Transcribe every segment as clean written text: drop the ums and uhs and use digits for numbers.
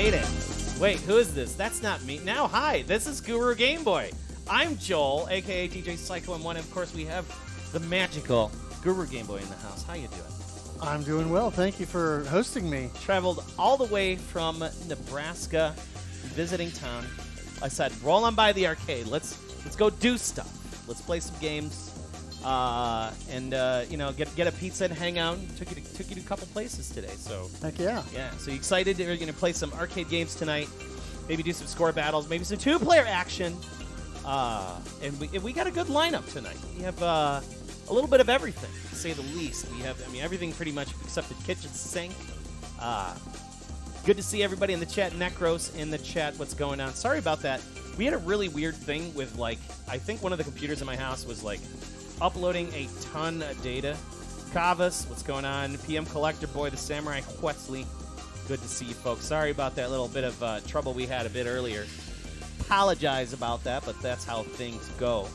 made it. Wait, who is this? That's not me. Now, hi, this is GuruGameboy. I'm Joel, a.k.a. DJPSYKOM1, and of course we have the magical GuruGameboy in the house. How you doing? I'm doing well. Thank you for hosting me. Traveled all the way from Nebraska, visiting town. I said, roll on by the arcade. Let's go do stuff. Let's play some games, and you know, get a pizza and hang out. Took you to a couple places today. So heck yeah. Yeah. So you excited? We're gonna play some arcade games tonight. Maybe do some score battles. Maybe some two-player action. And we got a good lineup tonight. We have a little bit of everything, to say the least. We have, everything pretty much except the kitchen sink. Good to see everybody in the chat. Necros in the chat. What's going on? Sorry about that. We had a really weird thing with, like, I think one of the computers in my house was, like, uploading a ton of data. Kavas, what's going on? PM Collector Boy, the Samurai Quetzley. Good to see you folks. Sorry about that little bit of trouble we had a bit earlier. Apologize about that, but that's how things go.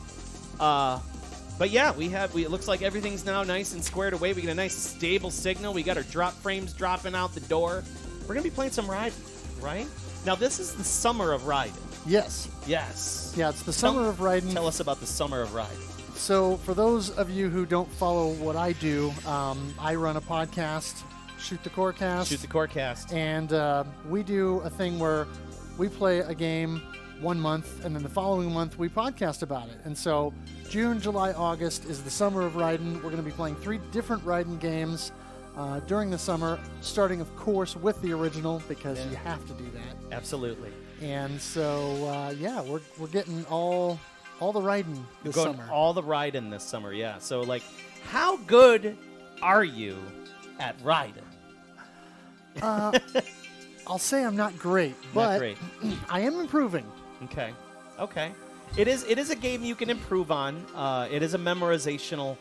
But yeah, it looks like everything's now nice and squared away. We get a nice stable signal. We got our drop frames dropping out the door. We're going to be playing some Raiden, right? Now, this is the summer of Raiden. Yes. Yes. Yeah, it's the summer of Raiden. Tell us about the summer of Raiden. So, for those of you who don't follow what I do, I run a podcast, Shoot the Corecast. Shoot the Corecast. And we do a thing where we play a game 1 month, and then the following month we podcast about it. And so June, July, August is the summer of Raiden. We're going to be playing 3 different Raiden games during the summer, starting, of course, with the original, because you have to do that. Absolutely. And so, yeah, we're getting all the Raiden this summer. All the Raiden this summer, yeah. So, like, how good are you at Raiden? I'll say I'm not great, but I am improving. Okay. It is a game you can improve on. It is a memorizational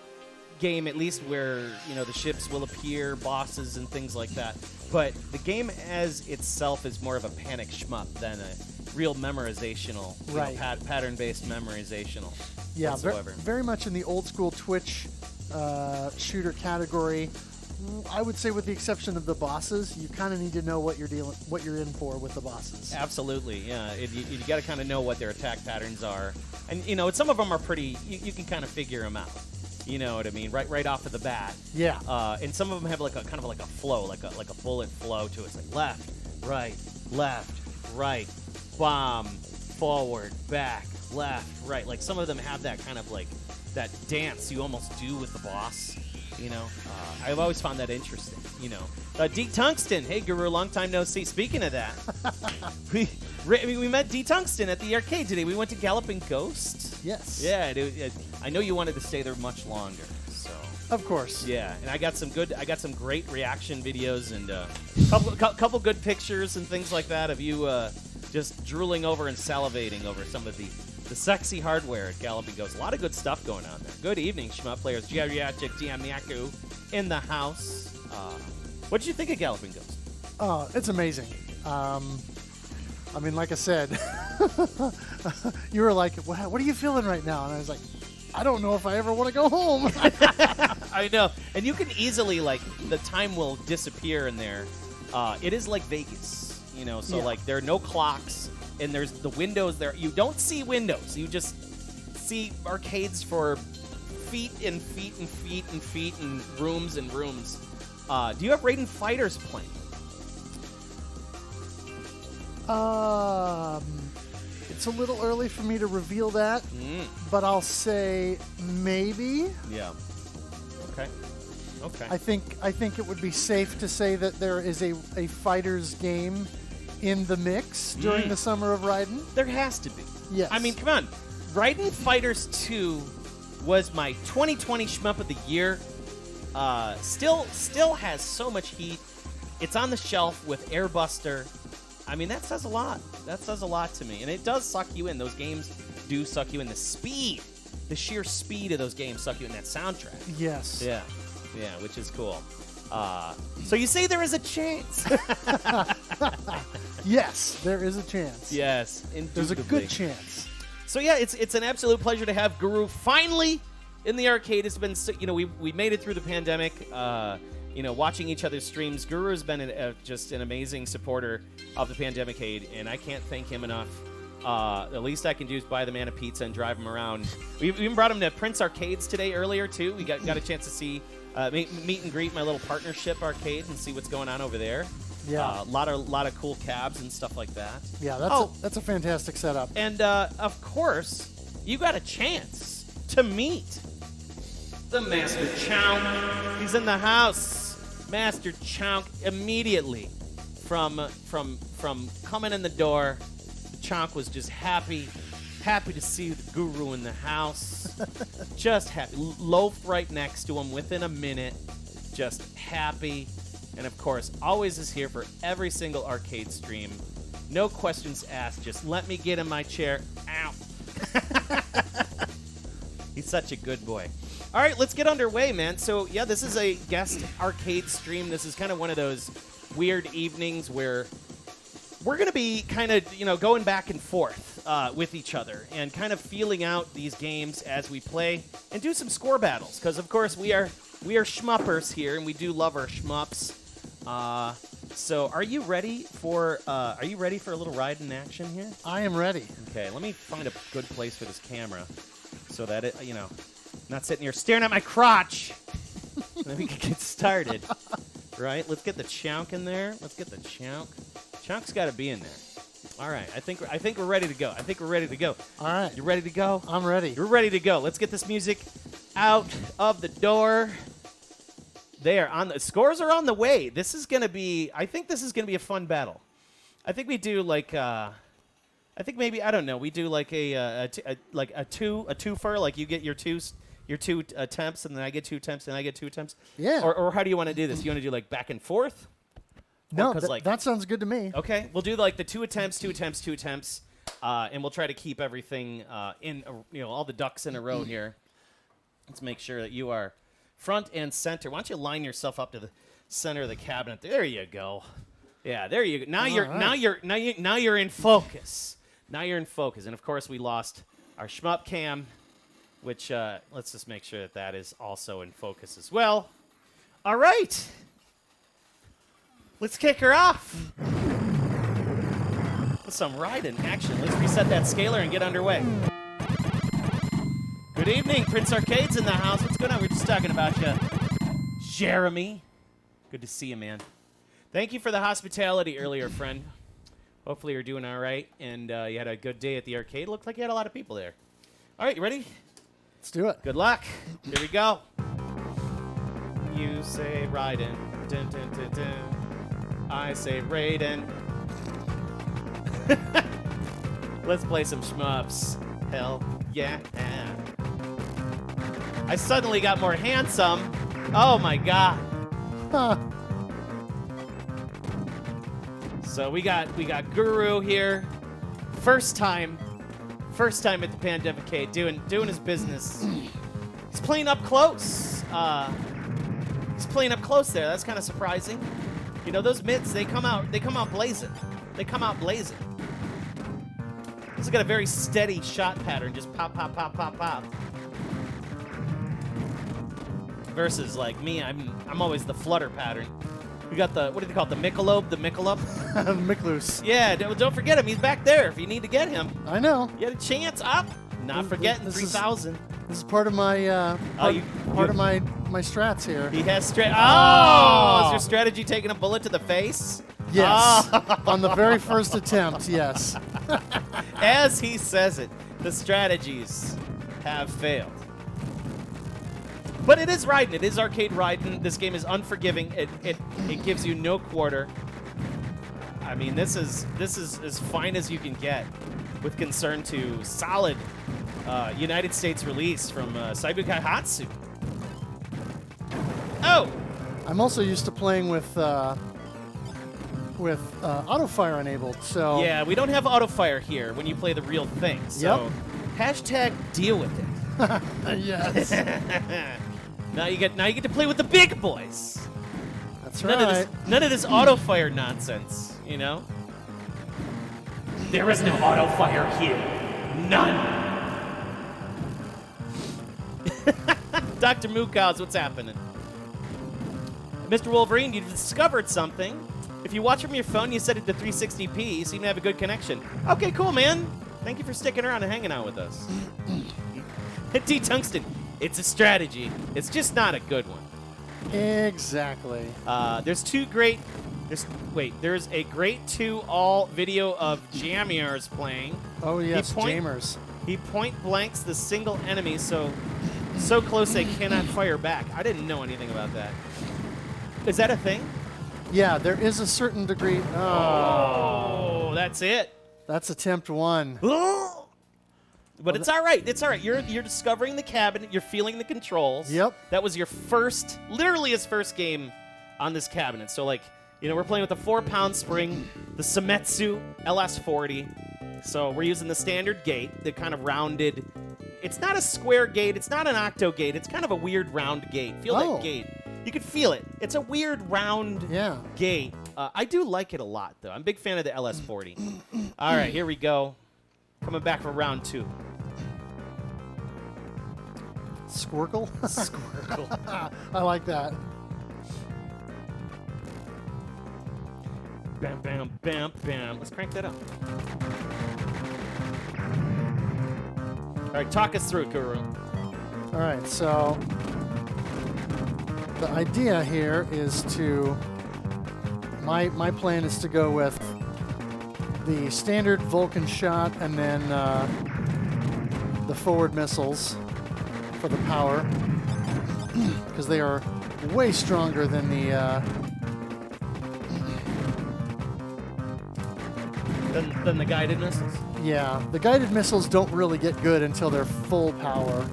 game, at least where, you know, the ships will appear, bosses and things like that. But the game as itself is more of a panic shmup than a real memorizational, pattern-based memorizational. Yeah, very much in the old school Twitch shooter category. I would say, with the exception of the bosses, you kind of need to know what you're in for with the bosses. Absolutely, yeah. You got to kind of know what their attack patterns are, and you know, some of them are pretty. You can kind of figure them out. You know what I mean? Right off of the bat. Yeah. And some of them have like a kind of like a flow, like a bullet flow to it. It's like left, right, bomb, forward, back, left, right. Like some of them have that kind of like that dance you almost do with the boss. You know, I've always found that interesting. You know, D Tungsten. Hey, Guru, long time no see. Speaking of that, we met D Tungsten at the arcade today. We went to Galloping Ghost. Yes. Yeah, I know you wanted to stay there much longer. So. Of course. Yeah, and I got some great reaction videos and couple good pictures and things like that of you just drooling over and salivating over some of the sexy hardware at Galloping Ghost. A lot of good stuff going on there. Good evening, Shmup players. Geriatric Diamiaku in the house. What did you think of Galloping Ghost? Oh, it's amazing. I mean, like I said, you were like, what are you feeling right now? And I was like, I don't know if I ever want to go home. I know. And you can easily, like, the time will disappear in there. It is like Vegas, you know, so, like, there are no clocks. And there's the windows there. You don't see windows. You just see arcades for feet and feet and feet and feet and rooms and rooms. Do you have Raiden Fighters playing? It's a little early for me to reveal that, but I'll say maybe. Yeah. Okay. I think it would be safe to say that there is a Fighters game in the mix during the summer of Raiden? There has to be. Yes. I mean, come on. Raiden Fighters 2 was my 2020 Shmup of the Year. Still has so much heat. It's on the shelf with Airbuster. I mean, that says a lot. That says a lot to me. And it does suck you in. Those games do suck you in. The sheer speed of those games suck you in. That soundtrack. Yes. Yeah, which is cool. So you say there is a chance. Yes, there is a chance. Yes, there's a good chance. So yeah, it's an absolute pleasure to have Guru finally in the arcade. It's been, you know, we made it through the pandemic. You know, watching each other's streams. Guru's been just an amazing supporter of the Pandemicade, and I can't thank him enough. The least I can do is buy the man a pizza and drive him around. We even brought him to Prince Arcades today earlier, too. We got a chance to see meet and greet my little partnership arcade and see what's going on over there. Yeah. A lot of cool cabs and stuff like that. Yeah, that's a fantastic setup. And, of course, you got a chance to meet the Master Chonk. He's in the house. Master Chonk immediately from coming in the door. Chonk was just happy to see the guru in the house. Just happy. Loaf right next to him within a minute. Just happy. And, of course, always is here for every single arcade stream. No questions asked. Just let me get in my chair. Ow. He's such a good boy. All right, let's get underway, man. So, yeah, this is a guest arcade stream. This is kind of one of those weird evenings where we're going to be kind of, going back and forth with each other and kind of feeling out these games as we play and do some score battles because, of course, we are shmuppers here, and we do love our shmups. So are you ready for a little Raiden action here? I am ready. Okay, let me find a good place for this camera so that it, not sitting here staring at my crotch. Then we can get started. Right? Let's get the Chonk in there. Let's get the Chonk. Chonk's got to be in there. All right. I think we're ready to go. All right. You ready to go? I'm ready. You're ready to go. Let's get this music out of the door. The scores are on the way. I think this is gonna be a fun battle. I think we do like we do like a twofer. Like you get your two attempts, and then I get 2 attempts, and I get 2 attempts. Yeah. Or how do you want to do this? You want to do like back and forth? No, that sounds good to me. Okay, we'll do like the 2 attempts, and we'll try to keep everything in all the ducks in a row here. Let's make sure that you are front and center. Why don't you line yourself up to the center of the cabinet? There you go. Yeah, there you go. Now you're in focus. Now you're in focus. And of course, we lost our shmup cam, which let's just make sure that is also in focus as well. All right. Let's kick her off. With some Raiden action. Let's reset that scaler and get underway. Good evening, Prince Arcade's in the house. What's going on? We're just talking about you, Jeremy. Good to see you, man. Thank you for the hospitality earlier, friend. Hopefully you're doing all right, and you had a good day at the arcade. Looked like you had a lot of people there. All right, you ready? Let's do it. Good luck. Here we go. You say Raiden. Dun, dun, dun, dun. I say Raiden. Let's play some shmups. Hell yeah. I suddenly got more handsome. Oh my god. Huh. So we got Guru here. First time at the Pandemicade doing his business. He's playing up close. He's playing up close there. That's kind of surprising. Those mids, they come out blazing. This has got a very steady shot pattern, just pop, pop, pop, pop, pop. Versus like me, I'm always the flutter pattern. We got what do they call it? The Michelob? Miklus. Yeah, don't forget him. He's back there if you need to get him. I know. You had a chance up. Not forgetting 3,000. This is part of my part of my strats here. He has strat. Oh! Is your strategy taking a bullet to the face? Yes. Oh. On the very first attempt, yes. As he says it, the strategies have failed. But it is Raiden. It is arcade Raiden. This game is unforgiving. It gives you no quarter. I mean, this is as fine as you can get with concern to solid United States release from Seibu Kaihatsu. Oh! I'm also used to playing with auto fire enabled, so yeah, we don't have auto fire here when you play the real thing. So hashtag deal with it. Yes. Now you get to play with the big boys. That's right. None of this auto fire nonsense, There is no auto fire here. None. Dr. Mookows, what's happening? Mr. Wolverine, you've discovered something. If you watch from your phone, you set it to 360p. You seem to have a good connection. Okay, cool, man. Thank you for sticking around and hanging out with us. T Tungsten, it's a strategy. It's just not a good one. Exactly. There's a great 2-all video of Jamiers playing. Oh yes, Jamers. He point blanks the single enemy so close they cannot fire back. I didn't know anything about that. Is that a thing? Yeah, there is a certain degree. Oh, that's it. That's attempt 1. But it's all right. It's all right. You're discovering the cabinet. You're feeling the controls. Yep. That was your first, literally his first game on this cabinet. So, like, you know, we're playing with the 4-pound spring, the Semetsu LS40. So we're using the standard gate, the kind of rounded. It's not a square gate. It's not an octo gate. It's kind of a weird round gate. Feel that gate. You can feel it. It's a weird round gate. I do like it a lot, though. I'm a big fan of the LS40. All right, here we go. Coming back for round 2. Squircle? Squircle. I like that. Bam, bam, bam, bam. Let's crank that up. All right, talk us through it, Guru. All right, so the idea here is to, my plan is to go with the standard Vulcan shot and then the forward missiles for the power, because they are way stronger than the than the guided missiles. Yeah, the guided missiles don't really get good until they're full power.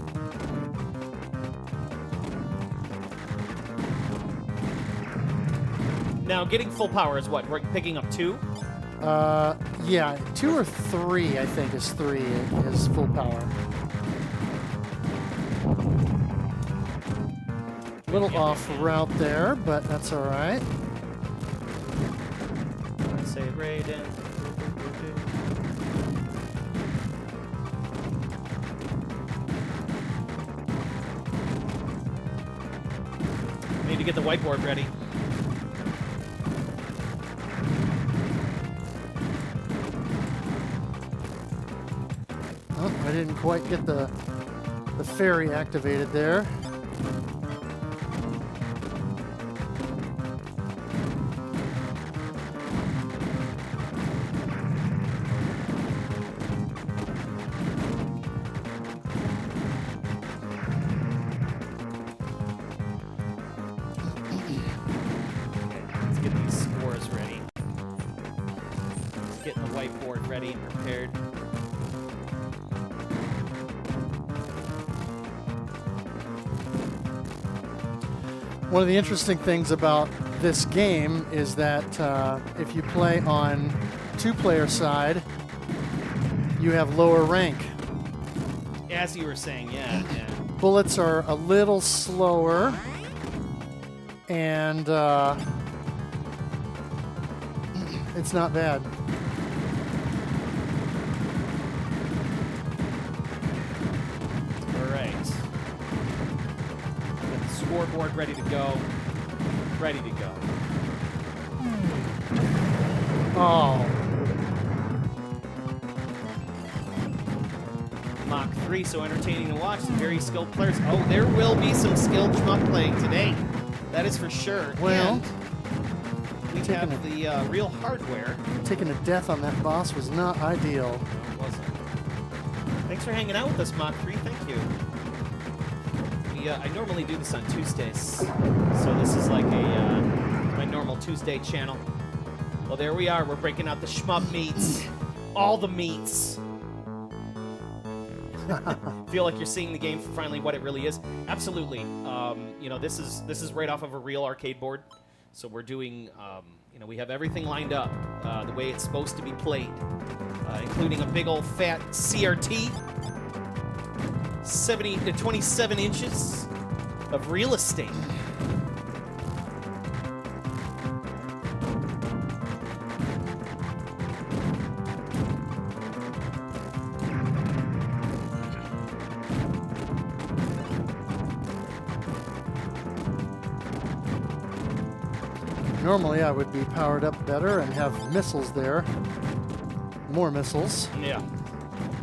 Now, getting full power is what? We're picking up 2? Yeah, 2 or 3, I think, is 3 is full power. A little off route there, but that's all right. Let's say Raiden. Need to get the whiteboard ready. Oh, I didn't quite get the ferry activated there. Let's get these scores ready. Let's get the whiteboard ready and prepared. One of the interesting things about this game is that if you play on 2-player side, you have lower rank. As you were saying, yeah. Bullets are a little slower, and it's not bad. All right. Got the scoreboard ready to go. Ready to go. Oh. Mach 3, so entertaining to watch. Some very skilled players. Oh, there will be some skilled schmuck playing today. That is for sure. Well, and we have the real hardware. Taking a death on that boss was not ideal. No, it wasn't. Thanks for hanging out with us, Mach 3. Thank you. I normally do this on Tuesdays, so this is like my normal Tuesday channel. Well, there we are. We're breaking out the shmup meats. All the meats. Feel like you're seeing the game for finally what it really is. Absolutely. You know, this is right off of a real arcade board. So we're doing, you know, we have everything lined up the way it's supposed to be played, including a big old fat CRT, 70 to 27 inches of real estate. Normally I would be powered up better and have missiles there. More missiles. Yeah.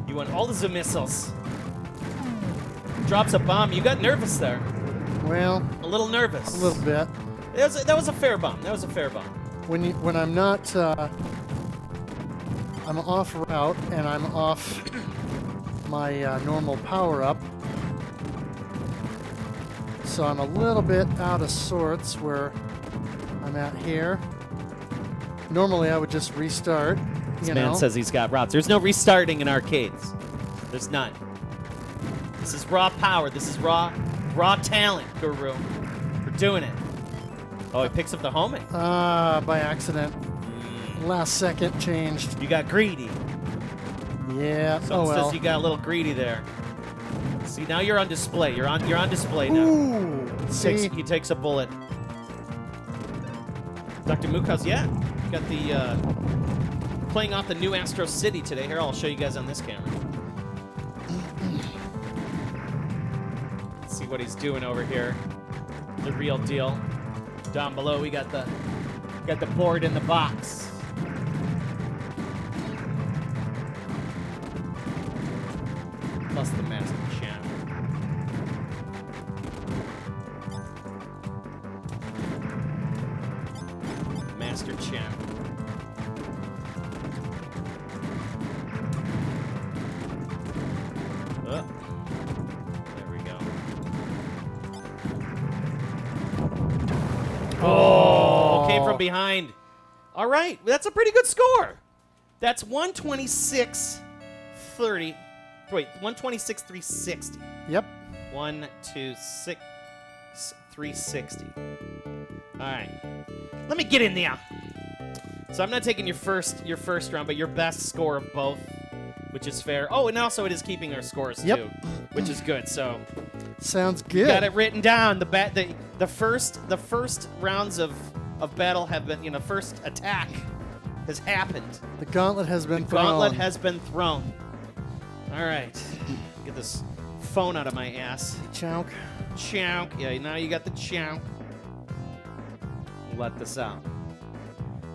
You want all the missiles. Drops a bomb. You got nervous there. Well, a little nervous. A little bit. That was a fair bomb. That was a fair bomb. When I'm not, I'm off route and I'm off my normal power up. So I'm a little bit out of sorts where I'm at here. Normally I would just restart. This man says he's got routes. There's no restarting in arcades. There's none. This is raw power. This is raw talent, Guru. We're doing it. Oh, he picks up the homing. By accident. Last second changed. You got greedy. Yeah. Someone says you got a little greedy there. See, now you're on display. You're on display now. Ooh, He takes a bullet. Dr. Mukaz, yeah. You got the playing off the new Astro City today. Here, I'll show you guys on this camera. Let's see what he's doing over here. The real deal. Down below, we got the board in the box. Plus the master champ. Master champ. Oh. There we go. Oh, came from behind. All right, that's a pretty good score. That's 126-30. Wait, 126-360. Yep. 126-360. All right. Let me get in there. So I'm not taking your first round, but your best score of both, which is fair. Oh, and also it is keeping our scores too, which is good. So sounds good. You got it written down. The first rounds of battle have been, first attack has happened. The gauntlet has been thrown. Gauntlet has been thrown. All right. Get this phone out of my ass. Chonk. Chonk. Yeah, now you got the chonk. Let this out.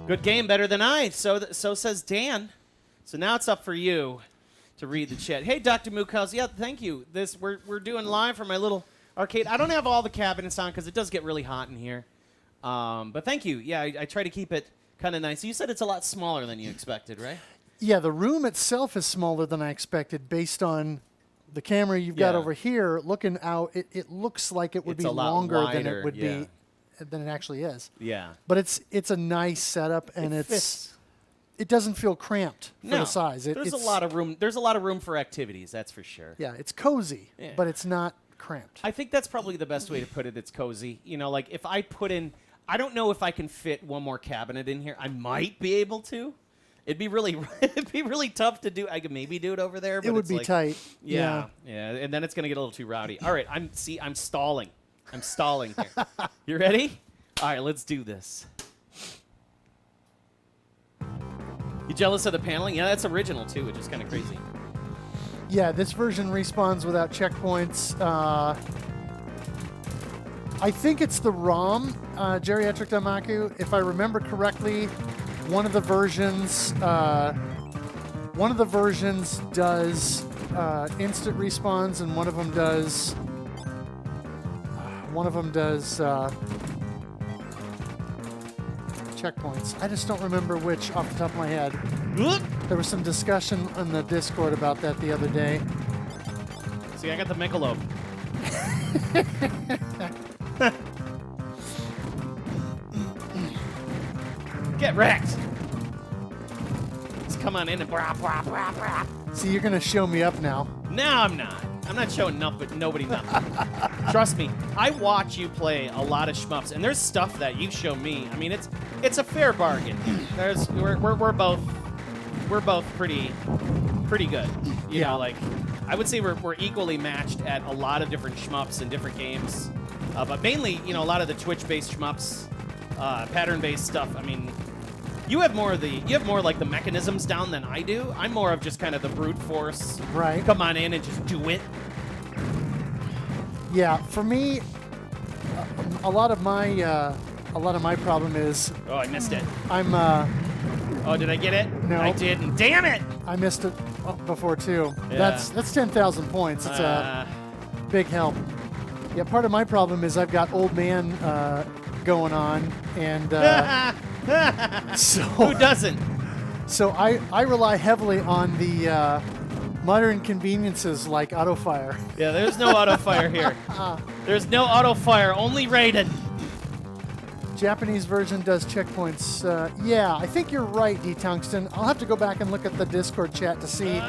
Good game, better than I. So says Dan. So now it's up for you to read the chat. Hey, Dr. Mukaz. Yeah, thank you. We're doing live from my little arcade. I don't have all the cabinets on because it does get really hot in here. But thank you. Yeah, I try to keep it kind of nice. You said it's a lot smaller than you expected, right? Yeah, the room itself is smaller than I expected based on the camera you've got over here. Looking out, it looks like it would be longer than it would be, than it actually is. Yeah. But it's a nice setup, and it doesn't feel cramped for the size. There's a lot of room. There's a lot of room for activities, that's for sure. Yeah, it's cozy, but it's not cramped. I think that's probably the best way to put it. It's cozy. Like if I put in, I don't know if I can fit one more cabinet in here. I might be able to. It'd be really tough to do. I could maybe do it over there, but it would be tight. Yeah, and then it's gonna get a little too rowdy. All right, I'm stalling. I'm stalling here. You ready? All right, let's do this. You jealous of the paneling? Yeah, that's original too, which is kind of crazy. Yeah, this version respawns without checkpoints. I think it's the ROM, Geriatric Damaku. If I remember correctly, one of the versions does instant respawns, and one of them does checkpoints. I just don't remember which off the top of my head. There was some discussion on the Discord about that the other day. See, I got the Michelob. Get wrecked. Just come on in and brah, brah, brah, brah. See, you're going to show me up now. No, I'm not. I'm not showing nobody nothing. Trust me, I watch you play a lot of shmups, and there's stuff that you show me. I mean, it's a fair bargain. We're both pretty good. You know, like I would say we're equally matched at a lot of different shmups and different games, but mainly a lot of the Twitch-based shmups, pattern-based stuff. I mean, you have more like the mechanisms down than I do. I'm more of just kind of the brute force. Right. Come on in and just do it. Yeah, for me, a lot of my a lot of my problem is Oh, I missed it. I'm Oh, did I get it? No. I didn't. Damn it! I missed it before too. Yeah. That's 10,000 points. It's a big help. Yeah, part of my problem is I've got old man going on, and so who doesn't? So I rely heavily on the modern conveniences like auto fire. Yeah, there's no auto fire here. There's no auto fire. Only Raiden. Japanese version does checkpoints. Yeah, I think you're right, D Tungsten. I'll have to go back and look at the Discord chat to see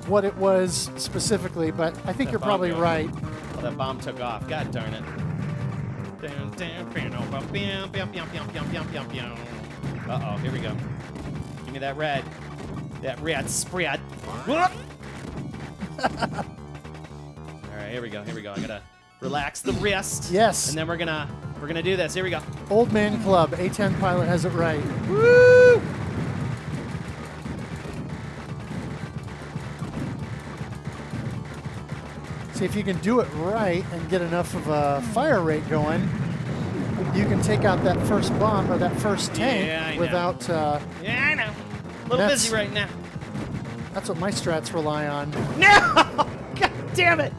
what it was specifically, but I think you're probably right. Oh, that bomb took off. God darn it. Uh-oh, here we go. Give me that red. That red spread. All right, here we go. Here we go. I gotta relax the wrist. Yes. And then we're gonna do this. Here we go. Old Man Club. A10 Pilot has it right. Woo! See, if you can do it right and get enough of a fire rate going, you can take out that first bomb or that first tank without. Yeah, I know. A little busy right now. That's what my strats rely on. No! God damn it!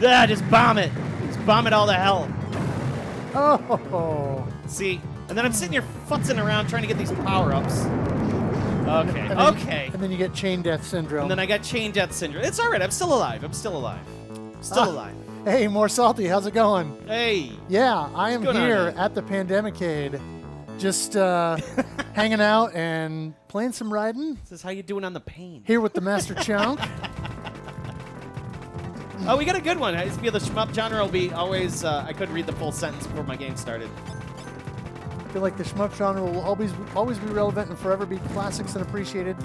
Just bomb it. Just bomb it all to hell. Oh. See, and then I'm sitting here futzing around trying to get these power-ups. Okay, okay. And then you get chain death syndrome. And then I got chain death syndrome. It's all right. I'm still alive. I'm still alive. Still alive. Hey, more salty. How's it going? Hey. Yeah, I am here at the PANDEMiCADE, just hanging out and playing some Raiden. This is how you doing on the pain. Here with the Master Chunk. Oh, we got a good one. I feel the shmup genre will be always. I couldn't read the full sentence before my game started. I feel like the shmup genre will always be relevant and forever be classics and appreciated.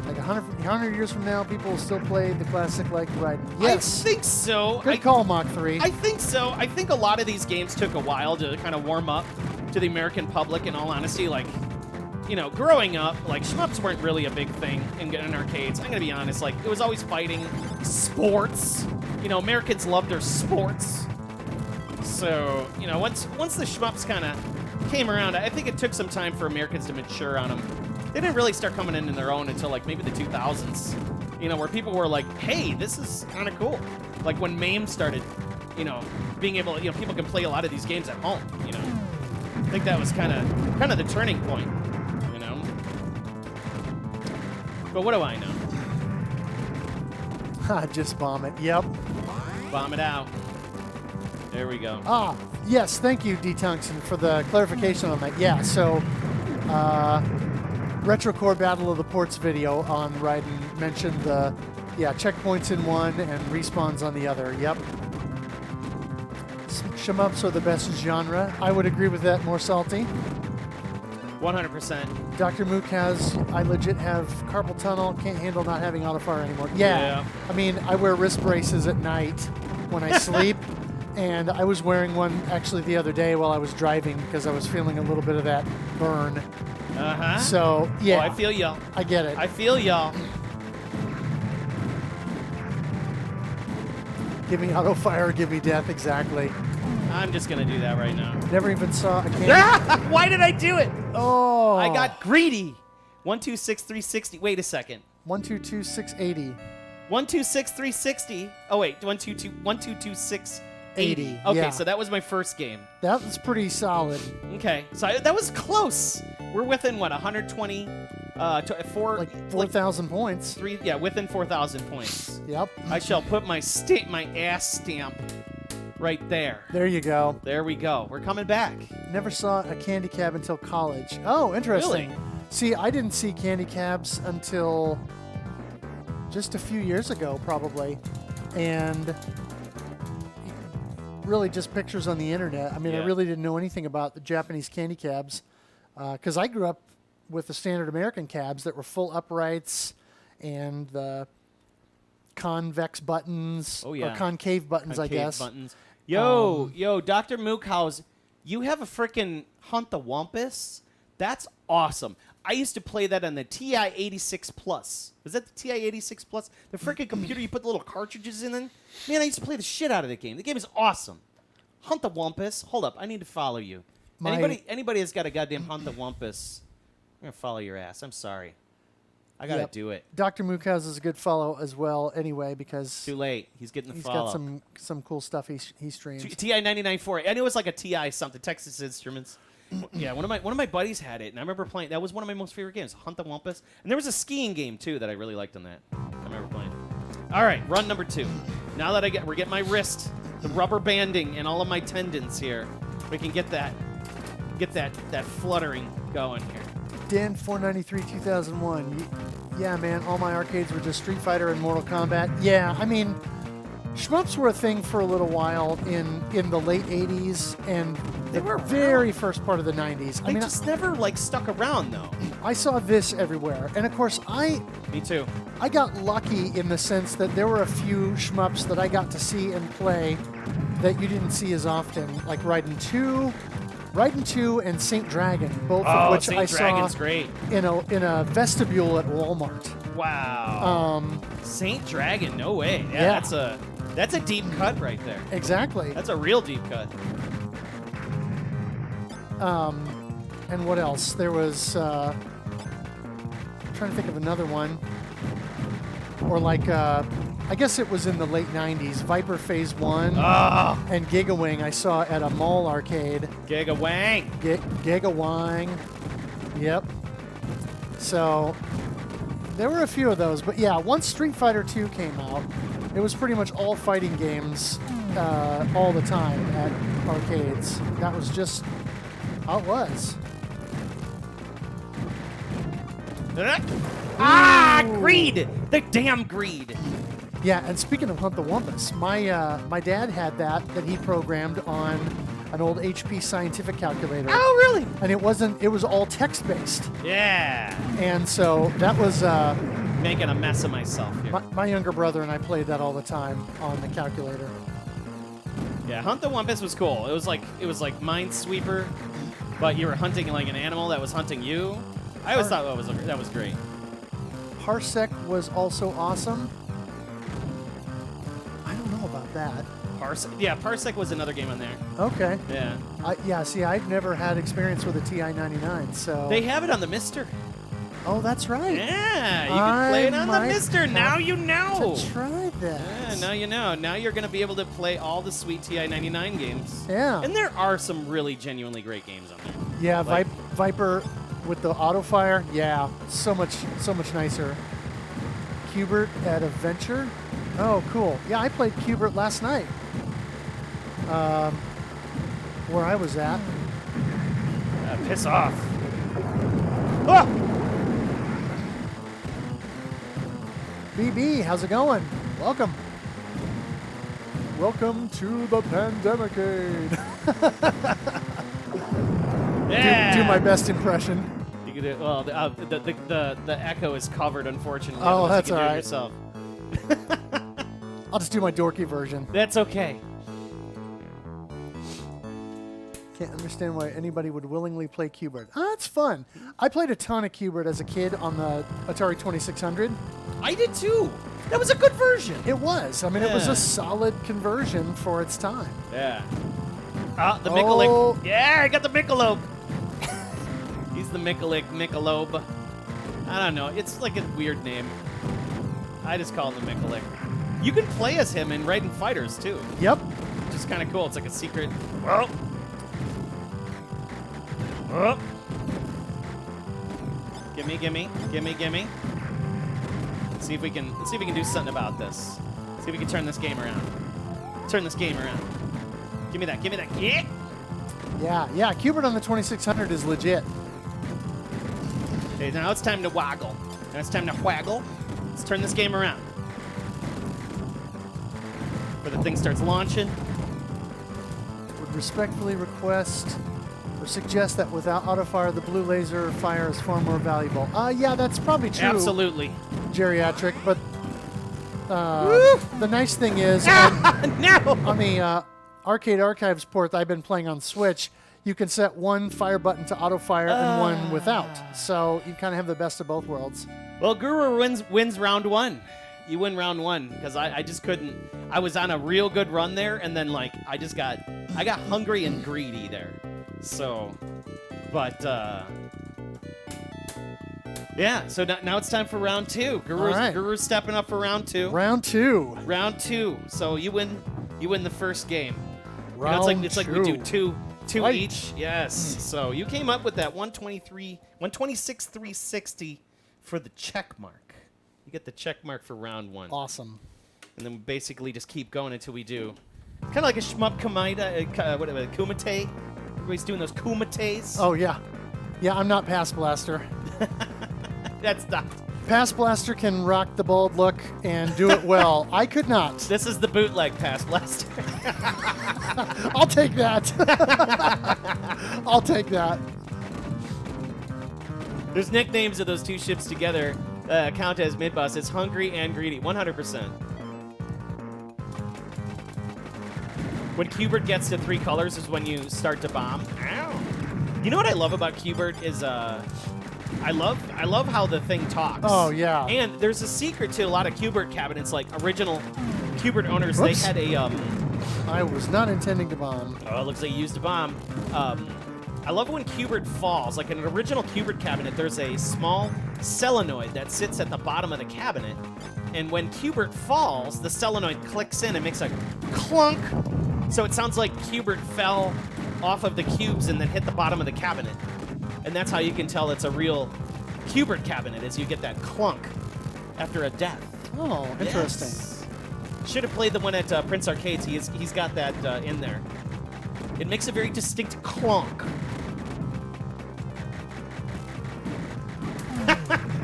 Like 100 years from now, people will still play the classic like Raiden. Yes. I think so. Good call, Mach 3. I think so. I think a lot of these games took a while to kind of warm up to the American public, in all honesty. Like, you know, growing up, like, shmups weren't really a big thing in arcades. I'm going to be honest. Like, it was always fighting, sports. You know, Americans love their sports. So, you know, once the shmups kind of came around, I think it took some time for Americans to mature on them. They didn't really start coming in their own until, like, maybe the 2000s. You know, where people were like, hey, this is kind of cool. Like, when MAME started, you know, being able, you know, people can play a lot of these games at home, you know. I think that was kind of the turning point, you know. But what do I know? Just bomb it. Yep. Bomb it out. There we go. Ah, yes. Thank you, D Tungsten, for the clarification on that. Yeah. So, Retrocore Battle of the Ports video on Raiden mentioned the checkpoints in one and respawns on the other. Yep. Shmups are the best genre. I would agree with that. More salty. 100%. Dr. Mook has, I legit have carpal tunnel, can't handle not having auto fire anymore. Yeah. I mean, I wear wrist braces at night when I sleep, and I was wearing one actually the other day while I was driving because I was feeling a little bit of that burn. Uh-huh. So, yeah. Oh, I feel y'all. I get it. I feel y'all. Give me auto fire, give me death, exactly. I'm just going to do that right now. Never even saw a candy. Why did I do it? Oh. I got greedy. 126 360. Wait a second. 122 680. 126 360. Oh wait, 1226 80. Okay, yeah. so that was my first game. That was pretty solid. Okay, so that was close. We're within what, 120 like 4,000 points. Within 4,000 points. Yep. I shall put my ass stamp right there. There you go. There we go. We're coming back. Never saw a candy cab until college. Oh, interesting. Really? See, I didn't see candy cabs until just a few years ago, probably. And really just pictures on the internet. I mean, I really didn't know anything about the Japanese candy cabs because I grew up with the standard American cabs that were full uprights and the convex buttons or concave buttons, I guess. Buttons. Yo, Dr. Mookhouse, you have a freaking Hunt the Wampus? That's awesome. I used to play that on the TI-86 Plus. Was that the TI-86 Plus? The freaking computer you put the little cartridges in? Man, I used to play the shit out of the game. The game is awesome. Hunt the Wumpus. Hold up, I need to follow you. Anybody has got a goddamn Hunt the Wumpus, I'm gonna follow your ass. I'm sorry. I gotta do it. Dr. Mukaz is a good follow as well anyway because... Too late. He's getting the follow. He's got some cool stuff he streams. TI-99-4. I knew it was like a TI something, Texas Instruments. Yeah, one of my buddies had it, and I remember playing. That was one of my most favorite games, Hunt the Wumpus. And there was a skiing game, too, that I really liked on that. I remember playing. All right, run number 2. Now that we're getting my wrist, the rubber banding, and all of my tendons here, we can get that fluttering going here. Dan 493 2001. Yeah, man, all my arcades were just Street Fighter and Mortal Kombat. Yeah, I mean, shmups were a thing for a little while in the late 80s and the very first part of the 90s. I just never stuck around though. I saw this everywhere, and of course Me too. I got lucky in the sense that there were a few shmups that I got to see and play that you didn't see as often, like Raiden 2 and Saint Dragon, both of which I saw great. in a vestibule at Walmart. Wow. Saint Dragon, no way. Yeah, that's a deep cut right there. Exactly. That's a real deep cut. And what else? There was I'm trying to think of another one. Or I guess it was in the late 90s, Viper Phase 1 and Gigawing I saw at a mall arcade. Gigawang. Gigawang. Yep. So there were a few of those. But yeah, once Street Fighter 2 came out, it was pretty much all fighting games all the time at arcades. That was just how it was. Greed! The damn greed! Yeah, and speaking of Hunt the Wumpus, my dad had that he programmed on an old HP Scientific calculator. Oh, really? And it was all text-based. Yeah. And so that was... making a mess of myself here. My younger brother and I played that all the time on the calculator. Yeah, Hunt the Wumpus was cool. It was like Minesweeper, but you were hunting like an animal that was hunting you. I always thought that was great. Parsec was also awesome. I don't know about that. Parsec was another game on there. Okay. Yeah. See, I've never had experience with a TI-99, so... They have it on the Mister. Oh, that's right. Yeah, you can play it on the Mister. Now you know. To try that. Yeah, now you know. Now you're going to be able to play all the sweet TI-99 games. Yeah. And there are some really genuinely great games on there. Yeah, Viper with the auto fire. Yeah, so much nicer. Qbert at Adventure. Oh, cool. Yeah, I played Qbert last night. Where I was at. Piss off. Ah! BB, how's it going? Welcome. Welcome to the PANDEMiCADE. Yeah. Do my best impression. You could do, well, the echo is covered, unfortunately. Oh, that's you all can do right. it yourself. I'll just do my dorky version. That's okay. Can't understand why anybody would willingly play Qbert. It's fun. I played a ton of Qbert as a kid on the Atari 2600. I did too. That was a good version. It was. I mean, it was a solid conversion for its time. Yeah. The Michelob. Yeah, I got the Michelob. He's the Michelob. I don't know. It's like a weird name. I just call him the Michelob. You can play as him in Raiden Fighters too. Yep. Which is kind of cool. It's like a secret. Well. Oh. Gimme. Let's see if we can do something about this. See if we can turn this game around. Give me that. Yeah. Qbert on the 2600 is legit. Okay, now it's time to waggle. Now it's time to waggle. Let's turn this game around. Where the thing starts launching. Would respectfully request or suggest that without autofire, the blue laser fire is far more valuable. Yeah, that's probably true. Absolutely. Geriatric, but the nice thing is on the Arcade Archives port that I've been playing on Switch, you can set one fire button to auto-fire and one without. So you kind of have the best of both worlds. Well, Guru wins round one. You win round 1 because I just couldn't. I was on a real good run there, and then like I got hungry and greedy there. So, but yeah. So now it's time for round 2. Guru's stepping up for round 2. Round 2. Round 2. So you win the first game. Round it's like we do two Right. each. Yes. So you came up with that 126 360 for the check mark. You get the check mark for round 1. Awesome. And then we basically just keep going until we do. Kind of like a shmup kumite. Everybody's doing those kumites. Oh, yeah. Yeah, I'm not Pass Blaster. That's not. Pass Blaster can rock the bald look and do it well. I could not. This is the bootleg Pass Blaster. I'll take that. I'll take that. There's nicknames of those two ships together count as mid-boss. It's Hungry and Greedy, 100%. When Qbert gets to 3 colors is when you start to bomb. Ow. You know what I love about Qbert is I love how the thing talks. Oh, yeah. And there's a secret to a lot of Qbert cabinets, like original Qbert owners. Whoops. They had a I was not intending to bomb. oh, it looks like you used a bomb. I love when Qbert falls. Like in an original Qbert cabinet, there's a small solenoid that sits at the bottom of the cabinet. And when Qbert falls, the solenoid clicks in and makes a clunk. So it sounds like Qbert fell off of the cubes and then hit the bottom of the cabinet. And that's how you can tell it's a real Qbert cabinet, is you get that clunk after a death. Oh, interesting. Yes. Should have played the one at Prince Arcades. He's got that in there. It makes a very distinct clunk.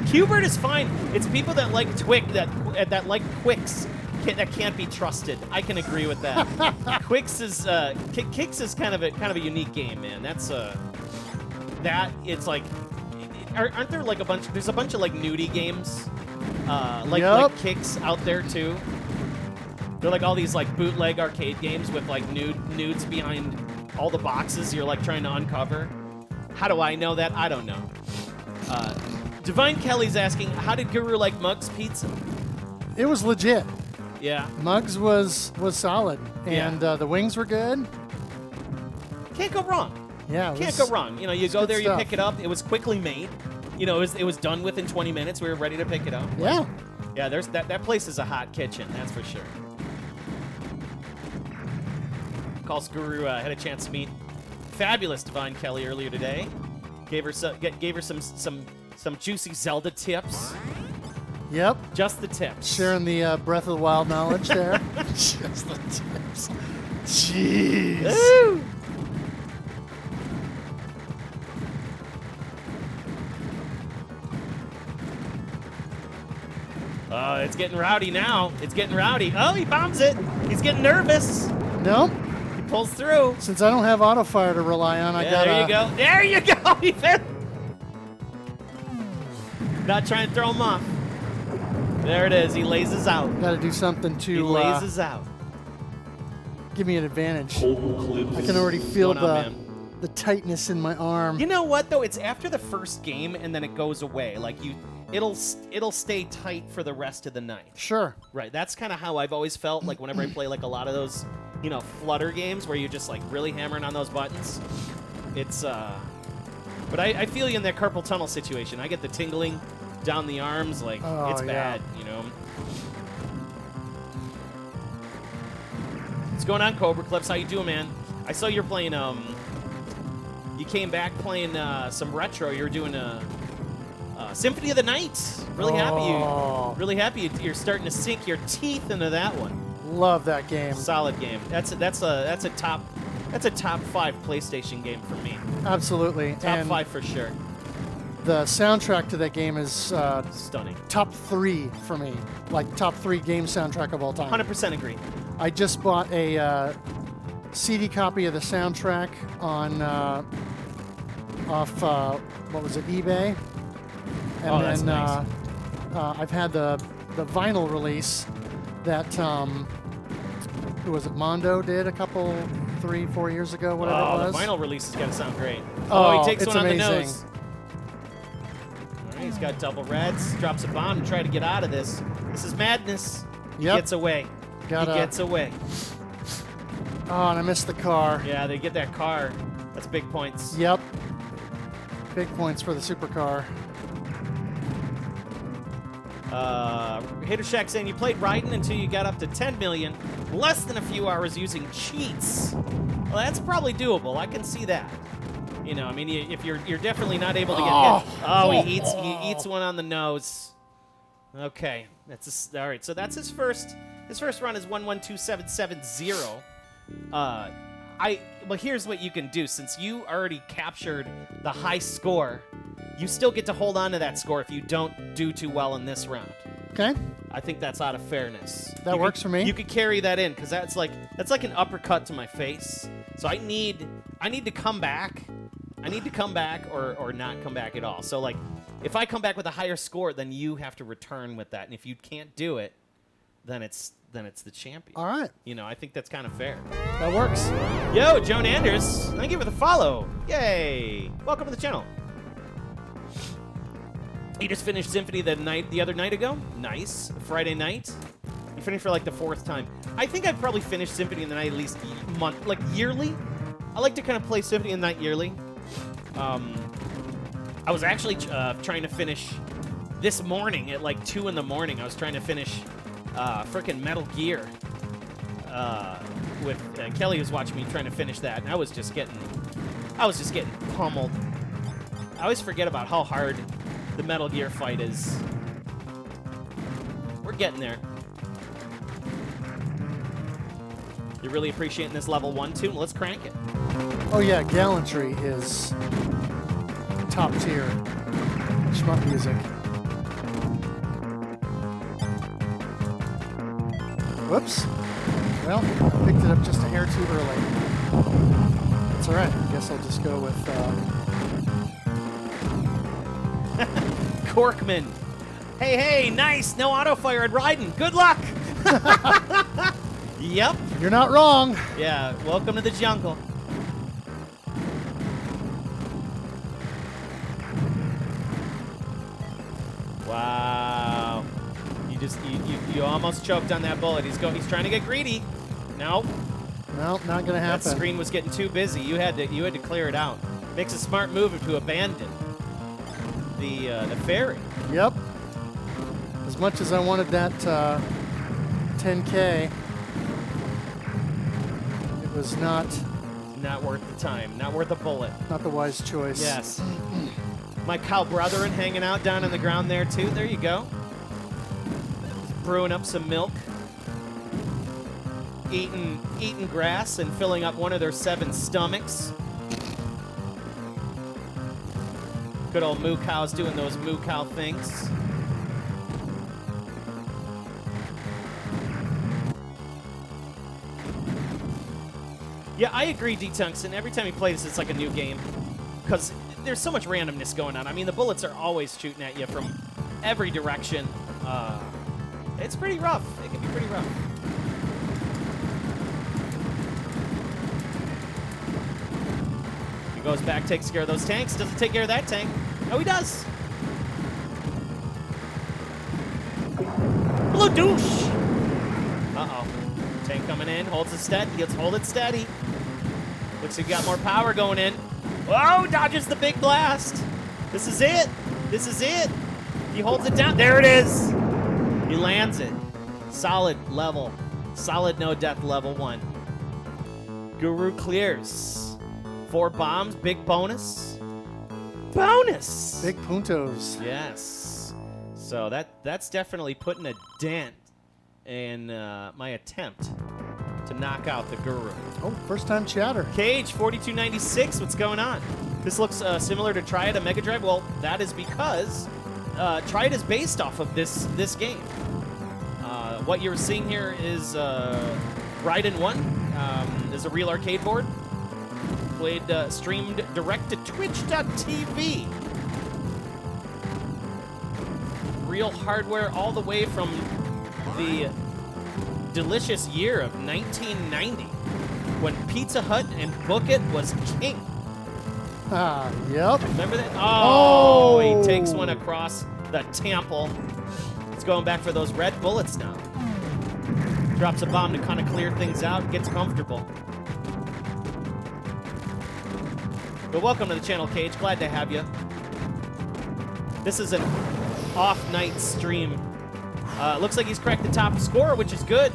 Qbert is fine. It's people that like that like Quicks that can't be trusted. I can agree with that. Quicks is Kicks is kind of a unique game, man. That's that it's like aren't there like there's a bunch of like nudie games like Kicks out there too. They're like all these like bootleg arcade games with like nudes behind all the boxes you're like trying to uncover. How do I know that? I don't know. Divine Kelly's asking, how did Guru like Muggs Pizza? It was legit. Yeah. Muggs was solid, and the wings were good. Can't go wrong. Yeah, Can't go wrong. You know, you go there, you stuff. pick it up. It was quickly made. You know, it was done within 20 minutes. We were ready to pick it up. Yeah. Yeah, there's that place is a hot kitchen, that's for sure. Calls Guru had a chance to meet fabulous Divine Kelly earlier today. Gave her some juicy Zelda tips. Yep. Just the tips. Sharing the Breath of the Wild knowledge there. Just the tips. Jeez. Woo! It's getting rowdy now. It's getting rowdy. Oh, he bombs it. He's getting nervous. Nope. He pulls through. Since I don't have auto fire to rely on, I gotta. There you go. There you go. He fit. Not trying to throw him off. There it is. He lasers out. Gotta do something to He lasers out. give me an advantage. I can already feel the tightness in my arm. You know what though? It's after the first game and then it goes away. Like it'll stay tight for the rest of the night. Sure. Right. That's kind of how I've always felt. Like whenever I play like a lot of those, you know, flutter games where you're just like really hammering on those buttons. It's But I feel you in that carpal tunnel situation. I get the tingling down the arms, like it's bad, you know. What's going on, Cobra Clips? How you doing, man? I saw you're playing. You came back playing some retro. You're doing a Symphony of the Night. Really happy you're starting to sink your teeth into that one. Love that game. Solid game. That's a top 5 PlayStation game for me. Absolutely. Top 5 for sure. The soundtrack to that game is Stunning. top 3 for me. Like top 3 game soundtrack of all time. 100% agree. I just bought a CD copy of the soundtrack on what was it, eBay? And that's then nice. I've had the vinyl release that who was it, Mondo did a couple 3-4 years ago, whatever it was. The vinyl release is gonna sound great. Oh, he takes it's one on amazing. the nose. All right, he's got double reds. Drops a bomb to try to get out of this. This is madness. He Yep. gets away. He gets away. Oh, and I missed the car. Yeah, they get that car. That's big points. Yep. Big points for the supercar. Hater Shack saying you played Raiden until you got up to 10 million, less than a few hours using cheats. Well, that's probably doable. I can see that. You know, I mean, if you're definitely not able to get hit. Oh, he eats one on the nose. Okay, all right. So that's his first. His first run is 112770. Well, here's what you can do. Since you already captured the high score, you still get to hold on to that score if you don't do too well in this round. Okay. I think that's out of fairness. That works for me. You could carry that in because that's like an uppercut to my face. So I need to come back. I need to come back or not come back at all. So like, if I come back with a higher score, then you have to return with that. And if you can't do it, then it's the champion. All right. You know, I think that's kind of fair. That works. Yo, Joan Anders, thank you for the follow. Yay! Welcome to the channel. You just finished Symphony the other night ago. Nice. Friday night. You finished for like the 4th time. I think I've probably finished Symphony in the Night at least yearly. I like to kind of play Symphony in the Night yearly. I was actually trying to finish this morning at like 2 in the morning. I was trying to finish frickin' Metal Gear with Kelly was watching me trying to finish that, and I was just getting pummeled. I always forget about how hard the Metal Gear fight is. We're getting there. You're really appreciating this level 1 too? Let's crank it. Oh yeah, Gallantry is top tier shmup music. Whoops. Well, I picked it up just a hair too early. That's all right. I guess I'll just go with Corkman. Hey, nice. No auto fire at Raiden. Good luck. Yep. You're not wrong. Yeah, welcome to the jungle. Wow. You almost choked on that bullet. He's trying to get greedy. Nope. Nope, not gonna happen. That screen was getting too busy. You had to clear it out. Makes a smart move to abandon the ferry. Yep. As much as I wanted that 10K, it was not worth the time. Not worth a bullet. Not the wise choice. Yes. My cow brethren hanging out down on the ground there too. There you go. Brewing up some milk. Eating grass and filling up one of their 7 stomachs. Good old moo cows doing those moo cow things. Yeah, I agree, D-Tungsten. Every time he plays, it's like a new game. Because there's so much randomness going on. I mean, the bullets are always shooting at you from every direction. It's pretty rough. It can be pretty rough. He goes back, takes care of those tanks. Doesn't take care of that tank. Oh, he does. Blue douche. Uh-oh. Tank coming in. Holds it steady. Let's hold it steady. Looks like he got more power going in. Whoa, dodges the big blast. This is it. This is it. He holds it down. There it is. He lands it. Solid level. Solid no death level 1. Guru clears. 4 bombs. Big bonus. Bonus. Big puntos. Yes. So that's definitely putting a dent in my attempt to knock out the Guru. Oh, first time chatter. Cage 4296. What's going on? This looks similar to Triad on Mega Drive. Well, that is because Triad is based off of this game. What you're seeing here is Raiden 1. Is a real arcade board. Streamed direct to Twitch.tv. Real hardware all the way from the delicious year of 1990 when Pizza Hut and Book It was king. Yep. Remember that? Oh, he takes one across the temple. It's He's going back for those red bullets now. Drops a bomb to kind of clear things out, gets comfortable. But welcome to the channel, Cage. Glad to have you. This is an off-night stream. Looks like he's cracked the top score, which is good.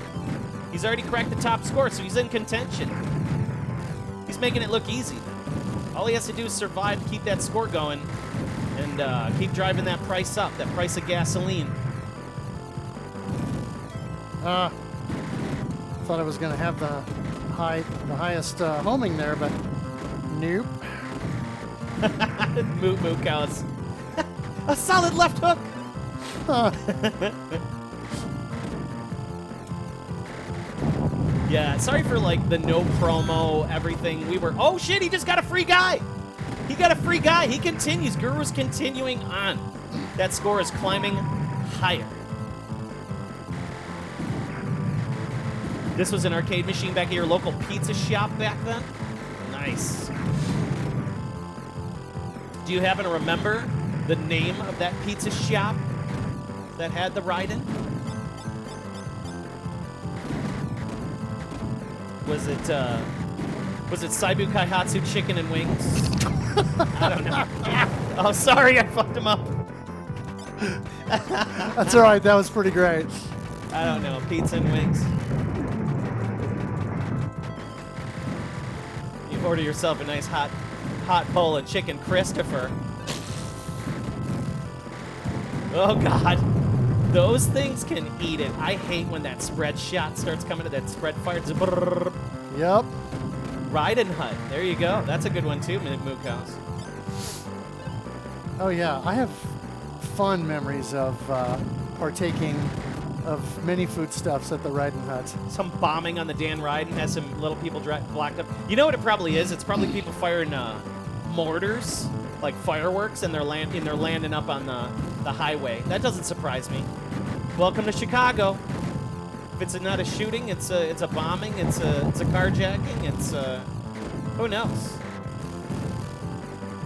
He's already cracked the top score, so he's in contention. He's making it look easy. All he has to do is survive, keep that score going, and keep driving that price up, that price of gasoline. Thought I was going to have the highest homing there, but nope. Moo cows. A solid left hook. Yeah, sorry for like the no promo, everything. Oh shit, he just got a free guy. He got a free guy. He continues. Guru's continuing on. That score is climbing higher. This was an arcade machine back at your local pizza shop back then? Nice. Do you happen to remember the name of that pizza shop that had the Raiden? Was it Seibu Kaihatsu Chicken and Wings? I don't know. Oh, sorry, I fucked him up. That's all right. That was pretty great. I don't know. Pizza and wings. You order yourself a nice hot bowl of chicken Christopher. Oh, God. Those things can eat it. I hate when that spread shot starts coming to that spread fire. Yep. Raiden Hut. There you go. That's a good one, too, Mook House. Oh, yeah. I have fond memories of partaking of many foodstuffs at the Raiden Hut. Some bombing on the Dan Raiden has some little people blocked up. You know what it probably is? It's probably people firing mortars, like fireworks, and they're landing up on the highway. That doesn't surprise me. Welcome to Chicago. If it's not a shooting, it's a bombing, it's a carjacking, it's who knows?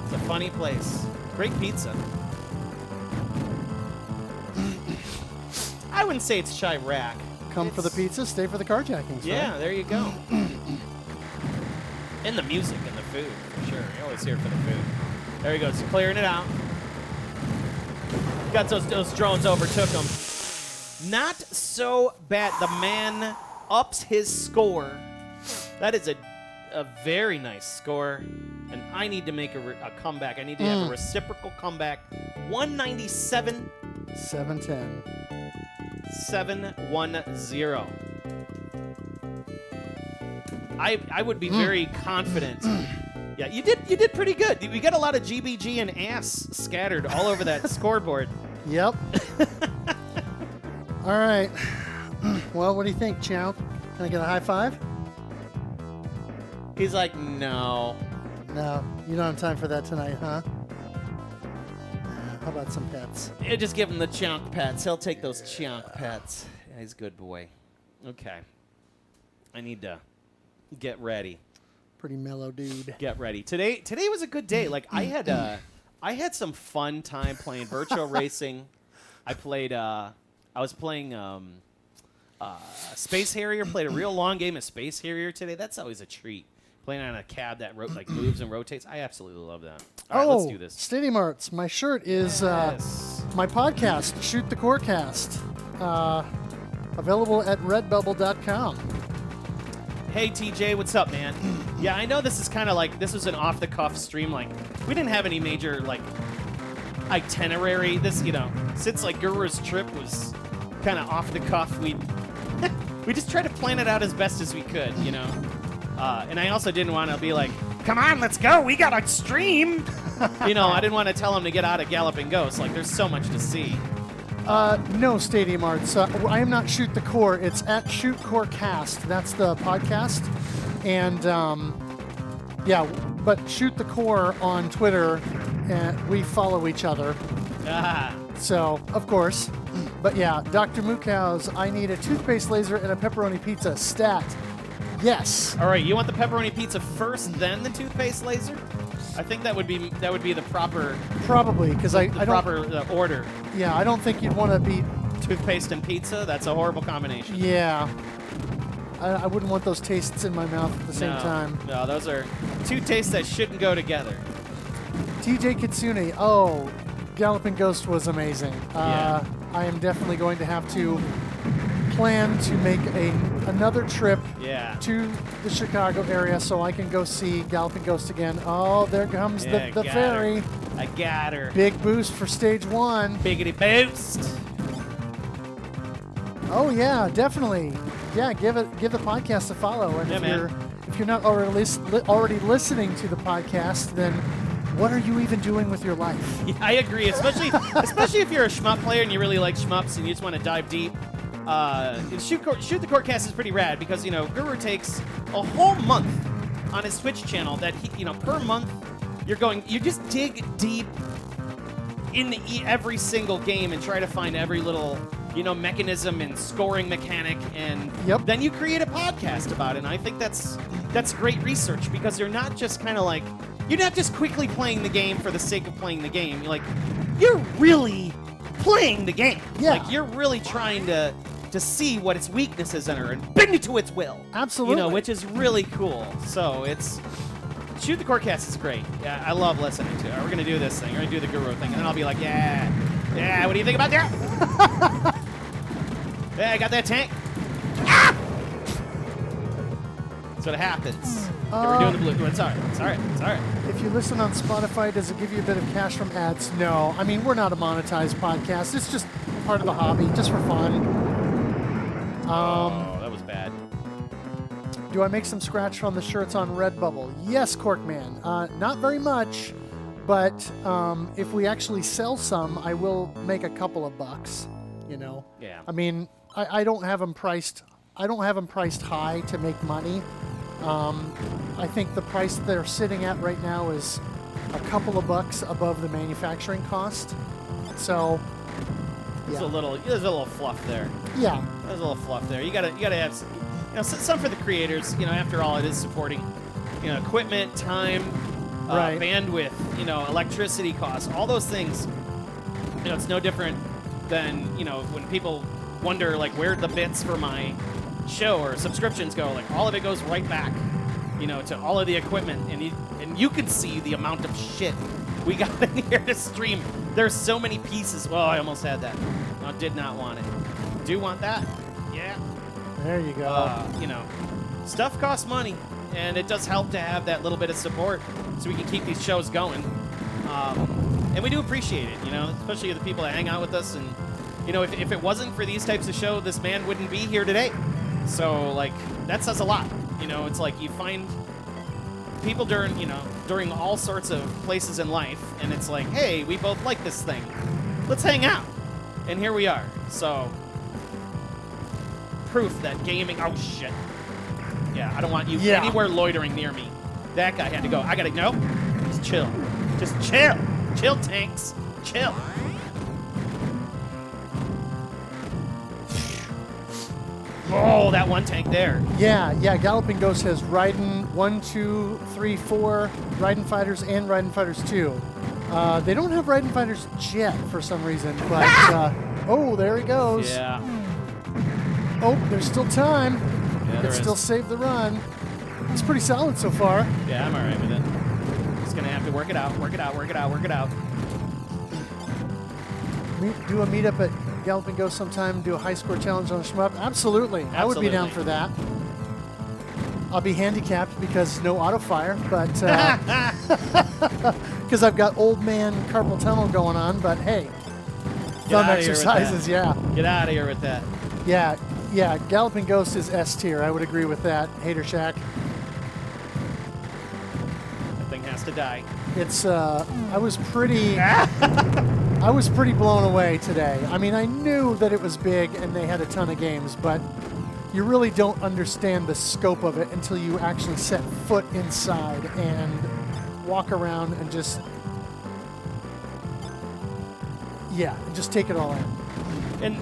It's a funny place. Great pizza. I wouldn't say it's Chirac. Come for the pizza, stay for the carjackings. Yeah, right? there you go. And the music and the food, for sure. You're always here for the food. There he goes, clearing it out. Got those drones overtook him. Not so bad. The man ups his score. That is a very nice score. And I need to make a comeback. I need to have a reciprocal comeback. 197. 710. 710. I would be very confident. Yeah, you did pretty good. We got a lot of GBG and ass scattered all over that scoreboard. Yep. All right. Well, what do you think, Chow? Can I get a high five? He's like, no. No, you don't have time for that tonight, huh? How about some pets? Yeah, just give him the chunk pets. He'll take those chunk pets. Yeah, he's a good boy. Okay. I need to get ready. Pretty mellow dude. Get ready. Today was a good day. Like I had some fun time playing virtual racing. I was playing Space Harrier. Played a real long game of Space Harrier today. That's always a treat. Playing on a cab that moves and rotates. I absolutely love that. All right, let's do this. Stadium Arts. My shirt is my podcast, Shoot the Corecast. Available at redbubble.com. Hey, TJ, what's up, man? Yeah, I know this is kind of like, this was an off-the-cuff stream. Like, we didn't have any major, like, itinerary. This, since, like, Guru's trip was kind of off-the-cuff, we just tried to plan it out as best as we could, And I also didn't want to be like, come on, let's go. We got a stream. I didn't want to tell him to get out of Galloping Ghost. Like, there's so much to see. No, Stadium Arts. I am not Shoot the Core. It's at Shoot Core Cast. That's the podcast. And, but Shoot the Core on Twitter, and we follow each other. So, of course. But yeah, Dr. Mukau's I need a toothpaste laser and a pepperoni pizza. Stat. Yes. All right, you want the pepperoni pizza first, then the toothpaste laser? I think that would be the proper. Probably, because I don't. Proper order. Yeah, I don't think you'd want to be Toothpaste and pizza, that's a horrible combination. Yeah. I wouldn't want those tastes in my mouth at the same time. No, those are two tastes that shouldn't go together. TJ Kitsune, oh, Galloping Ghost was amazing. Yeah. I am definitely going to have to plan to make another trip to the Chicago area so I can go see Galloping Ghost again. Oh, there comes the ferry. I got her. Big boost for stage 1. Biggity boost. Oh yeah, definitely. Yeah, give the podcast a follow. And if you're not already listening to the podcast, then what are you even doing with your life? Yeah, I agree, especially if you're a shmup player and you really like shmups and you just want to dive deep. Shoot the Courtcast is pretty rad because Guru takes a whole month on his Twitch channel that he per month you just dig deep in every single game and try to find every little mechanism and scoring mechanic, and then you create a podcast about it. And I think that's great research because you're not just you're not just quickly playing the game for the sake of playing the game. You're really playing the game. Yeah. You're really trying to see what its weaknesses are and bend it to its will. Absolutely. Which is really cool. So Shoot the Courtcast is great. Yeah, I love listening to it. We're gonna do this thing. We're gonna do the Guru thing, and then I'll be like, yeah. What do you think about that? Yeah, I got that tank. Ah! That's what happens. We're doing the blue. It's all right. If you listen on Spotify, does it give you a bit of cash from ads? No. I mean, we're not a monetized podcast. It's just part of the hobby, just for fun. Oh, that was bad. Do I make some scratch on the shirts on Redbubble? Yes, Corkman. Not very much, but if we actually sell some, I will make a couple of bucks. Yeah. I mean, I don't have them priced. I don't have them priced high to make money. I think the price they're sitting at right now is a couple of bucks above the manufacturing cost. So, there's a little fluff there. Yeah. There's a little fluff there. You gotta have some for the creators. After all, it is supporting equipment, time, bandwidth, electricity costs, all those things. It's no different than when people wonder where the bits for my show or subscriptions go. All of it goes right back to all of the equipment, and you can see the amount of shit we got in here to stream. There's so many pieces. Well, I almost had that. I did not want it. Do want that? Yeah. There you go. Stuff costs money, and it does help to have that little bit of support so we can keep these shows going. And we do appreciate it, especially the people that hang out with us. And if it wasn't for these types of shows, this man wouldn't be here today. So that says a lot. It's you find people during all sorts of places in life, and it's hey, we both like this thing. Let's hang out. And here we are. So proof that gaming. Oh shit. Yeah, I don't want you anywhere loitering near me. That guy had to go. I gotta no. Just chill. Just chill. Chill, tanks. Chill. Oh, that one tank there. Yeah. Galloping Ghost has Raiden 1, 2, 3, 4, Raiden Fighters, and Raiden Fighters 2. They don't have Raiden Fighters Jet for some reason, but oh, there he goes. Yeah. Oh, there's still time. Yeah, It's still save the run. It's pretty solid so far. Yeah, I'm all right with it. Just gonna have to work it out. Do a meetup at Galloping Ghost sometime, do a high score challenge on a shmup? Absolutely. I would be down for that. I'll be handicapped because no auto fire, but because I've got old man carpal tunnel going on, but hey, thumb exercises, yeah. Get out of here with that. Yeah, Galloping Ghost is S tier. I would agree with that. Hater Shack. That thing has to die. It's I was pretty blown away today. I mean, I knew that it was big and they had a ton of games, but you really don't understand the scope of it until you actually set foot inside and walk around and just take it all in. And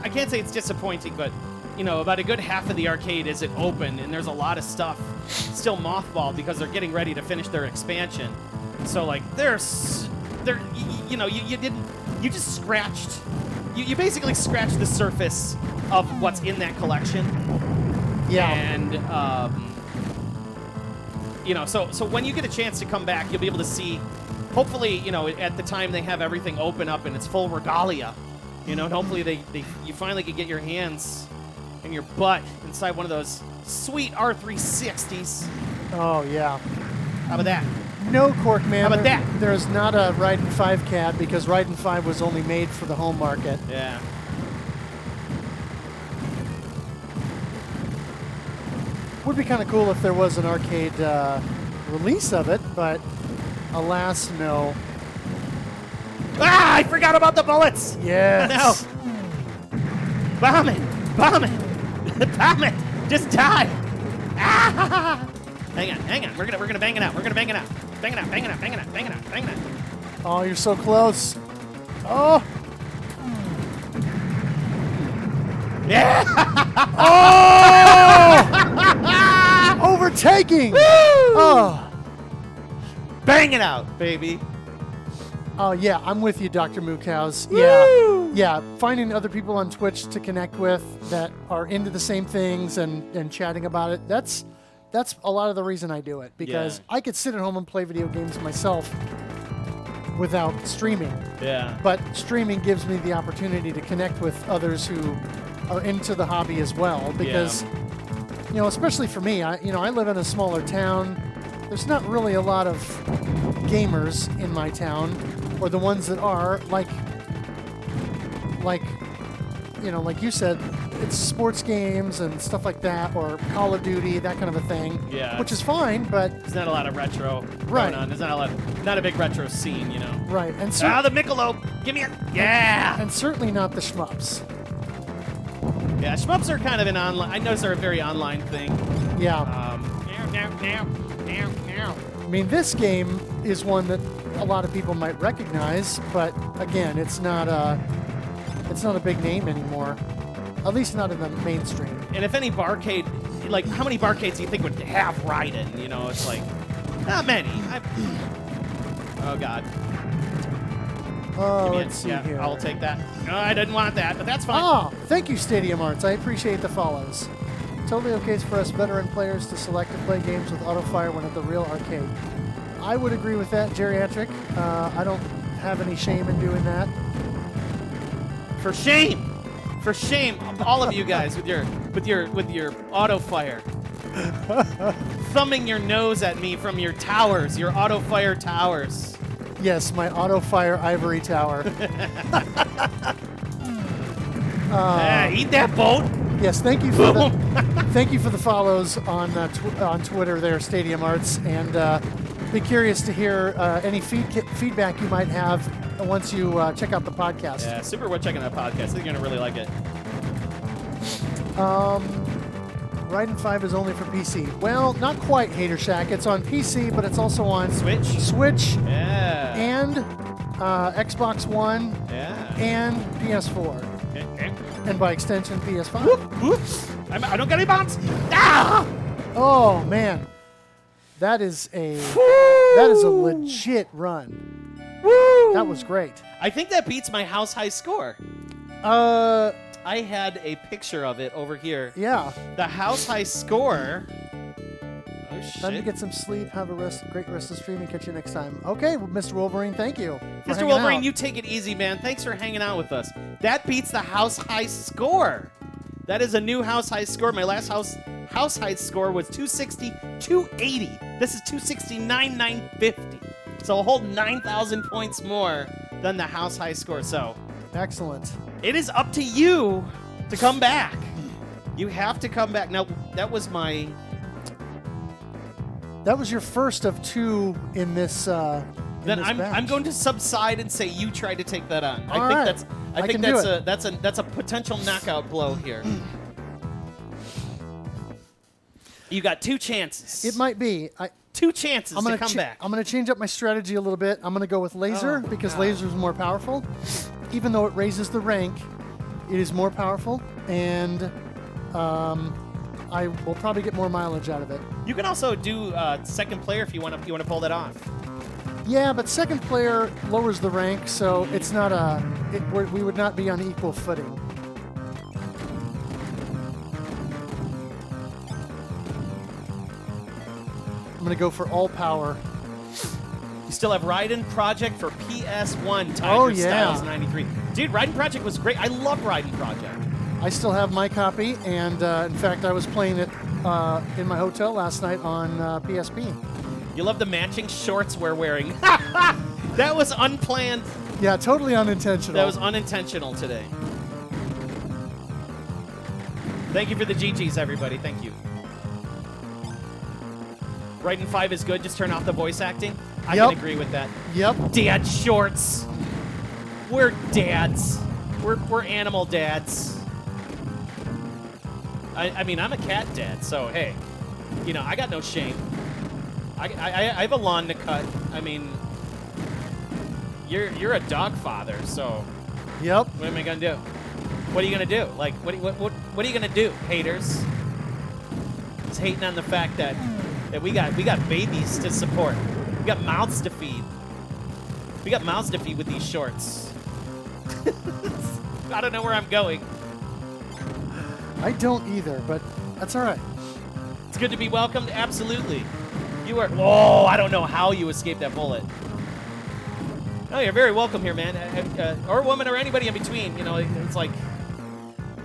I can't say it's disappointing, but about a good half of the arcade isn't open, and there's a lot of stuff still mothballed because they're getting ready to finish their expansion. So you just scratched you basically scratch the surface of what's in that collection. Yeah. And you know, so when you get a chance to come back, you'll be able to see. Hopefully, you know, at the time they have everything open up and it's full regalia. You know, and hopefully you finally can get your hands and your butt inside one of those sweet R360s. Oh yeah. How about that? No, Cork man. How about that? There is not a Raiden 5 CAD because Raiden 5 was only made for the home market. Yeah. Would be kind of cool if there was an arcade release of it, but alas, no. Ah! I forgot about the bullets. Yes. No. Bomb it! Bomb it! Bomb it! Just die! Ah! Hang on. We're gonna bang it out. We're gonna bang it out. Bang it out. Bang it out. Bang it out. Bang it out. Bang it out. Oh, you're so close. Oh. Yeah! Oh! Overtaking. Woo! Oh. Bang it out, baby. Oh yeah, I'm with you, Dr. Mookows. Woo! Yeah. Finding other people on Twitch to connect with that are into the same things and chatting about it. That's a lot of the reason I do it, because Yeah. I could sit at home and play video games myself without streaming. Yeah. But streaming gives me the opportunity to connect with others who are into the hobby as well, because you know, especially for me, I live in a smaller town. There's not really a lot of gamers in my town, or the ones that are like you said, it's sports games and stuff like that, or Call of Duty, that kind of a thing. Yeah. Which is fine, but There's not a lot of retro Right. going on. There's not a big retro scene, you know. right, and The Michelob! Give me it! Yeah! and certainly not the shmups. Yeah, shmups are kind of an online. I notice they're a very online thing. Yeah. Now. I mean, this game is one that a lot of people might recognize, but again, it's not a big name anymore. At least not in the mainstream. And if any barcade, like, how many barcades do you think would have Raiden? You know, it's like, not many. Oh, God. Oh, Give me let's it. see Yeah, here. I'll take that. No, I didn't want that, but that's fine. Ah, thank you, Stadium Arts. I appreciate the follows. Totally okay for us veteran players to select and play games with auto-fire when at the real arcade. I would agree with that, Geriatric. I don't have any shame in doing that. For shame! For shame, all of you guys with your auto fire, thumbing your nose at me from your towers, your auto fire towers. Yes, my auto-fire ivory tower. Eat that boat. Yes, thank you for the follows on Twitter there, Stadium Arts, and be curious to hear any feedback you might have once you check out the podcast. Yeah, super worth checking out the podcast. I think you're gonna really like it. Raiden 5 is only for PC. Well, not quite, Hater Shack. It's on PC, but it's also on Switch Yeah. and Xbox One Yeah. and PS4. Okay. And by extension, PS5. Whoops! I don't get any bombs. Ah! Oh man, that is a legit run. Woo! That was great. I think that beats my house high score. I had a picture of it over here. Yeah. The house high score. Oh shit! Time to get some sleep. Have a great rest of the stream, and catch you next time. Okay, well, Mr. Wolverine, thank you. for Mr. hanging Wolverine, out. you take it easy, man. Thanks for hanging out with us. That beats the house high score. That is a new house high score. My last house high score was 260, 280. This is 269, 950. So a whole 9,000 points more than the house high score. So Excellent. it is up to you to come back. You have to come back. Now, that was my... That was your first of two in this. Then I'm going to subside and say you tried to take that on. All I think right. that's a potential knockout blow here. You got two chances. It might be. Two chances to come back. I'm going to change up my strategy a little bit. I'm going to go with laser because laser is more powerful. Even though it raises the rank, it is more powerful, and I will probably get more mileage out of it. You can also do second player if you want to pull that off. Yeah, but second player lowers the rank, so it's not we would not be on equal footing. I'm going to go for all power. You still have Raiden Project for PS1. Tiger Oh, yeah. Styles 93. Dude, Raiden Project was great. I love Raiden Project. I still have my copy, and in fact, I was playing it in my hotel last night on PSP. You love the matching shorts we're wearing. That was unplanned. Yeah, totally unintentional. That was unintentional today. Thank you for the GGs, everybody. Thank you. Raiden 5 is good. Just turn off the voice acting. I can agree with that. Yep. Dad shorts. We're dads. We're animal dads. I mean, I'm a cat dad, so hey, you know, I got no shame. I have a lawn to cut. I mean, you're a dog father, so Yep. what am I gonna do? What are you gonna do? Like, what are you gonna do, haters? Just hating on the fact that we got babies to support. We got mouths to feed. We got mouths to feed with these shorts. I don't know where I'm going. I don't either, but that's all right. It's good to be welcomed. Absolutely. You are. Whoa! I don't know how you escaped that bullet. No, you're very welcome here, man, or woman, or anybody in between. You know, it's like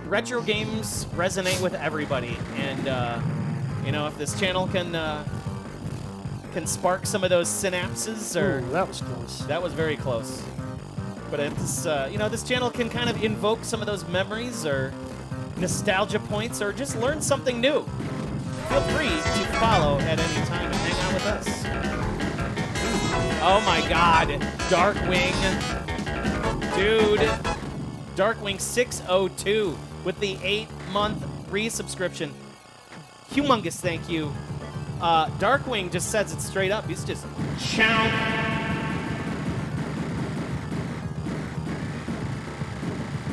retro games resonate with everybody, and you know, if this channel can spark some of those synapses, or Ooh, that was close. that was very close. But if this, you know, this channel can kind of invoke some of those memories or nostalgia points, or just learn something new, feel free to follow at any time and hang out with us. Oh my God, Darkwing, dude, Darkwing 602 with the 8-month resubscription. Humongous thank you. Darkwing just says it straight up. He's just chow.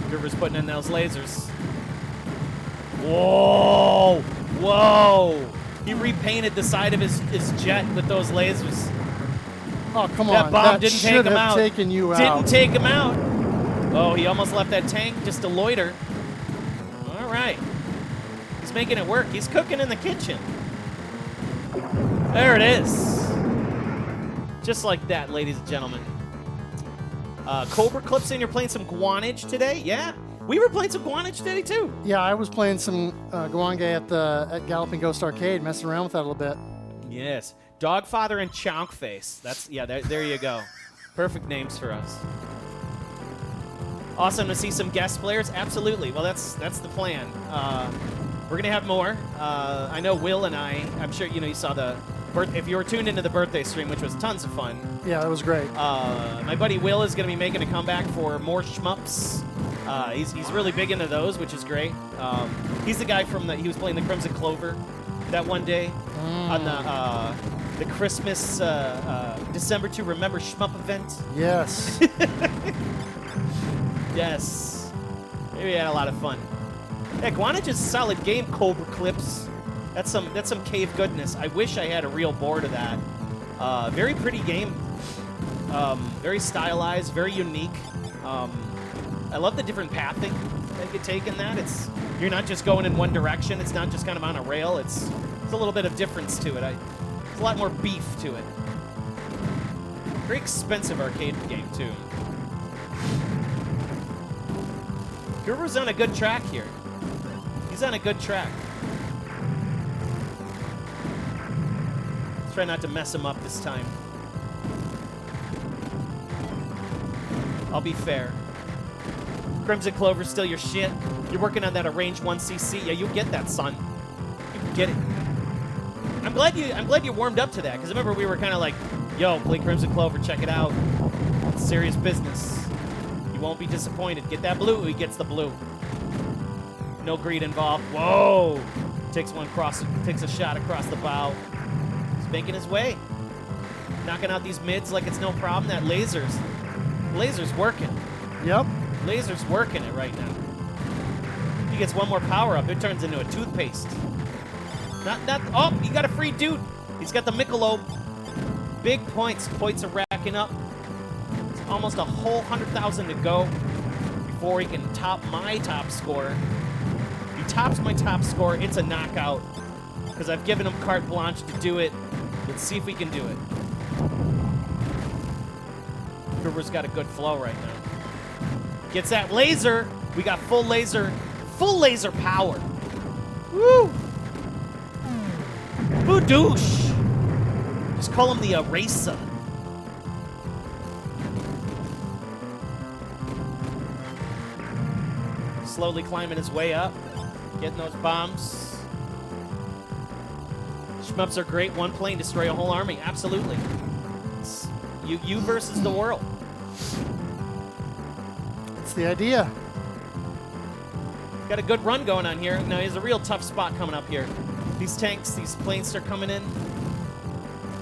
River's putting in those lasers. Whoa! Whoa! He repainted the side of his jet with those lasers. Oh, come That on. bomb That didn't should take him have out. taken you out. Didn't take him out. Oh, he almost left that tank just to loiter. All right. He's making it work. He's cooking in the kitchen. There it is. Just like that, ladies and gentlemen. Cobra Clipson, you're playing some Guanage today? Yeah. We were playing some Guanage today, too. Yeah, I was playing some Guange at Galloping Ghost Arcade, messing around with that a little bit. Yes. Dogfather and Chonkface. That's, yeah, there you go. Perfect names for us. Awesome to see some guest players. Absolutely. Well, that's the plan. We're going to have more. I know Will and I'm sure, you know, you saw the if you were tuned into the birthday stream, which was tons of fun. Yeah, that was great. My buddy Will is going to be making a comeback for more shmups. He's really big into those, which is great. He's the guy he was playing the Crimson Clover that one day on the Christmas December to Remember Shmup event. Yes. Yes. We had a lot of fun. Yeah, Guanage is a solid game, Cobra Clips. That's some cave goodness. I wish I had a real board of that. Very pretty game. Very stylized, very unique. I love the different pathing that you take in that. You're not just going in one direction. It's not just kind of on a rail. It's a little bit of difference to it. There's a lot more beef to it. Very expensive arcade game, too. Guru's on a good track here. He's on a good track. Let's try not to mess him up this time. I'll be fair. Crimson Clover's still your shit. You're working on that Arrange 1cc. Yeah, you get that, son. You get it. I'm glad you warmed up to that, because I remember we were kind of like, yo, play Crimson Clover, check it out. It's serious business. You won't be disappointed. Get that blue. He gets the blue. No greed involved. Whoa! Takes a shot across the bow. He's making his way. Knocking out these mids like it's no problem. That laser's working. Yep. Laser's working it right now. He gets one more power up. It turns into a toothpaste. Oh, he got a free dude. He's got the Michelob. Big points. Points are racking up. It's almost a whole 100,000 to go before he can top my top score. If he tops my top score, it's a knockout because I've given him carte blanche to do it. Let's see if we can do it. Guru's got a good flow right now. Gets that laser. We got full laser power. Woo! Boodoosh! Just call him the eraser. Slowly climbing his way up. Getting those bombs. Shmups are great. One plane, destroy a whole army. Absolutely. It's you versus the world. That's the idea. Got a good run going on here. Now, he has a real tough spot coming up here. These tanks, these planes start coming in.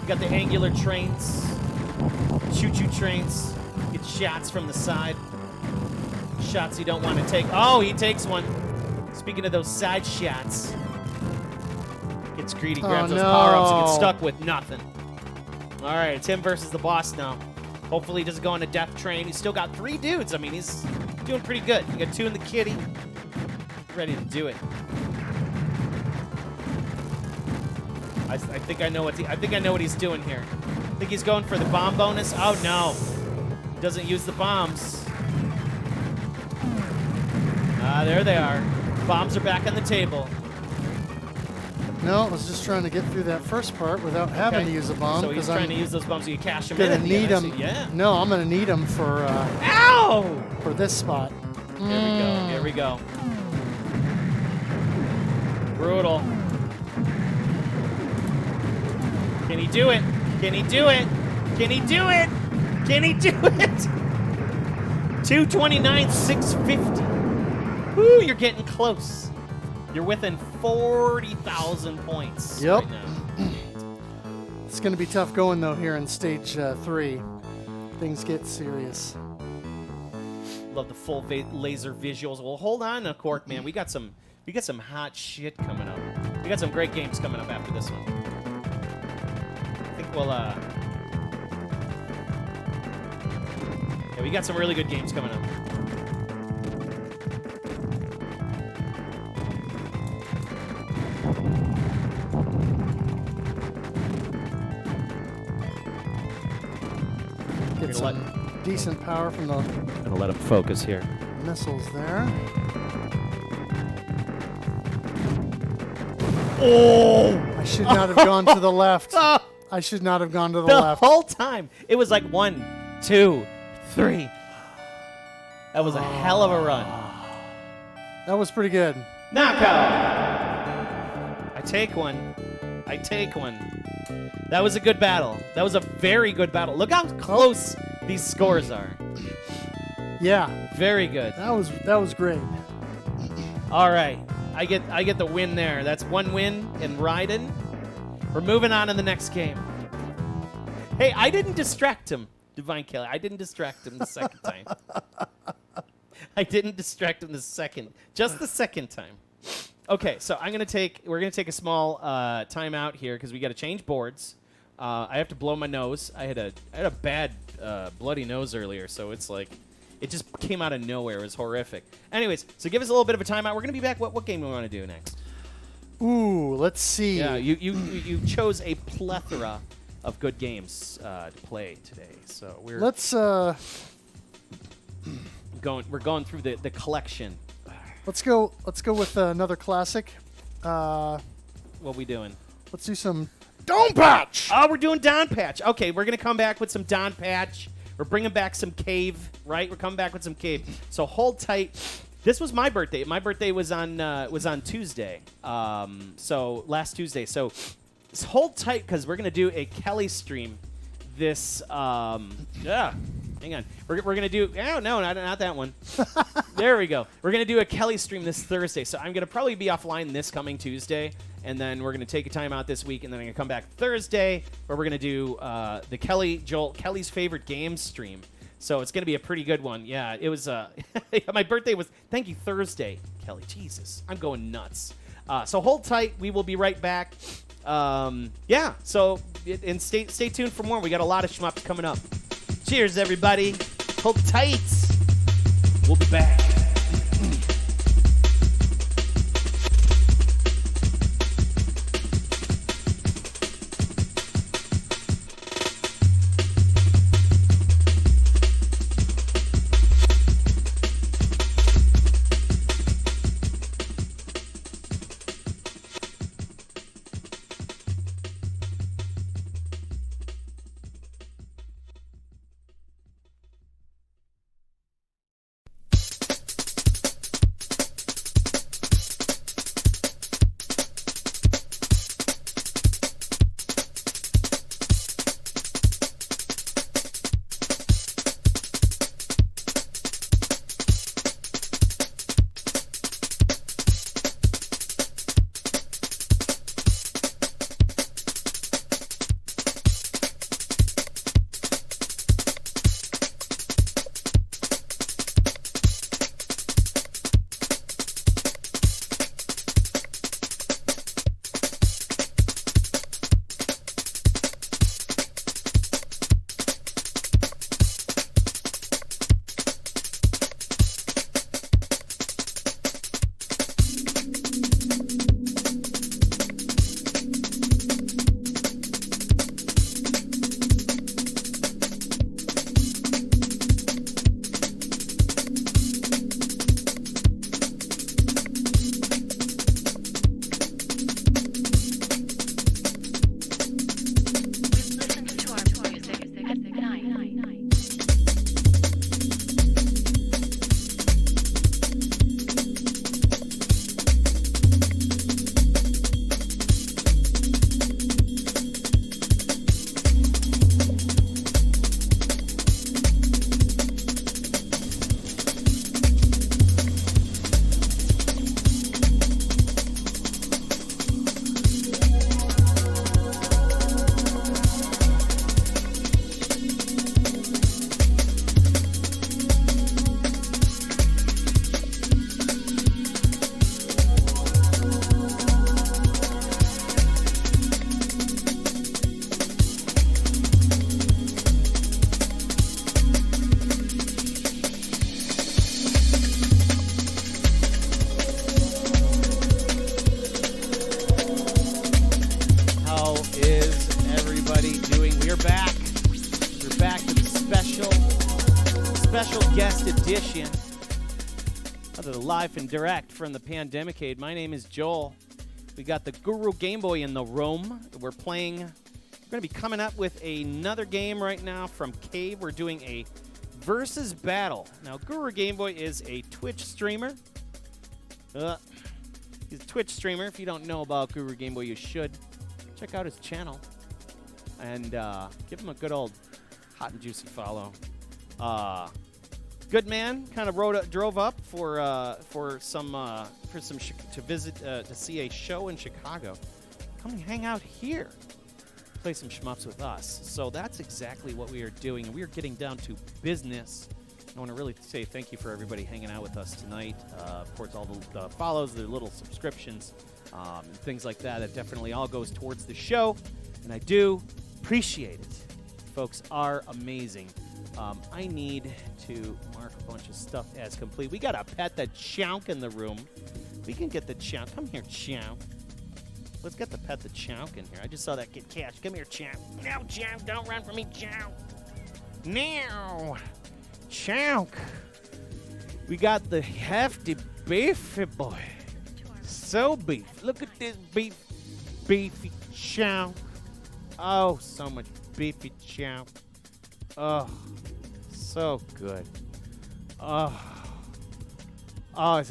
You got the angular trains, choo-choo trains. Get shots from the side. Shots you don't want to take. Oh, he takes one. Speaking of those side shots. Gets greedy, grabs those power-ups, and gets stuck with nothing. All right, it's him versus the boss now. Hopefully he doesn't go on a death train. He's still got 3 dudes. I mean, he's doing pretty good. You got 2 in the kitty. Ready to do it. I think I know what he's doing here. I think he's going for the bomb bonus. Oh no, doesn't use the bombs. There they are. Bombs are back on the table. No, I was just trying to get through that first part without having to use a bomb. So he's trying to use those bombs so you cash them in. Gonna need them. Yeah. No, I'm gonna need them for. Ow! For this spot. Here we go. Here we go. Brutal. Can he do it? Can he do it? Can he do it? Can he do it? 229, 650. Woo, you're getting close. You're within 40,000 points. Yep. Right now. It's going to be tough going, though, here in stage 3. Things get serious. Love the full laser visuals. Well, hold on, Cork, man. We got some hot shit coming up. We got some great games coming up after this one. I think we'll, yeah, we got some really good games coming up. Get some decent power from the Gonna let him focus here. missiles there. Oh! I should not have gone to the left. I should not have gone to the left. The whole time. It was like 1, 2, 3. That was a hell of a run. That was pretty good. Knockout! I take one. I take one. That was a good battle. That was a very good battle. Look how close these scores are. Yeah. Very good. That was great. All right. I get the win there. That's 1 win in Raiden. We're moving on to the next game. Hey, I didn't distract him, Divine Killer. I didn't distract him the second time. I didn't distract him just the second time. Okay, so we're gonna take a small timeout here because we got to change boards. I have to blow my nose. I had a bad bloody nose earlier, so it's like it just came out of nowhere. It was horrific. Anyways, so give us a little bit of a timeout. We're gonna be back. What game do we want to do next? Ooh, let's see. Yeah, you chose a plethora of good games to play today. So we're going through the collection. Let's go with another classic. What we doing? Let's do some DonPachi. Oh, we're doing DonPachi. Okay, we're gonna come back with some DonPachi. We're bringing back some Cave, right? We're coming back with some Cave. So hold tight. This was my birthday. My birthday was on Tuesday. So last Tuesday. So just hold tight because we're gonna do a Kelly stream. This hang on. We're gonna do. Oh no, not that one. There we go. We're gonna do a Kelly stream this Thursday. So I'm gonna probably be offline this coming Tuesday, and then we're gonna take a time out this week, and then I'm gonna come back Thursday where we're gonna do the Kelly's favorite games stream. So it's gonna be a pretty good one. Yeah, it was. My birthday was. Thank you, Thursday, Kelly. Jesus, I'm going nuts. So hold tight. We will be right back. Yeah, so and stay tuned for more. We got a lot of shmups coming up. Cheers, everybody. Hold tight. We'll be back. Edition of the live and direct from the PANDEMiCADE. My name is Joel. We got the GuruGameboy in the room. We're going to be coming up with another game right now from Cave. We're doing a versus battle. Now, GuruGameboy is a Twitch streamer. He's a Twitch streamer. If you don't know about GuruGameboy, you should. Check out his channel and give him a good old hot and juicy follow. Good man, kind of drove up to visit to see a show in Chicago. Come and hang out here, play some shmups with us. So that's exactly what we are doing, and we are getting down to business. I want to really say thank you for everybody hanging out with us tonight. Of course, all the follows, the little subscriptions, and things like that. That definitely all goes towards the show, and I do appreciate it. Folks are amazing. I need to mark a bunch of stuff as complete. We got to pet the chonk in the room. We can get the chonk. Come here, chonk. Let's get the pet the chonk in here. I just saw that get catch. Come here, chonk. No, chonk, don't run from me, chonk. Now, chonk. We got the hefty beefy boy. So beef. Look at this beefy chonk. Oh, so much beefy chonk. Oh, so good. Oh,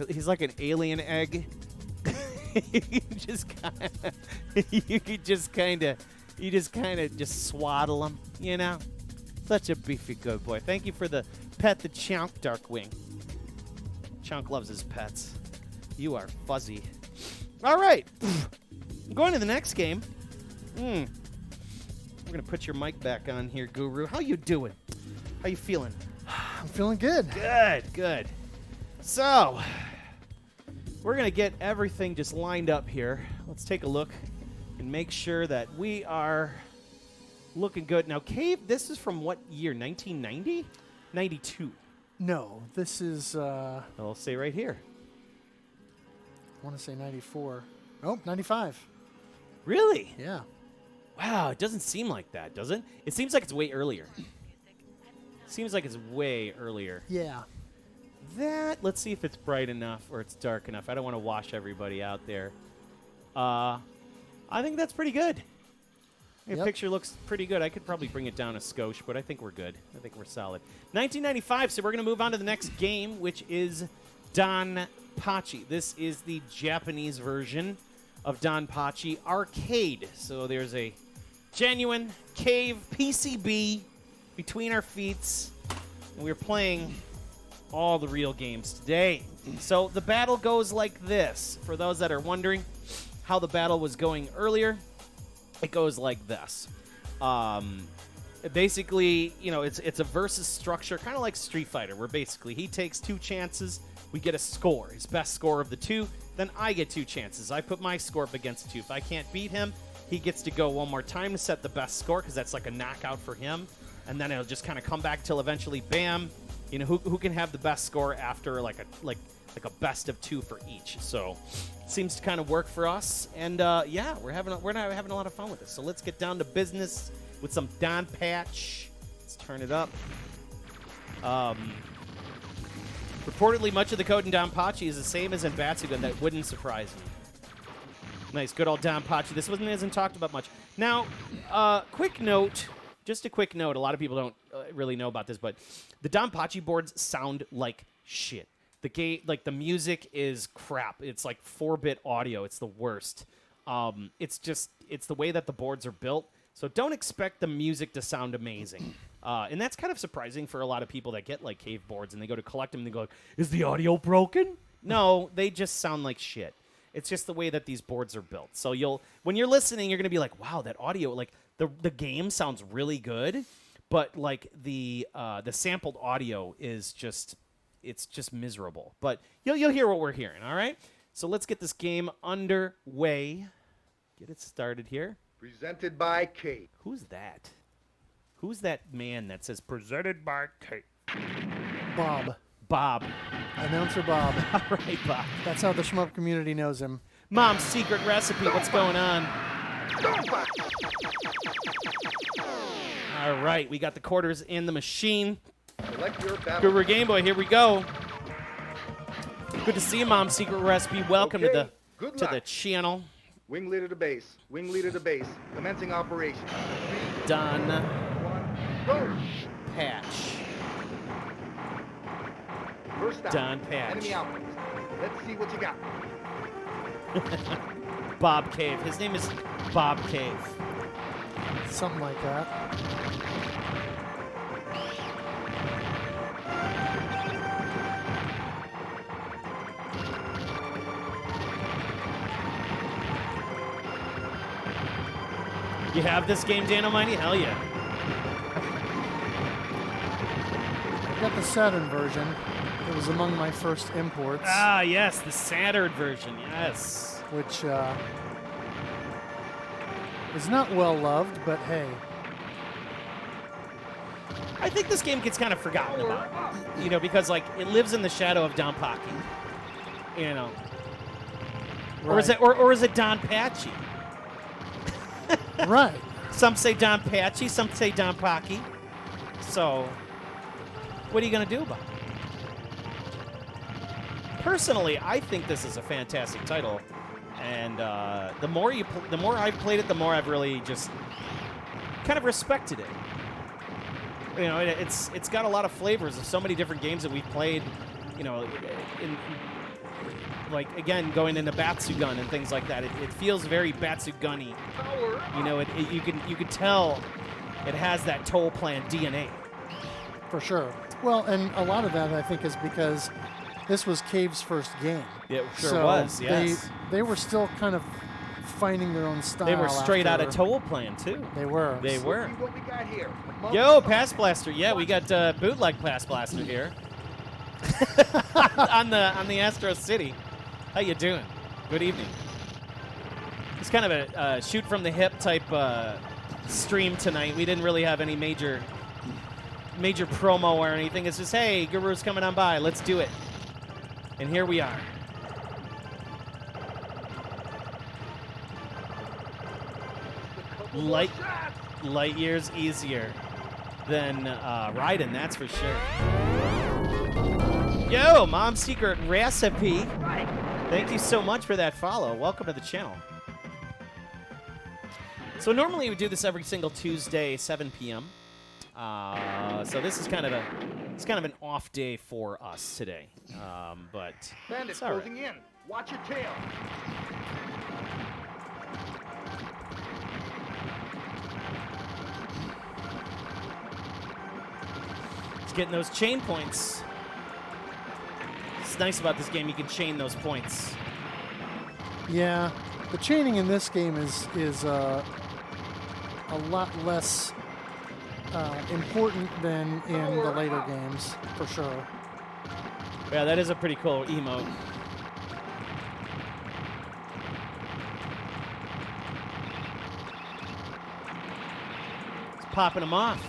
he's like an alien egg. You just kind of swaddle him, you know. Such a beefy good boy. Thank you for the pet, the Chonk Darkwing. Chonk loves his pets. You are fuzzy. All right, going to the next game. We're gonna put your mic back on here, Guru. How you doing? How you feeling? I'm feeling good. Good. So, we're going to get everything just lined up here. Let's take a look and make sure that we are looking good. Now, Cave, this is from what year? 1990? 92. No, this is, I'll say right here. I want to say 94. Oh, 95. Really? Yeah. Wow, it doesn't seem like that, does it? It seems like it's way earlier. Seems like it's way earlier. Yeah. Let's see if it's bright enough or it's dark enough. I don't want to wash everybody out there. I think that's pretty good. The picture looks pretty good. I could probably bring it down a skosh, but I think we're good. I think we're solid. 1995, so we're going to move on to the next game, which is DonPachi. This is the Japanese version of DonPachi Arcade. So there's a genuine cave PCB between our feet, and we're playing all the real games today. So the battle goes like this. For those that are wondering how the battle was going earlier, it goes like this. Basically, you know, it's a versus structure, kind of like Street Fighter, where basically he takes 2 chances, we get a score, his best score of the 2, then I get 2 chances. I put my score up against 2. If I can't beat him, he gets to go one more time to set the best score, because that's like a knockout for him, and then it'll just kind of come back till eventually, bam, you know, who can have the best score after like a best of 2 for each. So seems to kind of work for us, and yeah, we're having a lot of fun with this. So let's get down to business with some DonPachi. Let's turn it up. Reportedly, much of the code in DonPachi is the same as in Batsugan. That wouldn't surprise me. Nice, good old DonPachi. This isn't talked about much. Now, quick note, just a quick note. A lot of people don't really know about this, but the DonPachi boards sound like shit. The game, like the music is crap. It's like 4-bit audio. It's the worst. It's the way that the boards are built. So don't expect the music to sound amazing. And that's kind of surprising for a lot of people that get like cave boards and they go to collect them and they go, is the audio broken? No, they just sound like shit. It's just the way that these boards are built. So when you're listening, you're going to be like, wow, that audio, like the game sounds really good, but like the sampled audio is just, it's just miserable. But you'll hear what we're hearing, all right? So let's get this game underway. Get it started here. Presented by Kate. Who's that? Who's that man that says presented by Kate? Bob. Bob. Announcer Bob. All right, Bob. That's how the shmup community knows him. Mom's secret recipe. What's going on? All right, we got the quarters in the machine. Select your battle. GuruGameboy, here we go. Good to see you, Mom's secret recipe. Welcome to the channel. Wing leader to base. Wing leader to base. Commencing operation. Done. 1, go. Patch. First down. Done patch. Enemy outpost. Let's see what you got. Bob Cave. His name is Bob Cave. Something like that. You have this game, Dan Almighty? Hell yeah. I got the Saturn version. It was among my first imports. Ah, yes, the Saturn version, yes. Which is not well loved, but hey. I think this game gets kind of forgotten about, you know, because like it lives in the shadow of DonPachi, you know. Or is it DonPachi? Right. Some say DonPachi, some say DonPachi. So, what are you going to do about it? Personally, I think this is a fantastic title, and the more I've played it, the more I've really just kind of respected it. You know, it's got a lot of flavors of so many different games that we've played. You know, like again going into Batsugun and things like that. It feels very Batsugun-y. You know, you can tell it has that Toll Plan DNA. For sure. Well, and a lot of that I think is because this was Cave's first game. It sure so was. Yes. They were still kind of finding their own style. They were straight out of Toll Plan too. They were. They were. See what we got here. Yo, Pass Blaster. Yeah, we got bootleg Pass Blaster here on the Astro City. How you doing? Good evening. It's kind of a shoot from the hip type stream tonight. We didn't really have any major promo or anything. It's just, hey, Guru's coming on by. Let's do it. And here we are. Light years easier than Raiden, that's for sure. Yo, Mom's Secret Recipe. Thank you so much for that follow. Welcome to the channel. So normally we do this every single Tuesday, 7 p.m. So this is kind of an off day for us today. But Bandits it's all right. closing in. Watch your tail. It's getting those chain points. It's nice about this game. You can chain those points. Yeah, the chaining in this game is a lot less important than in the later games, for sure. Yeah, that is a pretty cool emote. It's popping them off.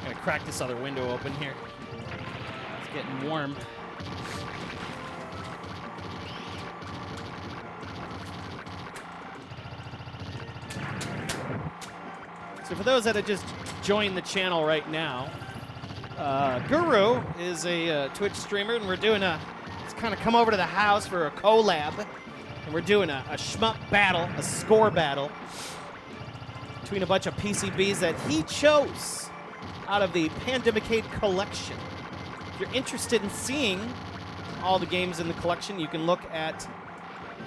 Gonna crack this other window open here. It's getting warm. So for those that have just joined the channel right now, Guru is a Twitch streamer, and we're doing it's kind of come over to the house for a collab, and we're doing a shmup battle, a score battle between a bunch of PCBs that he chose out of the PANDEMiCADE collection. If you're interested in seeing all the games in the collection, you can look at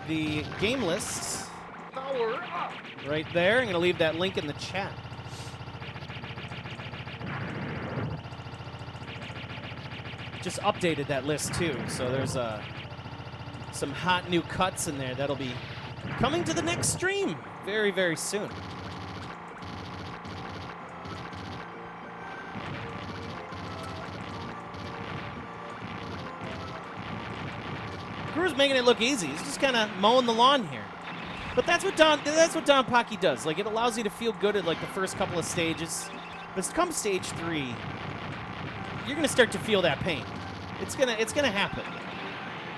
the game lists Power up. right there. I'm going to leave that link in the chat. Just updated that list too, so there's some hot new cuts in there that'll be coming to the next stream very, very soon. Guru's making it look easy. He's just kind of mowing the lawn here. But that's what DonPachi does. Like, it allows you to feel good at like the first couple of stages. But come stage 3, you're gonna start to feel that pain. It's gonna happen.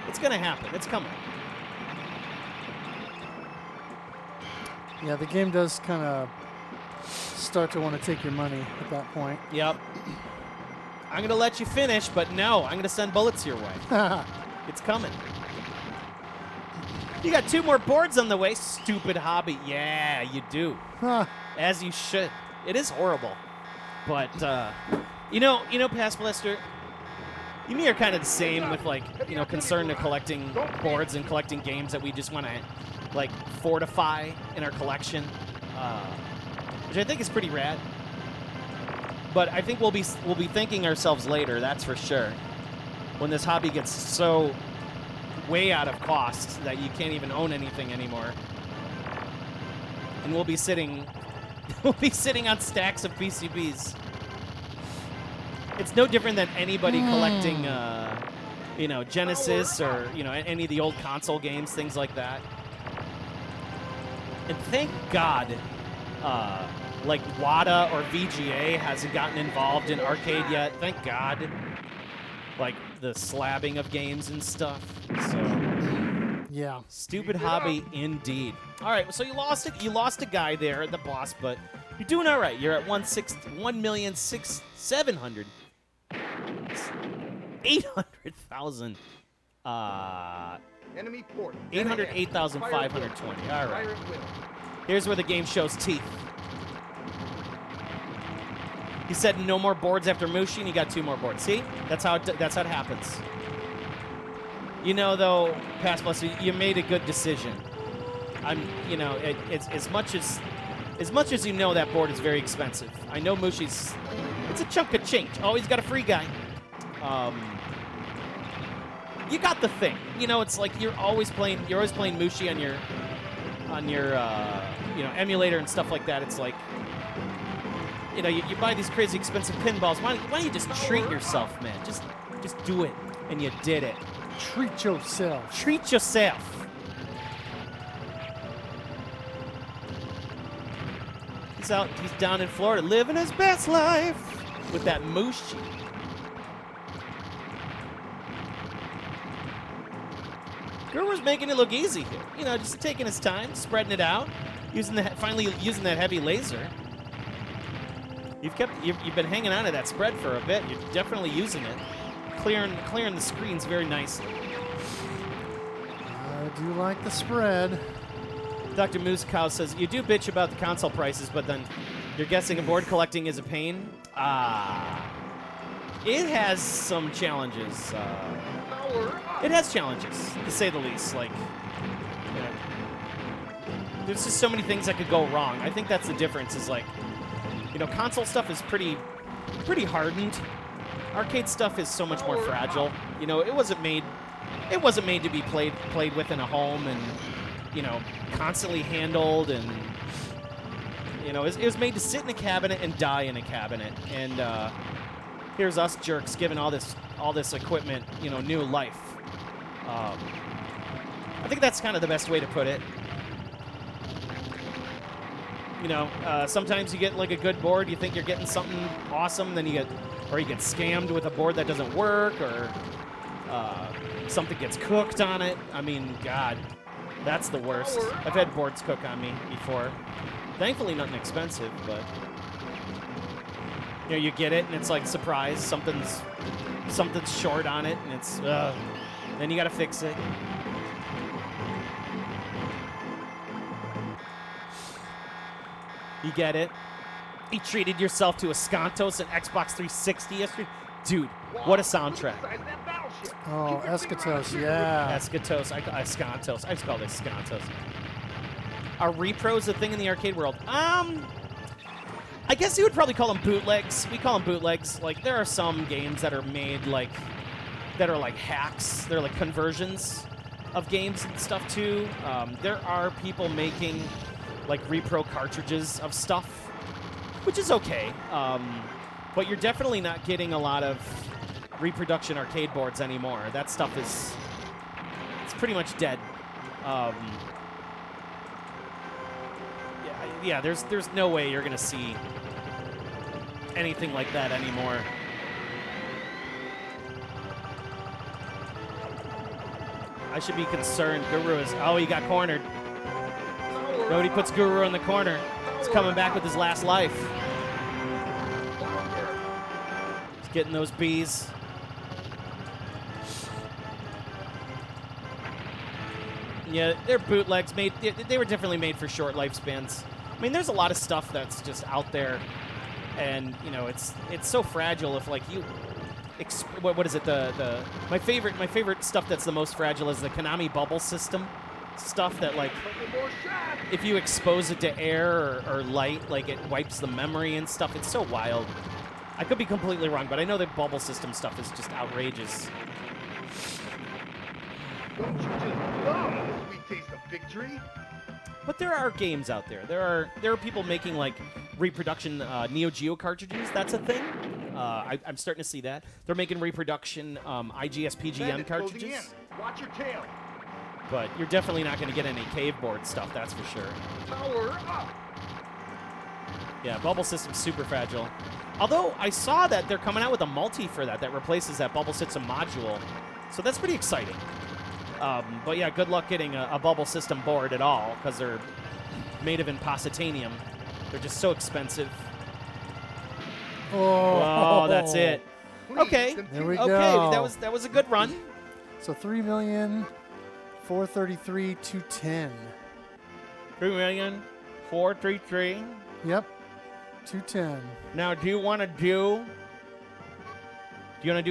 It's gonna happen. It's coming. Yeah, the game does kind of start to want to take your money at that point. Yep. I'm gonna let you finish, but no, I'm gonna send bullets your way. It's coming. You got 2 more boards on the way, stupid hobby. Yeah, you do. As you should. It is horrible. But, you know, Past Blaster, you and me are kind of the same with, like, concern to collecting boards and collecting games that we just want to, like, fortify in our collection, which I think is pretty rad. But I think we'll be thanking ourselves later, that's for sure, when this hobby gets so way out of cost that you can't even own anything anymore. And we'll be sitting on stacks of PCBs. It's no different than anybody collecting Genesis or any of the old console games, things like that. And thank God like WADA or VGA hasn't gotten involved in arcade yet. Thank God. Like the slabbing of games and stuff. So Yeah. stupid hobby indeed. All right, so you lost a guy there at the boss, but you're doing all right. You're at 1,600,800,000. Enemy port. 808,520. All right. Here's where the game shows teeth. He said no more boards after Mushi, and he got 2 more boards. See? That's how it happens. Though, Past Plus, you made a good decision. It's as much as that board is very expensive. I know Mushi's, it's a chunk of change. Oh, he's got a free guy. You got the thing. It's like you're always playing Mushi on your emulator and stuff like that. It's like you know, you buy these crazy expensive pinballs. Why don't you just treat yourself, man? Just do it, and you did it. Treat yourself. Treat yourself. He's down in Florida living his best life with that moosh. Guru's making it look easy here. You know, just taking his time, spreading it out, finally using that heavy laser. You've been hanging on to that spread for a bit. You're definitely using it, clearing the screens very nicely. I do like the spread. Dr. Moosecow says, you do bitch about the console prices, but then you're guessing a board collecting is a pain? It has some challenges. It has challenges, to say the least. Like, you know, there's just so many things that could go wrong. I think that's the difference is, like, you know, console stuff is pretty hardened. Arcade stuff is so much more fragile. You know, it wasn't made to be played with in a home and, you know, constantly handled, and you know, it was made to sit in a cabinet and die in a cabinet. And here's us jerks giving all this equipment, you know, new life. I think that's kind of the best way to put it. You know, sometimes you get like a good board, you think you're getting something awesome, then you get scammed with a board that doesn't work, or something gets cooked on it. I mean, God. That's the worst. I've had boards cook on me before. Thankfully, nothing expensive, but you know, you get it and it's like surprise, something's short on it, and it's then you got to fix it. You get it. You treated yourself to a Skantos and Xbox 360 yesterday, dude. What a soundtrack. Oh, Eschatos, yeah. Eschatos, Skantos. I just call this Skantos. Are repros a thing in the arcade world? I guess you would probably call them bootlegs. We call them bootlegs. Like, there are some games that are made that are like hacks. They're like conversions of games and stuff too. There are people making like repro cartridges of stuff, which is okay. But you're definitely not getting a lot of reproduction arcade boards anymore. That stuff it's pretty much dead. Yeah, there's no way you're gonna see anything like that anymore. I should be concerned. Guru is, he got cornered. Nobody puts Guru in the corner. He's coming back with his last life. He's getting those bees. Yeah, they're bootlegs. They were definitely made for short lifespans. I mean, there's a lot of stuff that's just out there, and you know, it's so fragile. If like you, what is it? My favorite stuff that's the most fragile is the Konami bubble system stuff. That like, if you expose it to air or light, like it wipes the memory and stuff. It's so wild. I could be completely wrong, but I know the bubble system stuff is just outrageous. Don't you just love the sweet taste of victory? But there are games out there. There are people making like reproduction Neo Geo cartridges. That's a thing. I'm starting to see that. They're making reproduction IGS PGM cartridges. Watch your tail. But you're definitely not going to get any cave board stuff. That's for sure. Power up. Yeah, bubble system's super fragile. Although I saw that they're coming out with a multi for that replaces that bubble system module. So that's pretty exciting. But yeah, good luck getting a bubble system board at all, because they're made of impositanium. They're just so expensive. Oh, that's it. Okay. There we go. Okay, that was a good run. So 3,433,210. 3,433. Yep. 210. Now, do you want to do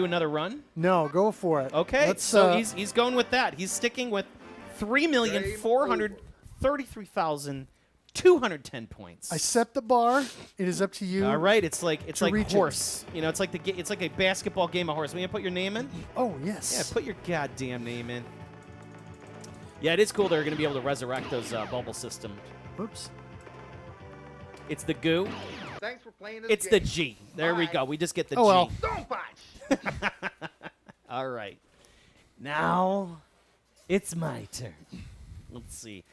another run? No, go for it. Okay, so he's going with that. He's sticking with 3,433,210 points. I set the bar. It is up to you. All right, it's like horse. It. You know, it's like a basketball game of horse. When you put your name in. Oh yes. Yeah, put your goddamn name in. Yeah, it is cool. They're going to be able to resurrect those bubble systems. Oops. It's the goo. Thanks for playing this It's game. the G. There we Bye. go. We just get the Oh, G. well. DonPachi. All right. Now it's my turn. Let's see.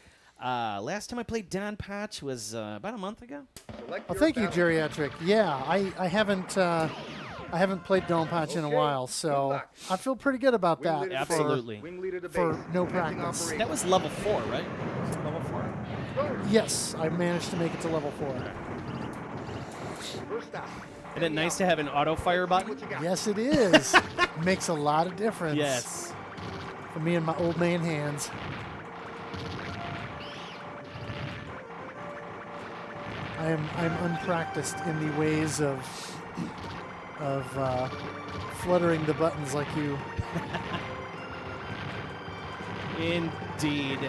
Last time I played DonPachi was about a month ago. Select Well, your thank you, battle. Geriatric. Yeah, I haven't played DonPachi in a Okay, while, good so luck. I feel pretty good about Wing that. leader to Absolutely. base. Wing leader to for base. no Commencing practice. operation. That was level 4, right? Was it level 4? Go. Yes, I managed to make it to level 4. First stop. Isn't it nice to have an auto fire button? What you got? Yes, it is. Makes a lot of difference. Yes. For me and my old man hands. I'm unpracticed in the ways of fluttering the buttons like you. Indeed.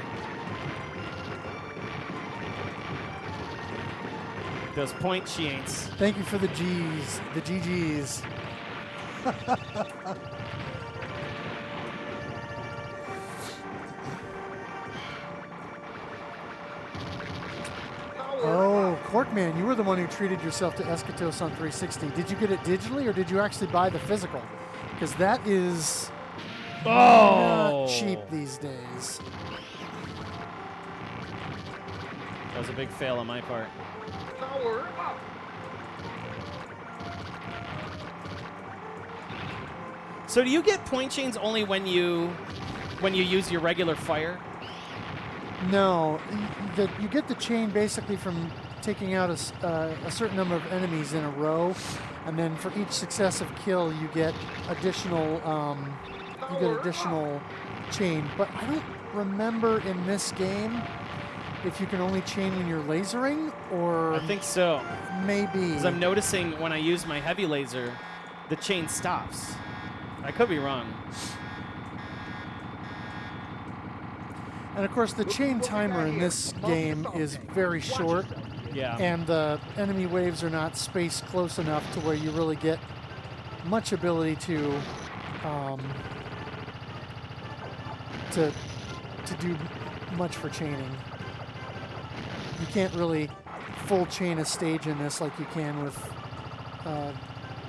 Those point chains. Thank you for the G's, the GGs. Oh, Corkman, you were the one who treated yourself to Eschatos on 360. Did you get it digitally or did you actually buy the physical? Because that is not cheap these days. That was a big fail on my part. Power up. So do you get point chains only when you use your regular fire? No, you get the chain basically from taking out a certain number of enemies in a row, and then for each successive kill, you get additional chain. But I don't remember in this game if you can only chain when you're lasering, or I think so. maybe. Because I'm noticing when I use my heavy laser, the chain stops. I could be wrong. And of course, the chain timer in this game is very short, Yeah. and the enemy waves are not spaced close enough to where you really get much ability to do much for chaining. You can't really full chain a stage in this like you can with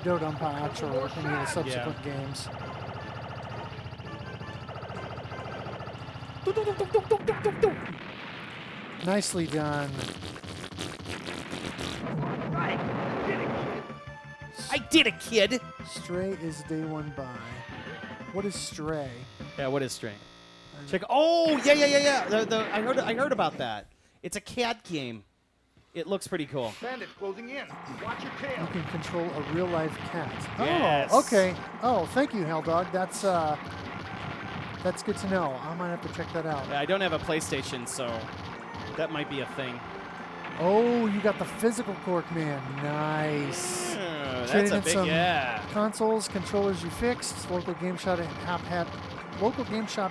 DonPachi or any of the subsequent games. Nicely done. Right. Get it, kid. I did it, kid. Stray is day one buy. What is Stray? Yeah, what is string? Check. Oh, yeah. I heard about that. It's a cat game. It looks pretty cool. Bandits closing in. Watch your You tail. can control a real life cat. Yes. Oh, okay. Oh, thank you, Helldog. That's good to know. I might have to check that out. Yeah, I don't have a PlayStation, so that might be a thing. Oh, you got the physical Corkman. Nice. That's Trading a in big, some yeah. consoles, controllers you fixed. Local game shop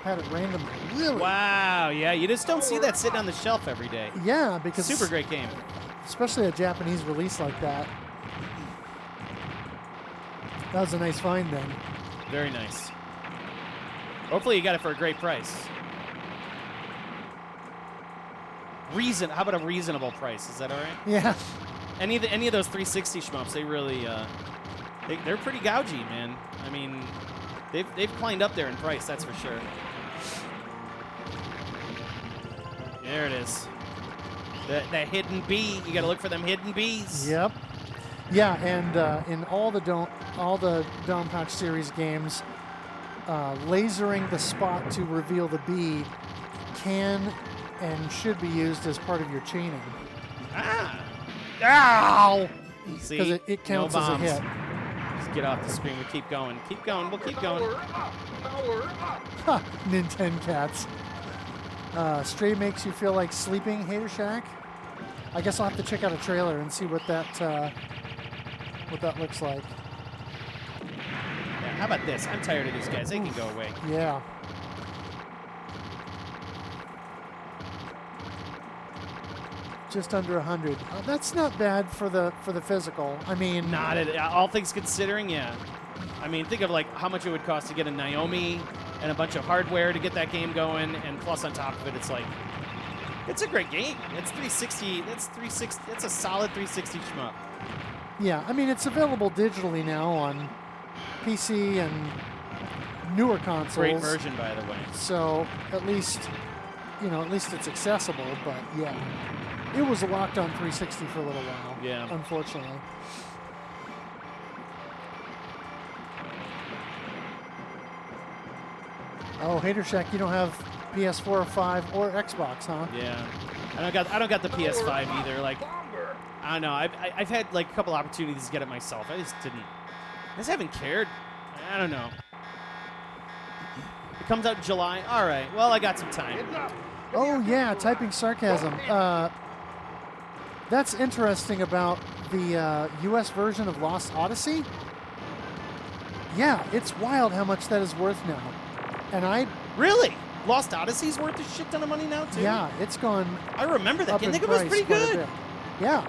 had it randomly. Really? Wow, yeah, you just don't see that sitting on the shelf every day. Yeah, because Super great game. especially a Japanese release like that. That was a nice find then. Very nice. Hopefully you got it for a great price. How about a reasonable price? Is that all right? Yeah. Any of those 360 shmups, they really they're pretty gougy, man. I mean, they've climbed up there in price, that's for sure. There it is. That hidden bee. You got to look for them hidden bees. Yep. Yeah, and in all the DonPachi series games, lasering the spot to reveal the bee can and should be used as part of your chaining. Ah. Ow! See, Because it counts no as a bombs. hit. Just get off the screen. We keep going. Keep going. We'll keep going. Power up. Power up. Ha! Nintendo cats. Stray makes you feel like sleeping, Hater Shack. I guess I'll have to check out a trailer and see what that looks like. Yeah, how about this? I'm tired of these guys. They can go away. Yeah. Just under 100. That's not bad for the physical. I mean, Not at all things considering, yeah. I mean, think of like how much it would cost to get a Naomi and a bunch of hardware to get that game going, and plus on top of it, it's like, it's a great game. It's 360. It's a solid 360 shmup. Yeah, I mean, it's available digitally now on PC and newer consoles. Great version, by the way. So at least it's accessible. But yeah, it was locked on 360 for a little while. Yeah. Unfortunately. Oh, Hater Shack, you don't have PS4 or 5 or Xbox, huh? Yeah. I don't got the PS5 either. Like, I don't know. I've had like a couple opportunities to get it myself. I just haven't cared. I don't know. It comes out in July. All right. Well, I got some time. Oh yeah, typing sarcasm. That's interesting about the U.S. version of Lost Odyssey. Yeah, it's wild how much that is worth now. And Really? Lost Odyssey's worth a shit ton of money now too. Yeah, it's gone. I remember that. Up I in think it was price pretty quite a good. bit. Yeah,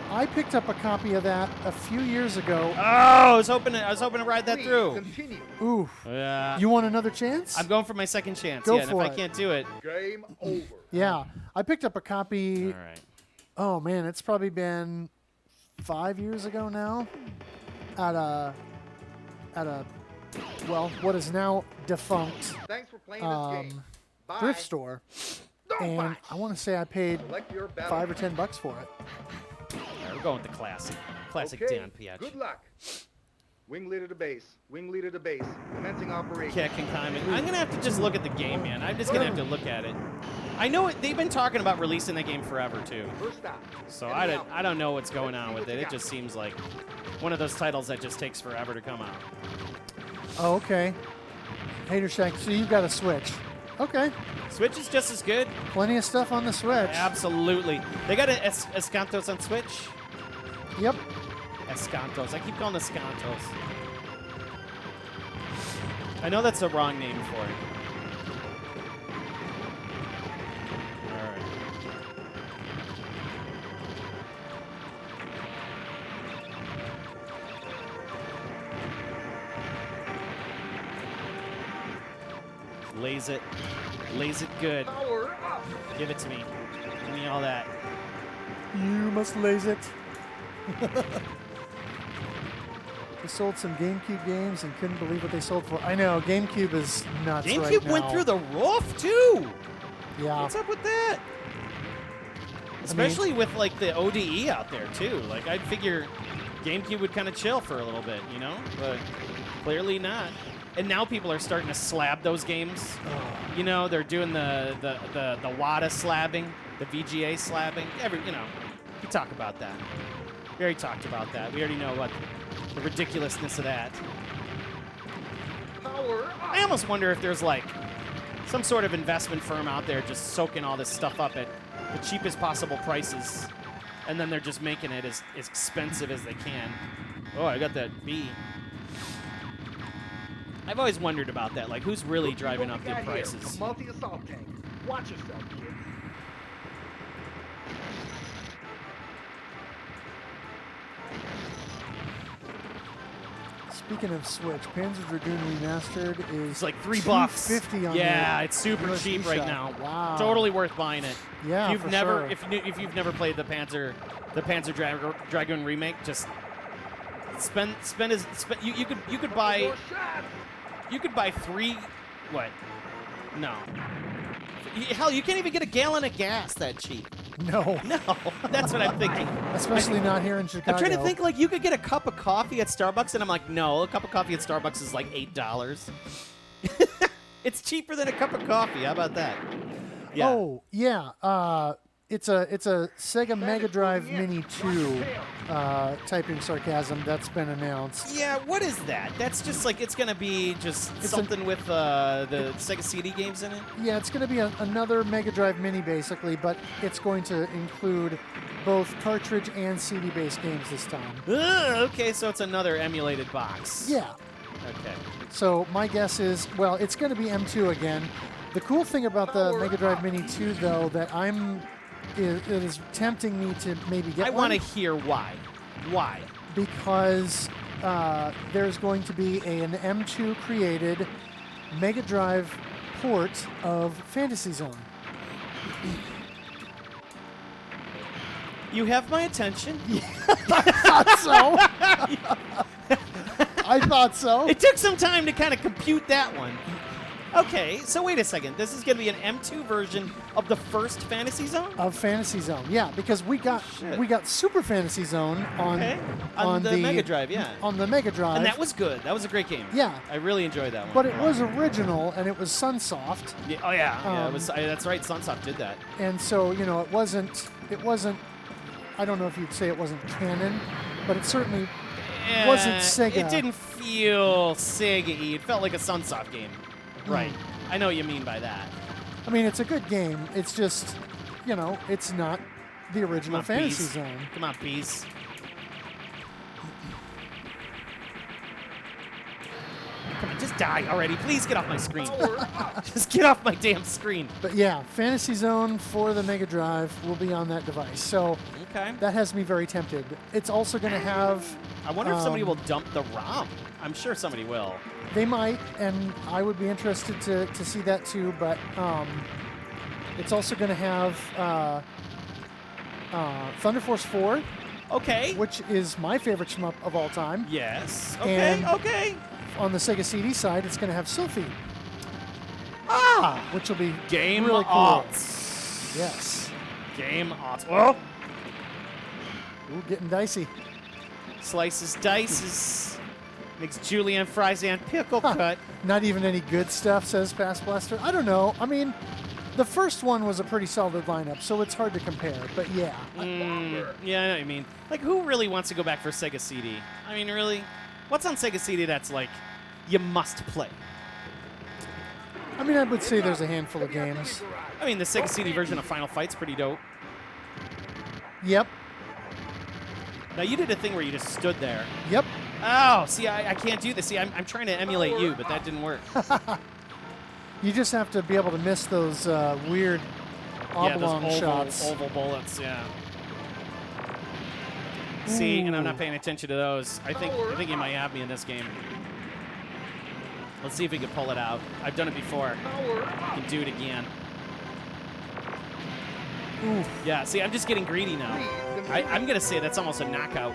I picked up a copy of that a few years ago. Oh, I was hoping to ride that through. Continue. Oof. Yeah. You want another chance? I'm going for my second chance. Go yeah, for and if it. I can't do it. Game over. Yeah, I picked up a copy. All right. Oh man, it's probably been 5 years ago now. At a what is now defunct Thanks for playing this game. Bye. thrift store, and DonPachi. I want to say I paid Select your battle. $5 or $10 for it. All right, we're going with the classic. Classic Okay, DonPachi. good luck. Wing leader to base. Wing leader to base. Commencing operation. Kick and timing. I'm gonna have to just look at the game, man. I'm just gonna have to look at it. I know they've been talking about releasing that game forever too. First stop. So Enemy out. I don't know what's going Let's on see with what it. you It got. just seems like one of those titles that just takes forever to come out. Oh, okay. Hater Shack, so you've got a Switch. Okay, Switch is just as good. plenty of stuff on the Switch. Absolutely. They got an Escantos on Switch. Yep. Escantos. I keep calling it Escantos. I know that's the wrong name for it. All right. Lays it. Lays it good. Power up. Give it to me. Give me all that. You must laze it. They sold some GameCube games and couldn't believe what they sold for. I know, GameCube is nuts right GameCube now. went through the roof too. Yeah. What's up with that? Especially with like the ODE out there too. Like I'd figure GameCube would kind of chill for a little bit, you know? But clearly not. And now people are starting to slab those games. You know, they're doing the WADA slabbing, the VGA slabbing. We talk about that. We already talked about that. We already know what the ridiculousness of that. Power up. I almost wonder if there's like some sort of investment firm out there just soaking all this stuff up at the cheapest possible prices, and then they're just making it as expensive as they can. Oh, I got that B. I've always wondered about that. Like, who's really driving up the What we got here? prices? A multi-assault tank. Watch yourself, kid. Speaking of Switch, Panzer Dragoon Remastered is It's like $3. $2.50 on Yeah, the it's super USB cheap right shop. now. Wow. Totally worth buying it. Yeah, if you've for never, sure. if you've never played the Panzer Dragoon remake, just spend you could buy. More shots. You could buy 3. What? No. Hell, you can't even get a gallon of gas that cheap. No. No, that's what I'm thinking. Especially not here in Chicago. I'm trying to think, like, you could get a cup of coffee at Starbucks, and I'm like, no, a cup of coffee at Starbucks is like $8. It's cheaper than a cup of coffee. How about that? Yeah. Oh, yeah. It's a Sega Mega Drive Mini 2 typing sarcasm that's been announced. Yeah, what is that? That's just like, it's going to be just It's something with the Sega CD games in it? Yeah, it's going to be another Mega Drive Mini, basically, but it's going to include both cartridge and CD-based games this time. Okay, so it's another emulated box. Yeah. Okay. So my guess is, well, it's going to be M2 again. The cool thing about the Mega Drive Mini 2, though, that it is tempting me to maybe get I one. want to hear why. Why? Because there's going to be an M2 created Mega Drive port of Fantasy Zone. You have my attention. thought so. I thought so. It took some time to kind of compute that one. Okay, so wait a second. This is going to be an M2 version of the first Fantasy Zone? Of Fantasy Zone, yeah, because we got Super Fantasy Zone on the Mega Drive, yeah. On the Mega Drive. And that was good. That was a great game. Yeah. I really enjoyed that one. But it was original, and it was Sunsoft. Yeah, oh, yeah. It was, that's right. Sunsoft did that. And so, you know, it wasn't, I don't know if you'd say it wasn't canon, but it certainly wasn't Sega. It didn't feel Sega-y. It felt like a Sunsoft game. Right. I know what you mean by that. I mean, it's a good game. It's just, you know, it's not the original Fantasy Zone. Come on, bees. Come on, just die already. Please get off my screen. Just get off my damn screen. But yeah, Fantasy Zone for the Mega Drive will be on that device. So that has me very tempted. It's also going to have... I wonder if somebody will dump the ROM. I'm sure somebody will. They might, and I would be interested to see that too, but it's also going to have Thunder Force 4. Okay. Which is my favorite shmup of all time. Yes. Okay, okay. On the Sega CD side, it's going to have Sylphie. Which will be Game really cool. Aughts. Yes. Game Aughts. Oh! Ooh, getting dicey. Slices, dices. Makes julienne fries and pickle cut. Not even any good stuff, says Fast Blaster. I don't know. I mean, the first one was a pretty solid lineup, so it's hard to compare. But yeah. Yeah, I know what you mean. Like, who really wants to go back for Sega CD? I mean, really? What's on Sega CD that's like, you must play? I mean, I would say there's a handful of games. I mean, the Sega CD version of Final Fight's pretty dope. Yep. Now, you did a thing where you just stood there. Yep. Oh, see, I can't do this. See, I'm trying to emulate you, but that didn't work. You just have to be able to miss those weird oblong shots. Oval bullets, yeah. See, and I'm not paying attention to those. I think you might have me in this game. Let's see if we can pull it out. I've done it before. We can do it again. Ooh. Yeah, see, I'm just getting greedy now. I'm going to say that's almost a knockout.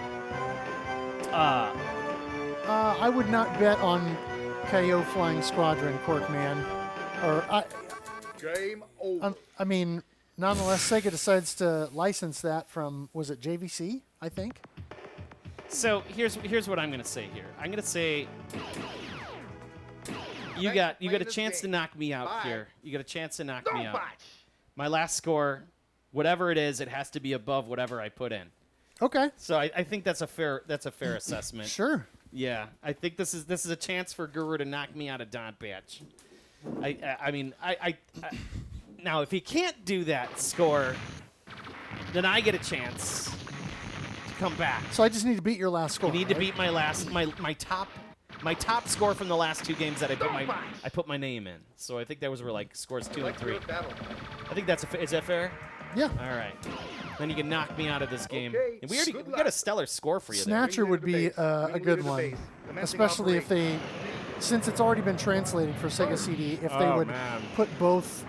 I would not bet on KO Flying Squadron, Corkman. Game over. I mean, nonetheless, Sega decides to license that from, was it JVC, I think? So here's what I'm going to say here. I'm going to say you got a chance to knock me out here. You got a chance to knock me out. My last score, whatever it is, it has to be above whatever I put in. Okay. So I think that's a fair assessment. Sure. Yeah, I think this is a chance for Guru to knock me out of DonPachi. I mean, now if he can't do that score, then I get a chance to come back. So I just need to beat your last score. You need to beat my last my top score from the last two games that I put my name in. So I think those were like scores 2 and 3. I think is that fair? Yeah. All right. Then you can knock me out of this game. Okay, And we got a stellar score for you there. Snatcher would be a good one, especially if they, since it's already been translated for Sega CD, if they would put both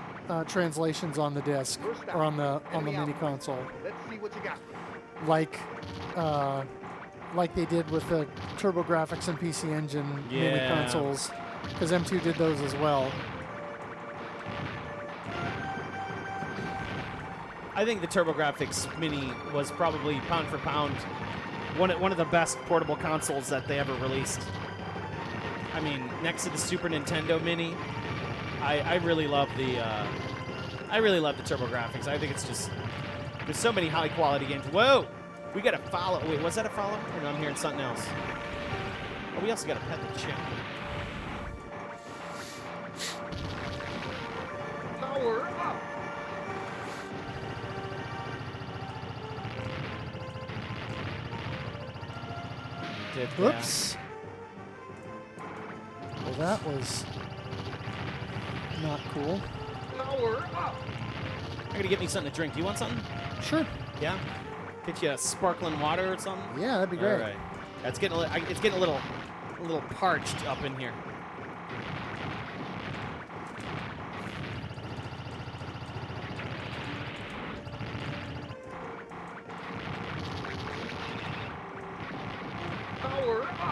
translations on the disc or on the mini console, Let's see what you got. like they did with the TurboGrafx and PC Engine mini consoles, because M2 did those as well. I think the TurboGrafx Mini was probably pound for pound one of the best portable consoles that they ever released. I mean, next to the Super Nintendo Mini, I really love the TurboGrafx. I think it's just there's so many high quality games. Whoa, we got a follow. Wait, was that a follow? Or no, I'm hearing something else. Oh, we also got to pet the chick. Power up. Oops. Well, that was not cool. Power up. I'm gonna get me something to drink. Do you want something? Sure. Yeah. Get you a sparkling water or something. Yeah, that'd be great. All right. It's getting a little parched up in here.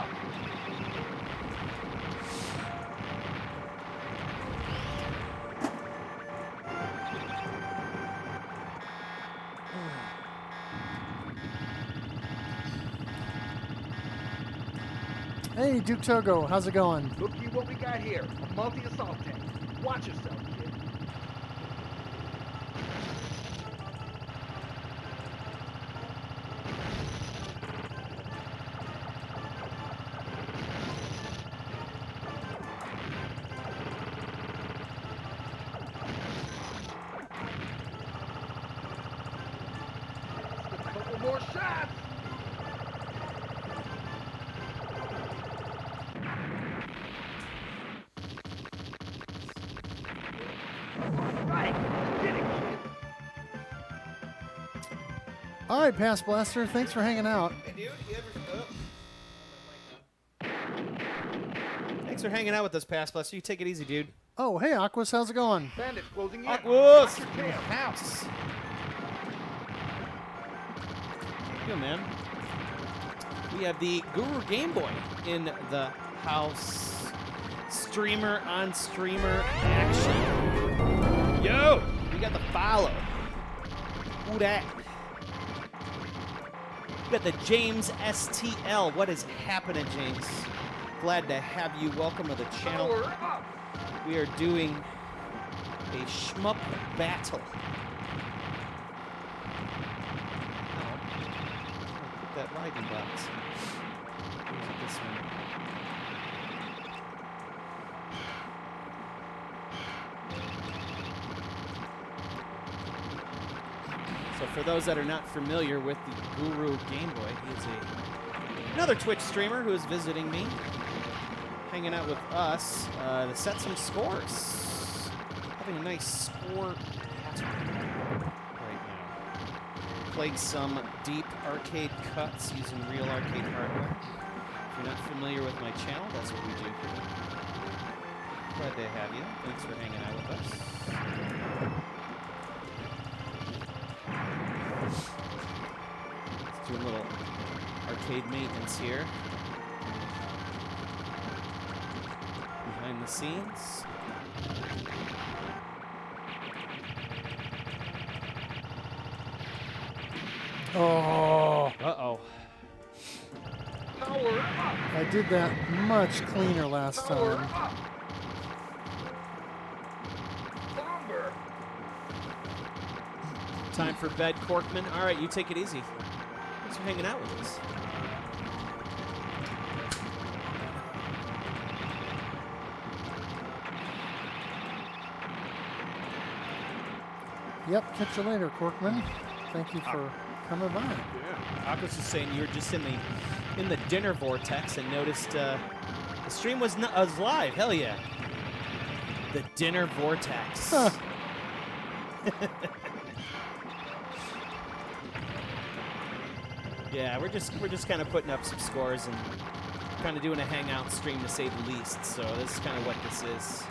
up. Hey, Duke Togo, how's it going? Looky what we got here. A multi-assault tank. Watch yourself, kid. Just a couple more shots. Right. Get it, kid. All right, Pass Blaster, thanks for hanging out. Hey, dude, you ever... Thanks for hanging out with us, Pass Blaster. You take it easy, dude. Oh, hey, Aquas, how's it going? Bandits closing in. Aquas! Watch your tail. House. Good, man. We have the GuruGameboy in the house. Streamer on streamer action. Yo! We got the follow. Who that? We got the James STL. What is happening, James? Glad to have you. Welcome to the channel. Power up. We are doing a shmup battle. Oh. Put that Raiden box. Where's it, this one? So for those that are not familiar with the GuruGameboy, he is another Twitch streamer who is visiting me, hanging out with us to set some scores. Having a nice score battle right now. Playing some deep arcade cuts using real arcade hardware. If you're not familiar with my channel, that's what we do here. Glad to have you. Thanks for hanging out with us. Let's do a little arcade maintenance here. Behind the scenes. Oh, Uh-oh. Power up. I did that much cleaner last Power time. up. Bomber. Time for bed, Corkman. All right, you take it easy. Thanks for hanging out with us. Yep, catch you later, Corkman. Thank you for coming by. Yeah. Akos is saying you were just in the dinner vortex and noticed the stream was live. Hell yeah. The dinner vortex. Huh. Yeah, we're just kind of putting up some scores and kind of doing a hangout stream to say the least. So this is kind of what this is.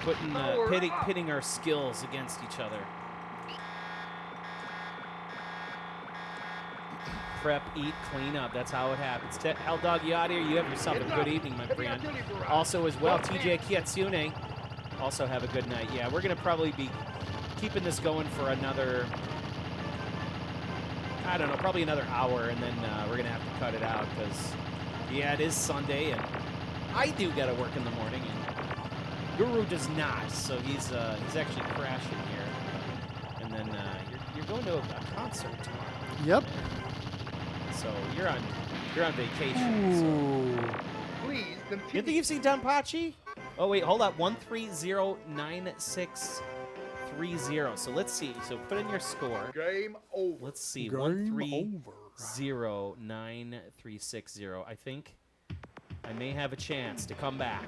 Putting pitting our skills against each other. Prep, eat, clean up. That's how it happens. Hell Dog, you out here? You have yourself a good evening, my friend. Also, as well, TJ Kiatsune. Also have a good night. Yeah, we're gonna probably be keeping this going for another, I don't know, probably another hour, and then we're gonna have to cut it out because, yeah, it is Sunday, and I do gotta work in the morning, and Guru does not, so he's actually crashing here, and then you're going to a concert tomorrow. Yep. So you're on vacation. So. Ooh. Please You continue. think you've seen DonPachi? Oh wait, hold up. 1309630. So let's see. So put in your score. Game over. Let's see. Game over. 1309360. I think I may have a chance to come back.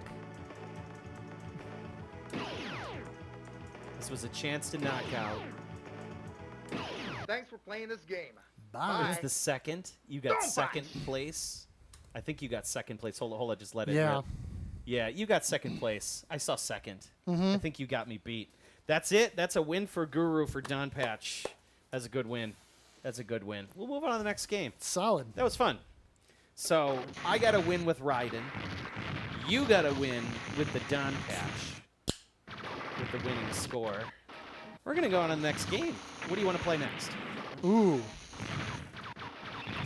This was a chance to knock out. Thanks for playing this game. Bye. This is the second. You got DonPachi. second place. I think you got second place. Hold on. Just let it Yeah. rip. Yeah, you got second place. I saw second. Mm-hmm. I think you got me beat. That's it. That's a win for Guru for DonPachi. That's a good win. That's a good win. We'll move on to the next game. Solid. That was fun. So I got to win with Raiden. You got to win with the DonPachi with the winning score. We're going to go on to the next game. What do you want to play next? Ooh.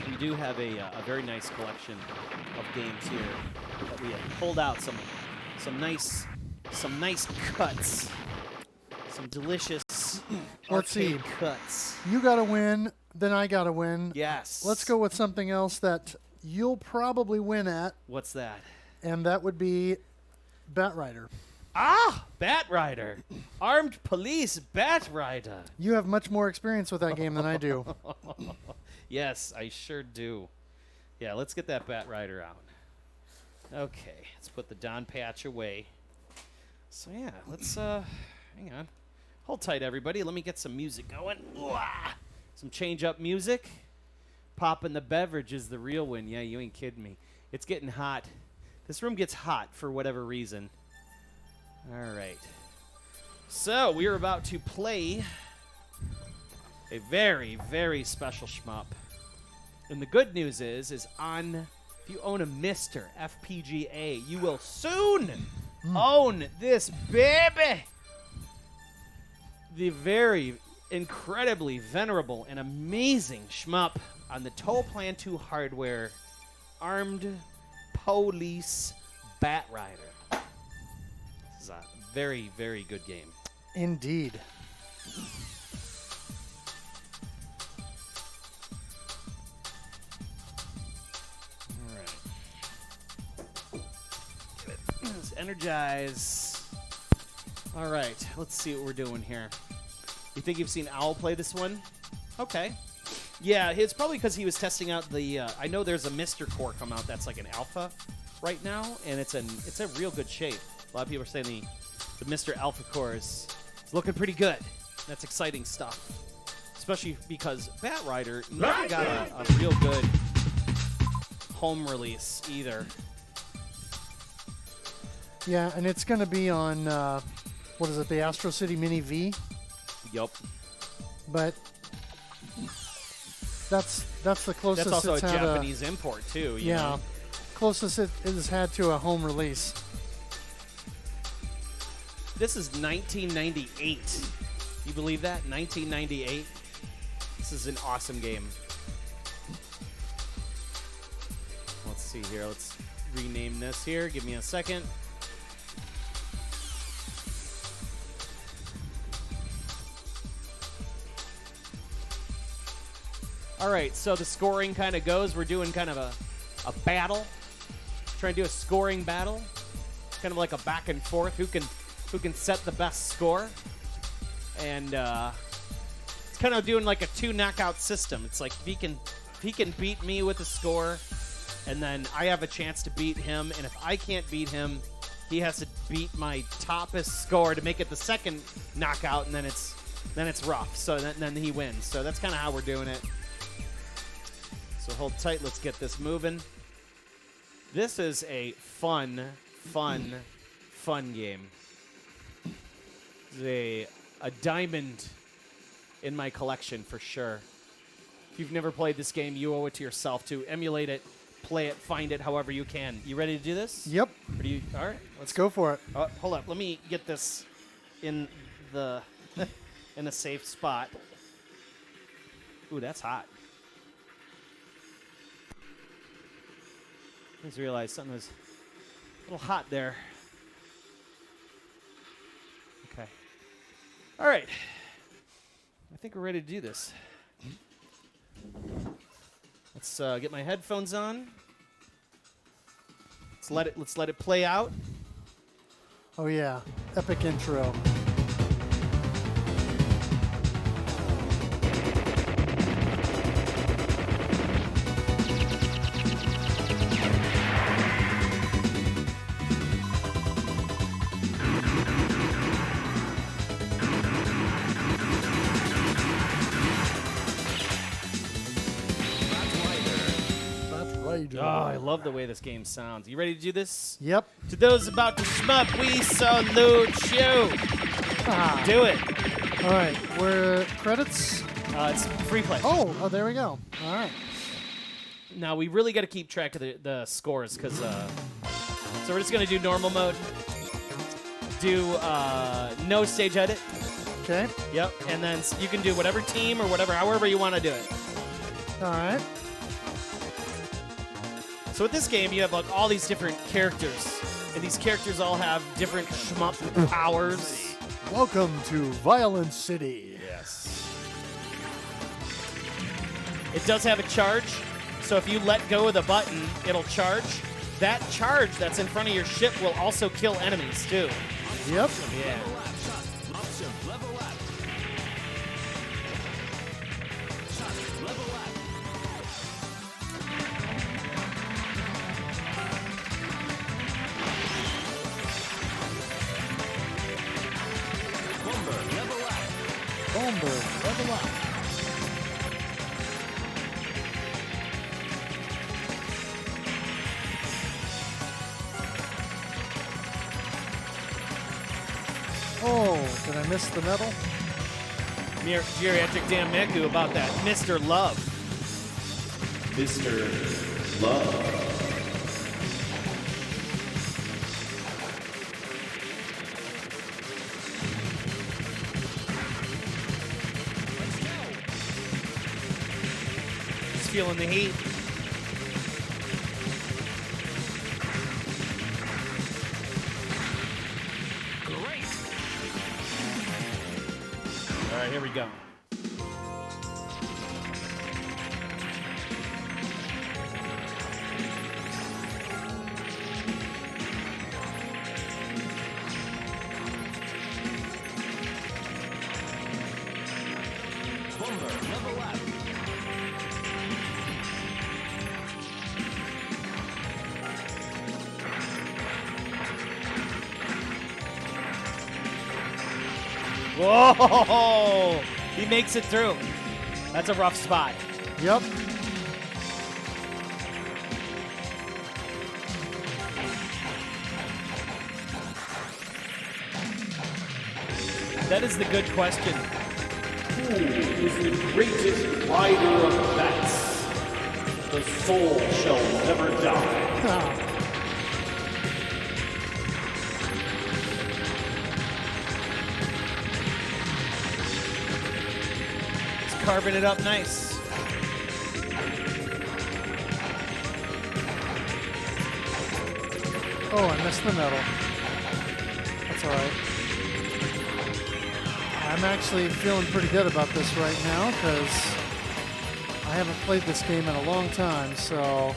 We do have a very nice collection of games here that we have pulled out some nice cuts, some delicious Let's see. arcade cuts. You got to win, then I got to win. Yes. Let's go with something else that you'll probably win at, What's that? and that would be Batrider. Ah, Batrider, Armed Police Batrider. You have much more experience with that game than I do. Yes, I sure do. Yeah, let's get that Batrider out. Okay, let's put the DonPachi away. So yeah, let's hang on. Hold tight, everybody. Let me get some music going. Ooh, some change-up music. Popping the beverage is the real win. Yeah, you ain't kidding me. It's getting hot. This room gets hot for whatever reason. All right. So we are about to play a very, very special shmup. And the good news is if you own a Mr. FPGA, you will soon own this baby. The very incredibly venerable and amazing shmup on the Toll Plan 2 hardware, Armed Police Batrider. This is a very, very good game. Indeed. All right. Let's energize. All right, let's see what we're doing here. You think you've seen Owl play this one? Okay. Yeah, it's probably because he was testing out the. I know there's a Mr. Core come out that's like an alpha right now, and it's a real good shape. A lot of people are saying the Mr. Alpha Core is looking pretty good. That's exciting stuff, especially because Batrider never got a real good home release either. Yeah, and it's going to be on, what is it, the Astro City Mini V? Yup. But that's the closest That's also it's a had Japanese import too. You know? Closest it has had to a home release. This is 1998. You believe that? 1998. This is an awesome game. Let's see here. Let's rename this here. Give me a second. All right, so the scoring kind of goes. We're doing kind of a battle. Trying to do a scoring battle. Kind of like a back and forth. Who can set the best score? And it's kind of doing like a 2 knockout system. It's like if he can beat me with a score, and then I have a chance to beat him. And if I can't beat him, he has to beat my toppest score to make it the second knockout, and then it's rough. So then he wins. So that's kind of how we're doing it. So hold tight. Let's get this moving. This is a fun game. It's a diamond in my collection for sure. If you've never played this game, you owe it to yourself to emulate it, play it, find it however you can. You ready to do this? Yep. All right. Let's go for it. Hold up. Let me get this in the in a safe spot. Ooh, that's hot. I just realized something was a little hot there. Okay. All right. I think we're ready to do this. Let's get my headphones on. Let's let it play out. Oh yeah, epic intro. Oh, I love the way this game sounds. You ready to do this? Yep. To those about to shmup, we salute you. Ah. Do it. All right, we're credits. It's free play. Oh, there we go. All right. Now we really got to keep track of the scores because so we're just gonna do normal mode. Do no stage edit. Okay. Yep, and then you can do whatever team or whatever, however you want to do it. All right. So with this game, you have like all these different characters, and these characters all have different shmup powers. Welcome to Violent City. Yes. It does have a charge, so if you let go of the button, it'll charge. That charge that's in front of your ship will also kill enemies too. Yep. Yeah. Bomber, level up. Oh, did I miss the medal? Geriatric damn Miku about that Mr. Love. Mr. Love. He's feeling the heat. All right, here we go. Whoa! He makes it through. That's a rough spot. Yep. That is the good question. Who is the greatest rider of bats? The soul shall never die. Ah, He's carving it up nice. oh, I missed the medal. That's all right. I'm actually feeling pretty good about this right now because I haven't played this game in a long time, so...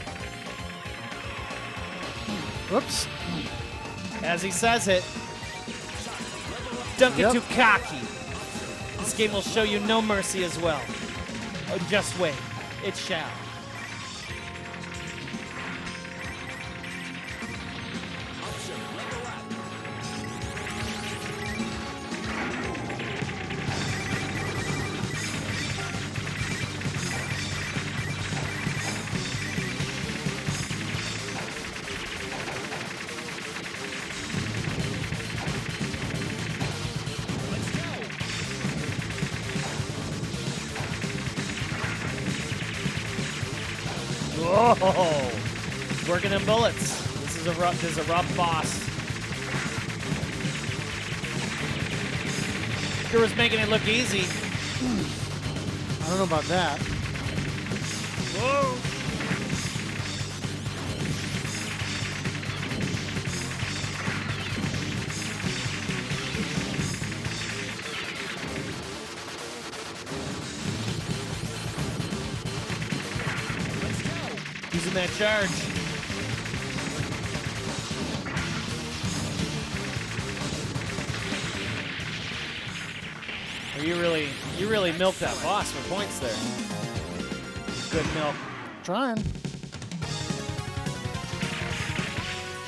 Whoops. As he says it, don't get Yep. too cocky. This game will show you no mercy as well. Oh, just wait. It shall. Whoa! He's working them bullets. This is a rough boss. Guru's making it look easy. I don't know about that. Whoa! Using that charge. Oh, you really milked that boss for points there. Good milk. Trying.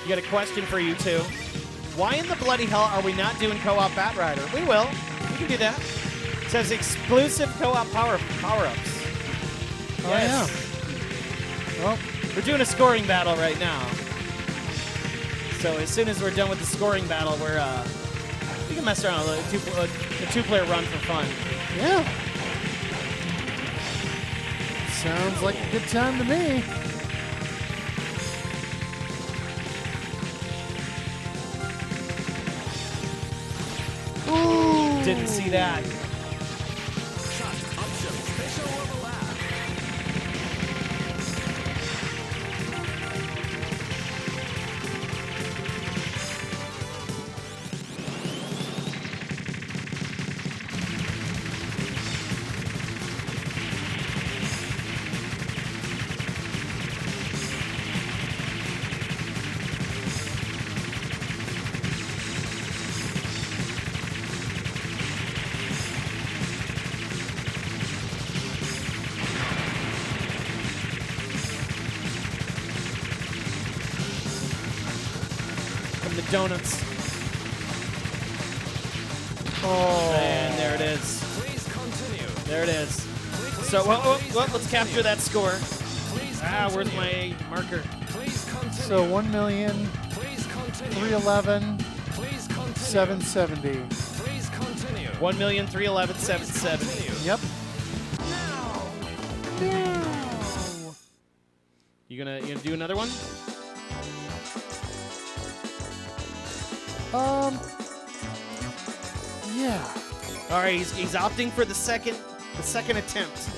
You got a question for you two. Why in the bloody hell are we not doing co-op Batrider? We will. We can do that. It says exclusive co-op power-ups. Oh, yeah. Well, We're doing a scoring battle right now. So as soon as we're done with the scoring battle, we can mess around with a two-player run for fun. yeah. Sounds like a good time to me. Ooh. Didn't see that. Donuts. Oh. And there it is. Please continue. There it is. So, well, let's capture that score. Where's my marker? Please continue. So 1,000,000, Please continue. 311, Please continue. 770. Please continue. 1,311,770. Yep. You gonna do another one? Yeah. All right, he's opting for the second attempt.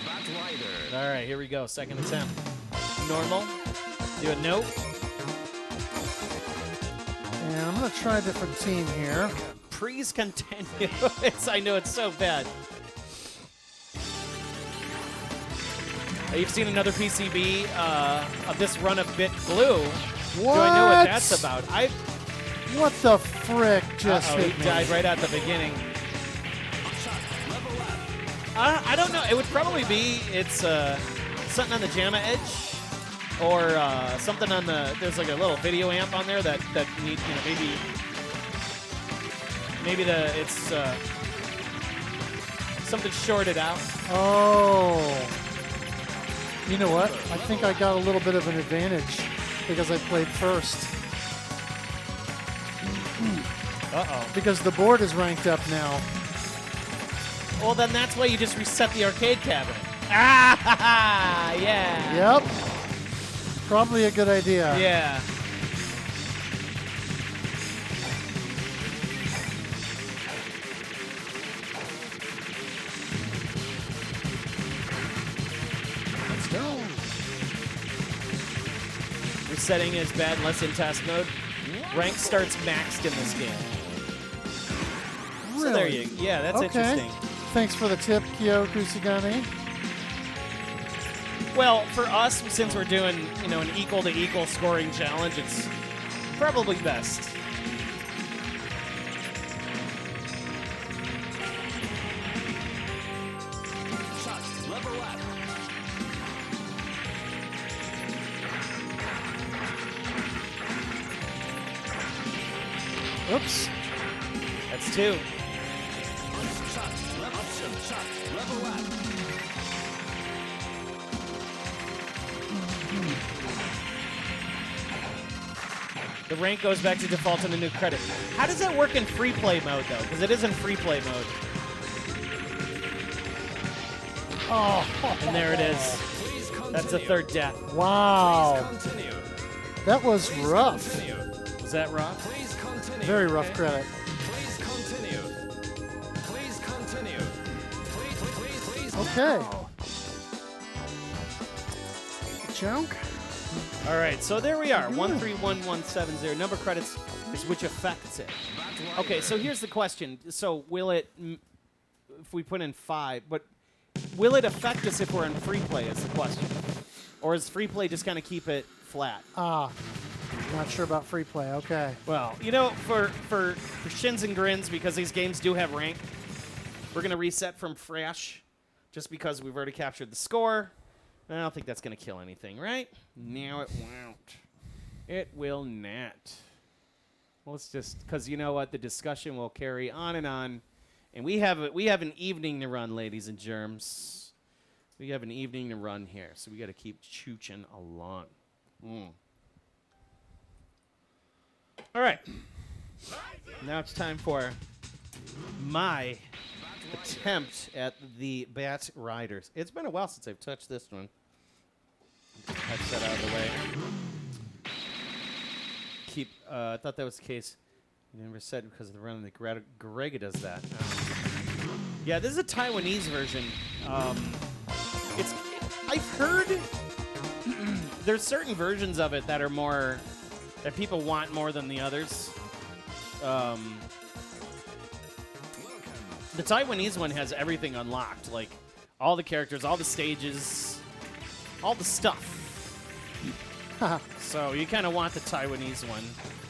Batrider. All right, here we go. Second attempt. Normal. Do a note. And I'm gonna try a different team here. Please continue. I know it's so bad. You've seen another PCB of this run of Bit Blue. What? Do I know what that's about? What the frick just hit he me? died right at the beginning. I don't know. It would probably be something on the JAMA edge, or something on the. There's like a little video amp on there that needs maybe it's something shorted out. Oh. You know what? I think I got a little bit of an advantage because I played first. Uh-oh. Because the board is ranked up now. Well, then that's why you just reset the arcade cabinet. Ah, yeah. Yep. Probably a good idea. Yeah. Let's go. Resetting is bad unless in task mode. Rank starts maxed in this game. Really? So there you go. Yeah, that's interesting. Thanks for the tip, Kyo Kusigane. Well, for us, since we're doing, an equal-to-equal scoring challenge, it's probably best. Shot. Level up. Oops. That's two. Shot. Level option. Shot. Level up. The rank goes back to default in the new credit. How does that work in free play mode, though? Because it is in free play mode. Oh. And there it is. Please continue. That's the third death. Wow. Continue. That was rough. Continue. Is that rough? Please continue. Very rough credit. Please continue. Please continue. Please. Okay. Chunk. All right, so there we are. 131170. Number of credits is which affects it. Okay, so here's the question. So will it, if we put in 5, but will it affect us if we're in free play is the question? Or is free play just kind of keep it flat? Not sure about free play. Okay. Well, for shins and grins, because these games do have rank, we're going to reset from fresh just because we've already captured the score. I don't think that's going to kill anything, right? No, it won't. It will not. Well, let's just, because you know what? The discussion will carry on, and we have an evening to run, ladies and germs. We have an evening to run here, so we got to keep chooching along. All right. Now it's time for my attempt at the Batriders. It's been a while since I've touched this one. Touch that out of the way. I thought that was the case. You never said because of the run. Garegga does that. Yeah, this is a Taiwanese version. I've heard there's certain versions of it that are more that people want more than the others. The Taiwanese one has everything unlocked, like all the characters, all the stages, all the stuff. So you kind of want the Taiwanese one.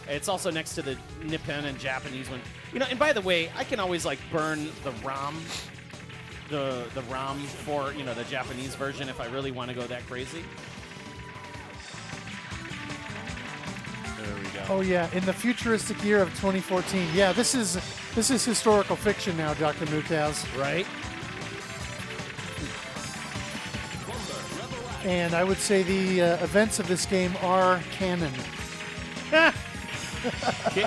It's also next to the Nippon and Japanese one. You know, and by the way, I can always like burn the ROM, the ROM for, you know, the Japanese version if I really want to go that crazy. There we go. Oh yeah, in the futuristic year of 2014. Yeah, this is historical fiction now, Dr. Mukaz. Right? And I would say the events of this game are canon.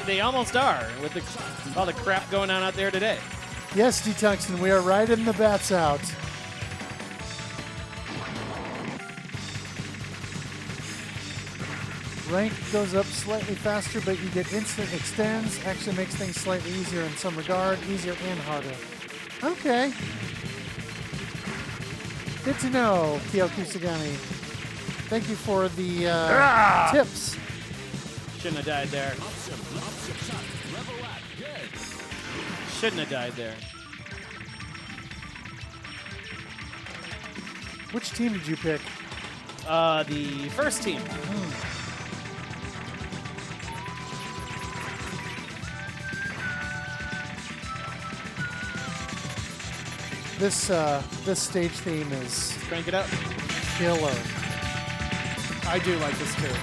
They almost are with all the crap going on out there today. Yes, D-Tungsten, we are riding the bats out. Rank goes up slightly faster, but you get instant extends. Actually makes things slightly easier in some regard, easier and harder. Okay. Good to know, Kyo Kusagami. Thank you for the tips. Shouldn't have died there. Shouldn't have died there. Which team did you pick? The first team. This stage theme is Crank it up. killer. I do like this too.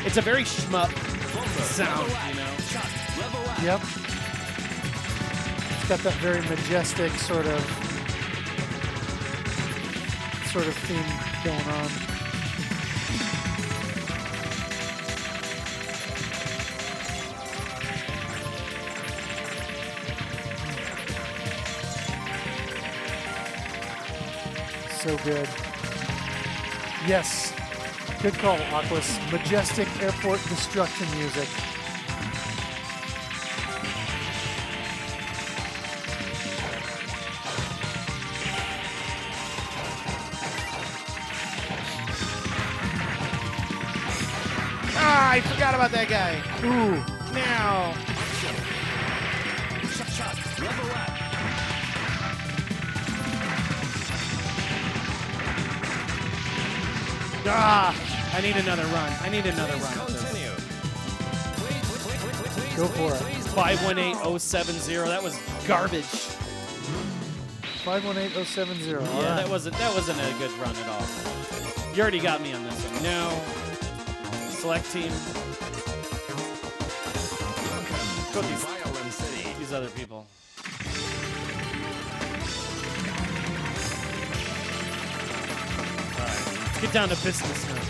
It's a very shmup sound, you know. Yep. It's got that very majestic sort of theme going on. So good. Yes. Good call, Aquas. Majestic airport destruction music. Ah, I forgot about that guy. Ooh. Now. Ah, I need another run. I need another run. Go for it. 518070. That was garbage. 518070. Yeah, All right. that wasn't a good run at all. You already got me on this one. No. Select team. Go with these other people. All right, let's get down to business now.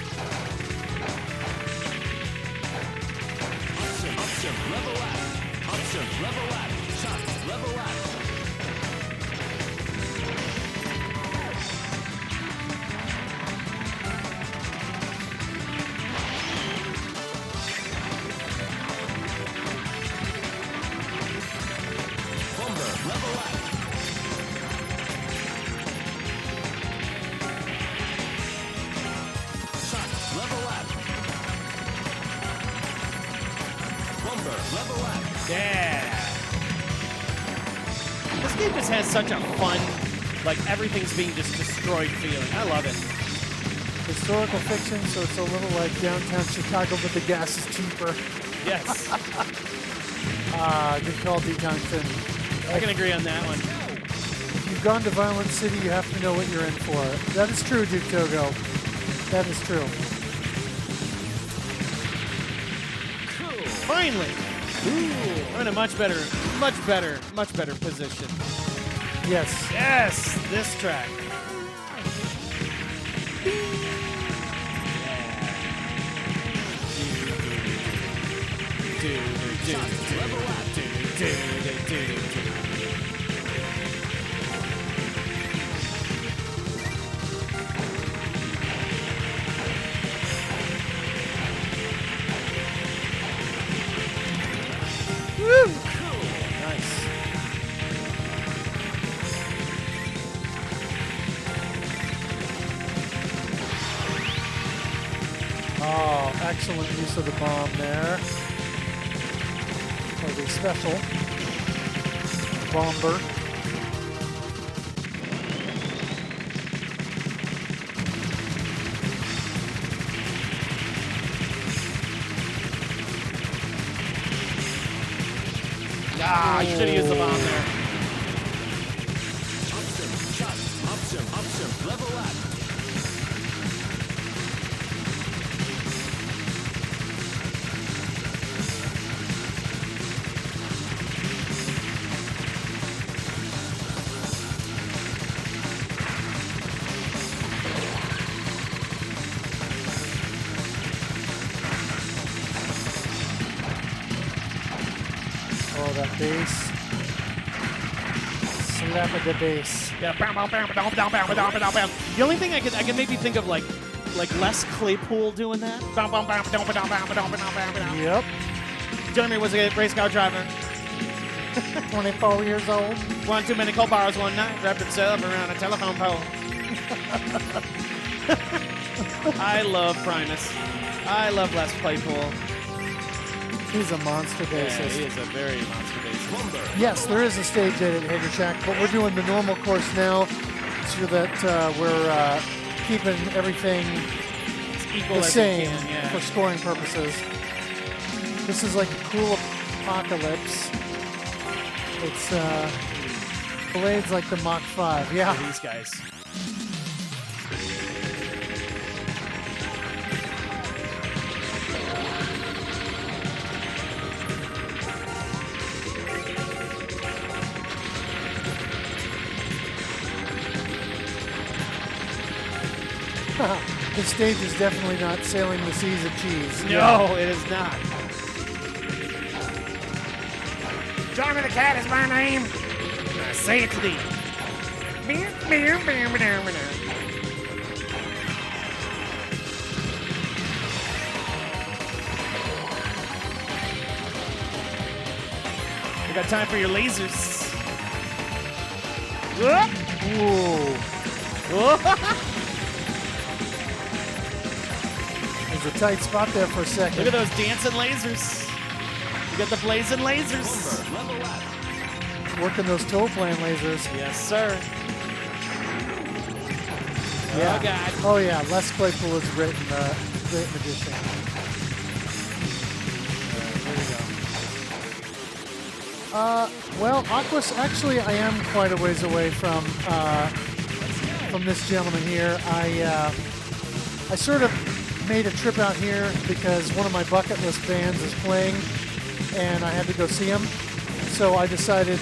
Yeah. This game just has such a fun, like everything's being just destroyed feeling. I love it. Historical fiction, so it's a little like downtown Chicago, but the gas is cheaper. Yes. Good call, D-Tungsten. I can agree on that one. If you've gone to Violent City, you have to know what you're in for. That is true, Duke Togo. That is true. Finally. Ooh, I'm in a much better position. Yes. Yes, this track. Woo! Nice. Oh, excellent use of the bomb there. Or the special bomber. Ah, you should have used the bomb there. Level up. Oh, that bass. Slap at the bass. Yeah. The only thing I can maybe think of like Les Claypool doing that. Yep. Jeremy was a race car driver. 24 years old. One too many cold bars one night, wrapped himself around a telephone pole. I love Primus. I love Les Claypool. He's a monster Yeah, bassist. he is a very monster bassist. Yes, there is a stage edit, Hager Shack, but we're doing the normal course now so that we're keeping everything It's equal the as same it can, yeah. for scoring purposes. This is like a cool apocalypse. It's blades like the Mach 5. Yeah. For these guys. This stage is definitely not sailing the seas of cheese. No, it is not. Johnny the Cat is my name. I say it to thee. We got time for your lasers. Ooh. There's a tight spot there for a second. Look at those dancing lasers. We got the blazing lasers. Level up. Working those toe playing lasers. Yes, sir. Yeah. Oh, God. Oh, yeah. Les Claypool has written Great Magician. Well, Aquas, actually, I am quite a ways away from this gentleman here. I sort of made a trip out here because one of my bucket list bands is playing, and I had to go see him. So I decided,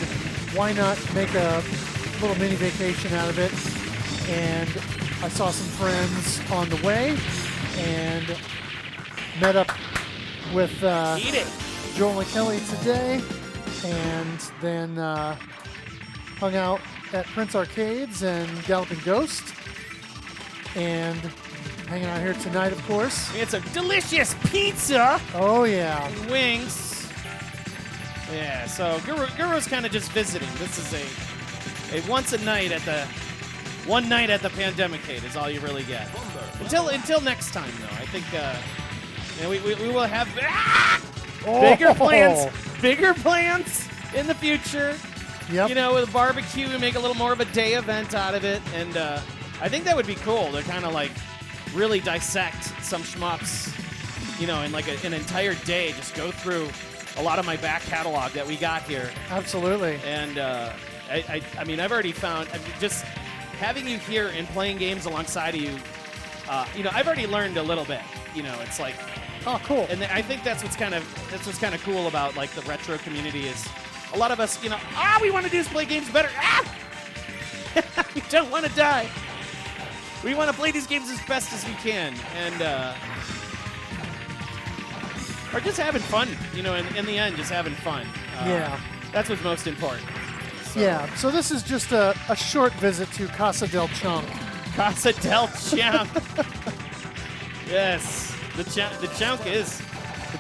why not make a little mini vacation out of it? And I saw some friends on the way, and met up with Eat it. Joel and Kelly today, and then hung out at Prince Arcades and Galloping Ghost, and hanging out here tonight, of course. We had some delicious pizza. Oh, yeah. Wings. Yeah, so Guru's kind of just visiting. This is a once a night at the one night at the PANDEMiCADE is all you really get. Until next time, though. I think we will have bigger plans in the future. Yep. You know, with a barbecue, we make a little more of a day event out of it, and I think that would be cool to kind of like really dissect some shmups, you know, in like an entire day, just go through a lot of my back catalog that we got here. Absolutely. And I mean, I've already found, just having you here and playing games alongside of you, you know, I've already learned a little bit. You know, it's like, Oh, cool. and I think that's what's kind of cool about like the retro community is a lot of us, you know, we want to do is play games better. We don't want to die. We want to play these games as best as we can, and or just having fun. You know, in the end, just having fun. Yeah. That's what's most important. So. Yeah, so this is just a short visit to Casa del Chunk. Casa del Chunk. Yes, the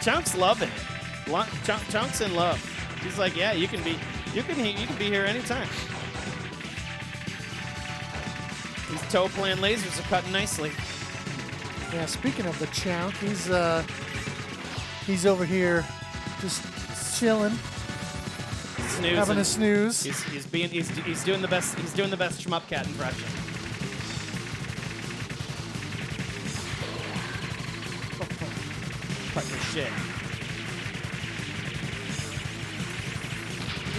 Chunk's loving it. Chunk's in love. He's like, yeah, you can be here anytime. These toe plan lasers are cutting nicely. Yeah, speaking of the Chunk, he's over here just chilling. Snoozing. Having a snooze. He's doing the best shmup cat impression. Fucking shit.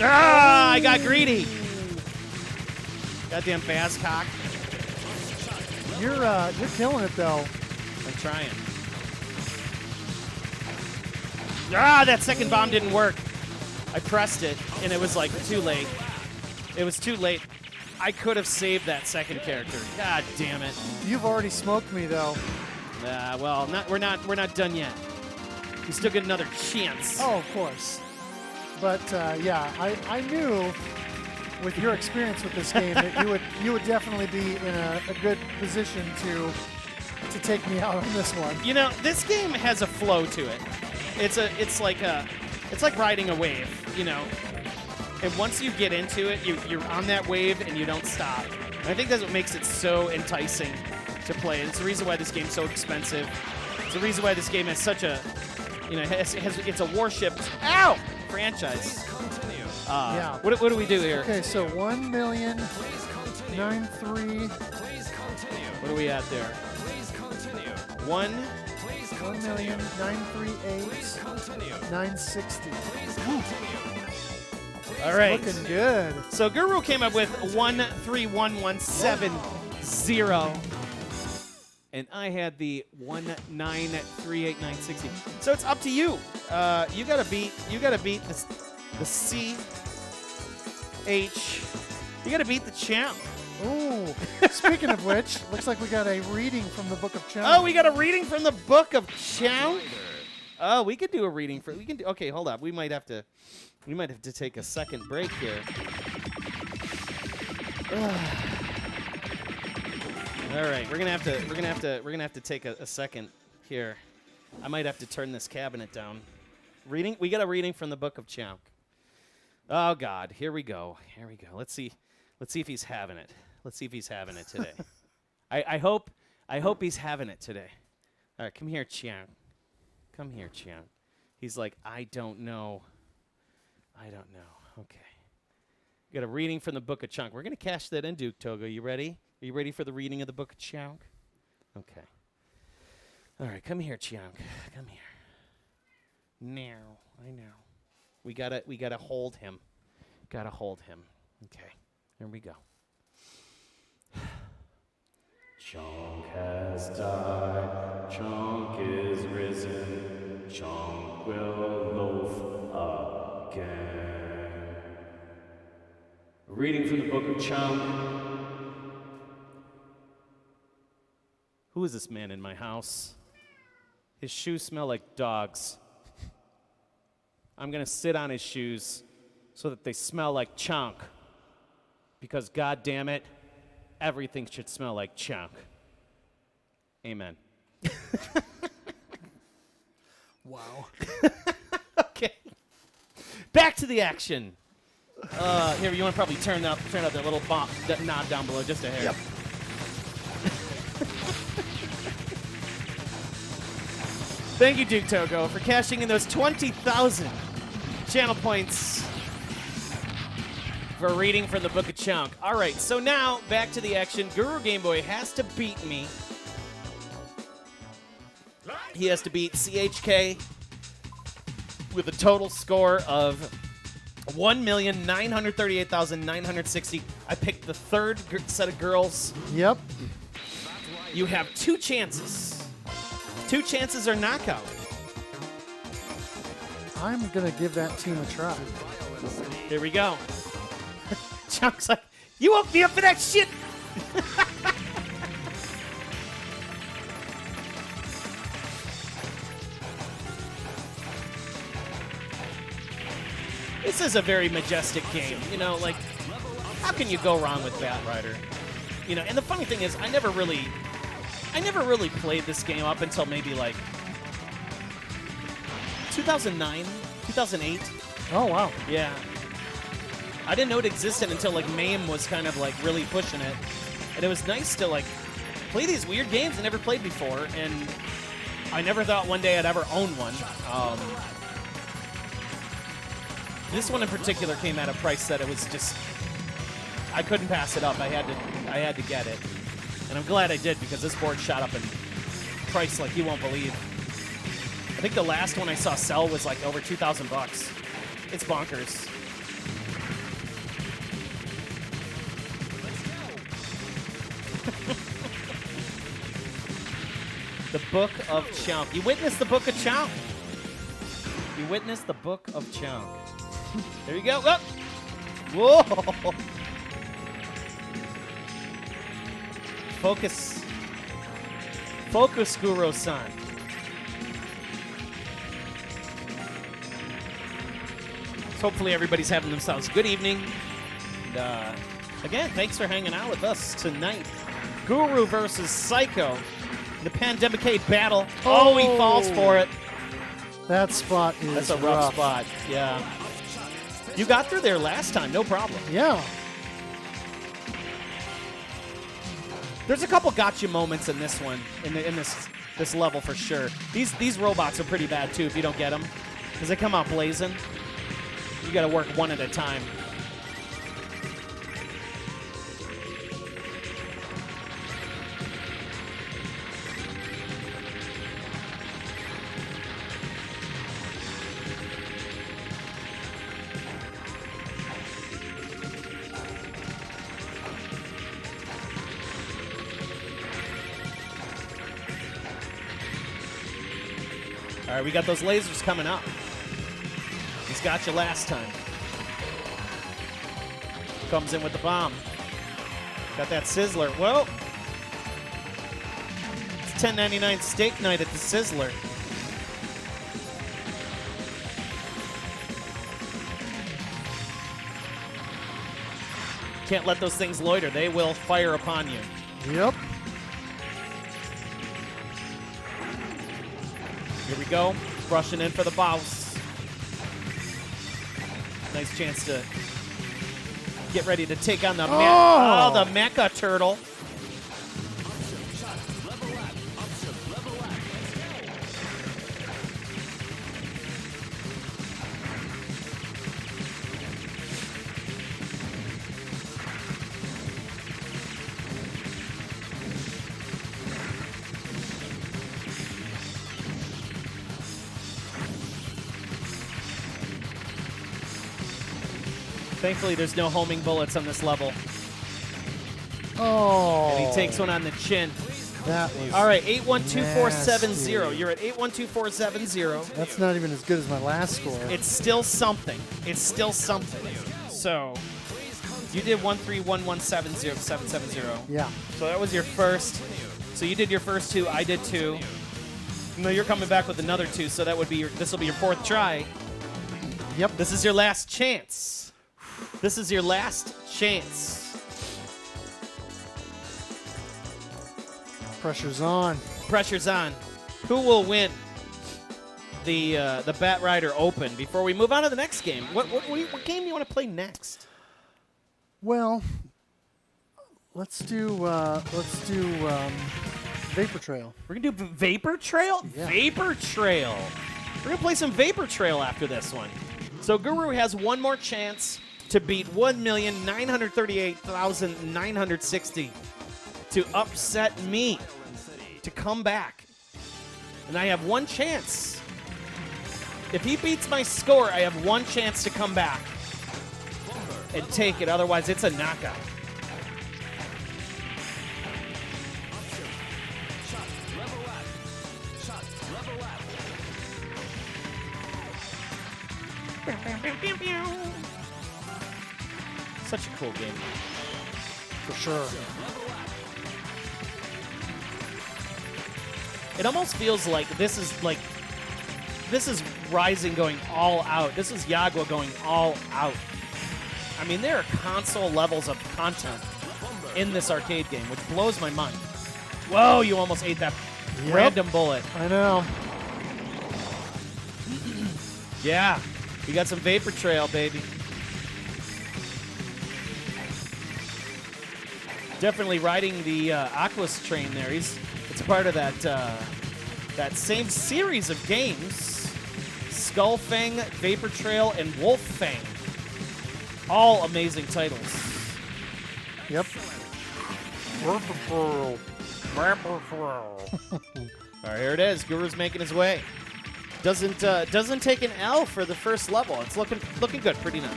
Ah! I got greedy. Goddamn bass cock. You're killing it though. I'm trying. Ah! That second bomb didn't work. I pressed it, and it was like too late. It was too late. I could have saved that second character. God damn it. You've already smoked me though. Well, we're not done yet. You still get another chance. Oh, of course. But yeah, I knew with your experience with this game that you would definitely be in a good position to take me out on this one. You know, this game has a flow to it. It's like riding a wave, you know. And once you get into it, you're on that wave and you don't stop. And I think that's what makes it so enticing to play. And it's the reason why this game's so expensive. It's the reason why this game has such a, it's a worshipped franchise. Yeah. What do we do here? Okay, so 1,000,093. What are we at there? 1,938,960. All right. Looking good. So Guru came up with 131,170. And I had the 1,938,960. So it's up to you. You gotta beat the CH. You gotta beat the champ. Ooh. Speaking of which, looks like we got a reading from the Book of Chunk. Oh, we got a reading from the Book of Chunk. Oh, we could do a reading for. Okay, hold up. We might have to take a second break here. All right, we're gonna have to take a second here. I might have to turn this cabinet down. Reading. We got a reading from the Book of Chunk. Oh God, here we go. Let's see if he's having it. Let's see if he's having it today. I hope he's having it today. All right, come here, Chunk. Come here, Chunk. He's like, I don't know. Okay. We got a reading from the Book of Chunk. We're gonna cash that in, Duke Togo. You ready? Are you ready for the reading of the Book of Chunk? Okay. All right, come here, Chunk. Come here. Now, I know. We gotta hold him. Gotta hold him. Okay. Here we go. Chunk has died. Chunk is risen. Chunk will loaf again. A reading from the Book of Chunk. Who is this man in my house? His shoes smell like dogs. I'm gonna sit on his shoes so that they smell like Chunk. Because God damn it, everything should smell like Chunk. Amen. Wow. Okay. Back to the action. Here, you want to probably turn up that little that knob down below just a hair. Yep. Thank you, Duke Togo, for cashing in those 20,000 channel points for reading from the Book of Chunk. All right, so now back to the action. GuruGameboy has to beat me. He has to beat CHK with a total score of 1,938,960. I picked the third set of girls. Yep. You have 2 chances. 2 chances or knockout. I'm going to give that team a try. Here we go. Chunk's like, you woke me up for that shit. This is a very majestic game. You know, like, how can you go wrong with Batrider? You know, and the funny thing is, I never really played this game up until maybe like 2009, 2008. Oh, wow. Yeah. I didn't know it existed until like MAME was kind of like really pushing it. And it was nice to like play these weird games I never played before, and I never thought one day I'd ever own one. This one in particular came at a price that it was just, I couldn't pass it up. I had to get it. And I'm glad I did, because this board shot up in price like you won't believe. I think the last one I saw sell was like over $2,000. It's bonkers. The Book of Chunk. You witnessed the Book of Chunk. You witnessed the Book of Chunk. There you go. Up. Whoa. Focus. Focus, Guro-san. So hopefully everybody's having themselves a good evening. And, again, thanks for hanging out with us tonight. Guru versus Psycho. The PANDEMiCADE battle. Oh, he falls for it. That spot is That's a rough spot. Yeah. You got through there last time, no problem. Yeah. There's a couple gotcha moments in this one, in this level for sure. These robots are pretty bad too if you don't get them, because they come out blazing. You got to work one at a time. All right, we got those lasers coming up. He's got you last time. Comes in with the bomb. Got that Sizzler. Whoa. It's 10.99 steak night at the Sizzler. Can't let those things loiter. They will fire upon you. Yep. Here we go. Rushing in for the boss. Nice chance to get ready to take on the the mecha turtle. Thankfully, there's no homing bullets on this level. Oh. And he takes one on the chin. That was All right, 812470. nasty. You're at 812470. That's not even as good as my last score. It's still something. It's still something. So, you did 131170770. Yeah. So that was your first. So you did your first two. I did two. No, you're coming back with another two. So that would be this will be your fourth try. Yep. This is your last chance. This is your last chance. Pressure's on. Pressure's on. Who will win the Batrider Open? Before we move on to the next game, what game do you want to play next? Well, let's do Vapor Trail. We're gonna do Vapor Trail. Yeah. Vapor Trail. We're gonna play some Vapor Trail after this one. So Guru has one more chance to beat 1,938,960 to upset me, to come back. And I have one chance. If he beats my score, I have one chance to come back and take it. Otherwise, it's a knockout. Such a cool game. For sure. It almost feels like this is like Raizing going all out. This is Yagua going all out. I mean, there are console levels of content in this arcade game, which blows my mind. Whoa, you almost ate that random bullet. I know. Yeah, we got some Vapor Trail, baby. Definitely riding the Aquas train there. It's a part of that same series of games. Skullfang, Vapor Trail, and Wolffang. All amazing titles. Yep. All right, here it is. Guru's making his way. Doesn't take an L for the first level. It's looking good, pretty nice.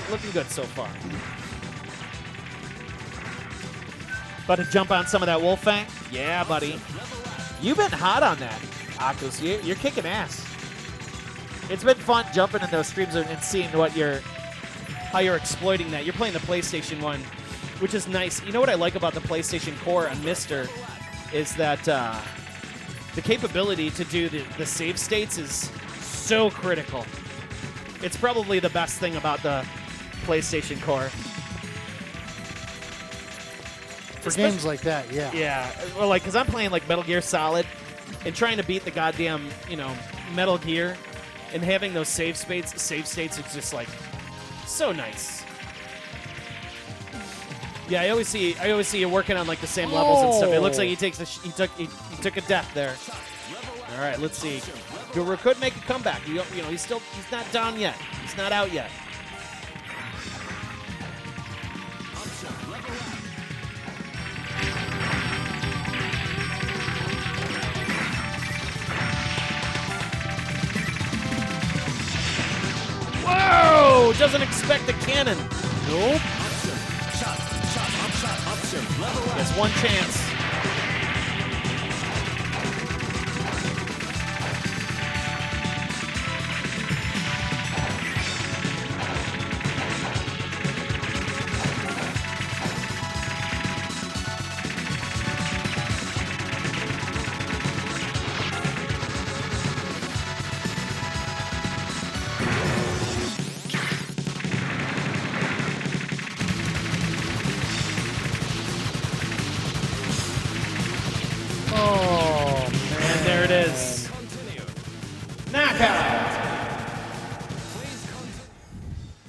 Looking good so far. About to jump on some of that Wolffang? Yeah, buddy. You've been hot on that, Akos. You're kicking ass. It's been fun jumping in those streams and seeing how you're exploiting that. You're playing the PlayStation 1, which is nice. You know what I like about the PlayStation Core on Mister is that the capability to do the save states is so critical. It's probably the best thing about the PlayStation Core. For games like that, yeah. Yeah, well, like, because I'm playing, like, Metal Gear Solid and trying to beat the goddamn, Metal Gear and having those save states is just, like, so nice. Yeah, I always see you working on, like, the same levels and stuff. It looks like he took a death there. All right, let's see. Guru could make a comeback. He's not down yet. He's not out yet. Whoa! Doesn't expect the cannon. Nope. There's one chance.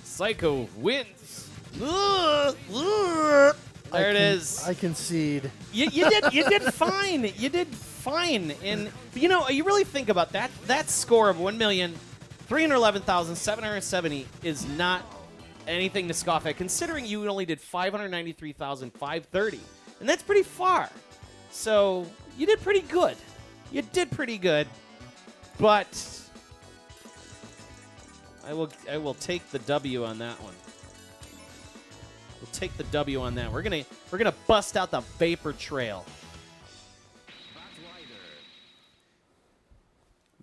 Psycho wins. There it is. I concede. You did fine. You did fine. And you really think about that. That score of 1,311,770 is not anything to scoff at, considering you only did 593,530, and that's pretty far. So you did pretty good. You did pretty good, but I will take the W on that one. We'll take the W on that. We're gonna bust out the Vapor Trail.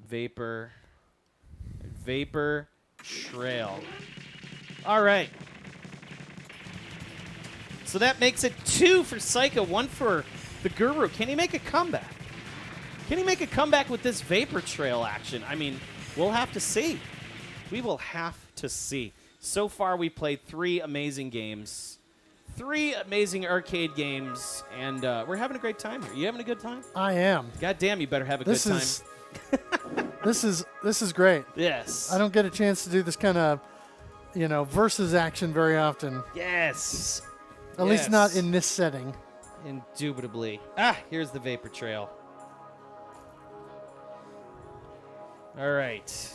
Vapor Trail. All right. So that makes it 2 for Psycho, 1 for the Guru. Can he make a comeback? Can he make a comeback with this Vapor Trail action? I mean, we'll have to see. We will have to see. So far, we played 3 amazing games. 3 amazing arcade games, and we're having a great time here. You having a good time? I am. God damn, you better have a good time. This is great. Yes. I don't get a chance to do this kind of, versus action very often. Yes. At least not in this setting. Indubitably. Here's the Vapor Trail. All right.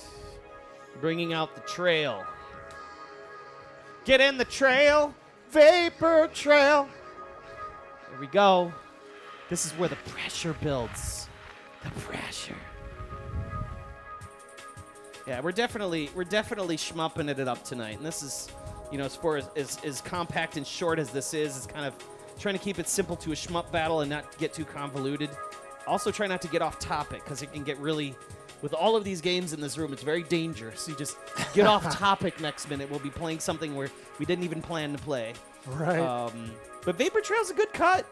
Bringing out the trail. Get in the trail. Vapor Trail. There we go. This is where the pressure builds. The pressure. Yeah, we're definitely shmupping it up tonight. And this is, as far as compact and short as this is, it's kind of trying to keep it simple to a shmup battle and not get too convoluted. Also try not to get off topic, because it can get really, with all of these games in this room, it's very dangerous. You just get off topic next minute. We'll be playing something where we didn't even plan to play. Right. But Vapor Trail's a good cut.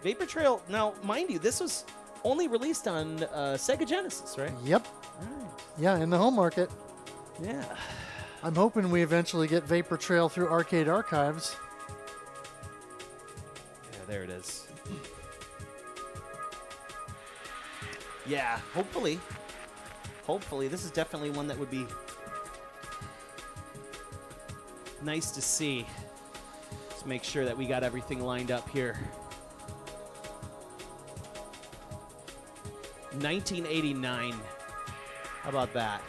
Vapor Trail, now, mind you, this was only released on Sega Genesis, right? Yep. All right. Yeah, in the home market. Yeah. I'm hoping we eventually get Vapor Trail through Arcade Archives. Yeah, there it is. Yeah, hopefully. Hopefully. This is definitely one that would be nice to see. Let's make sure that we got everything lined up here. 1989. How about that?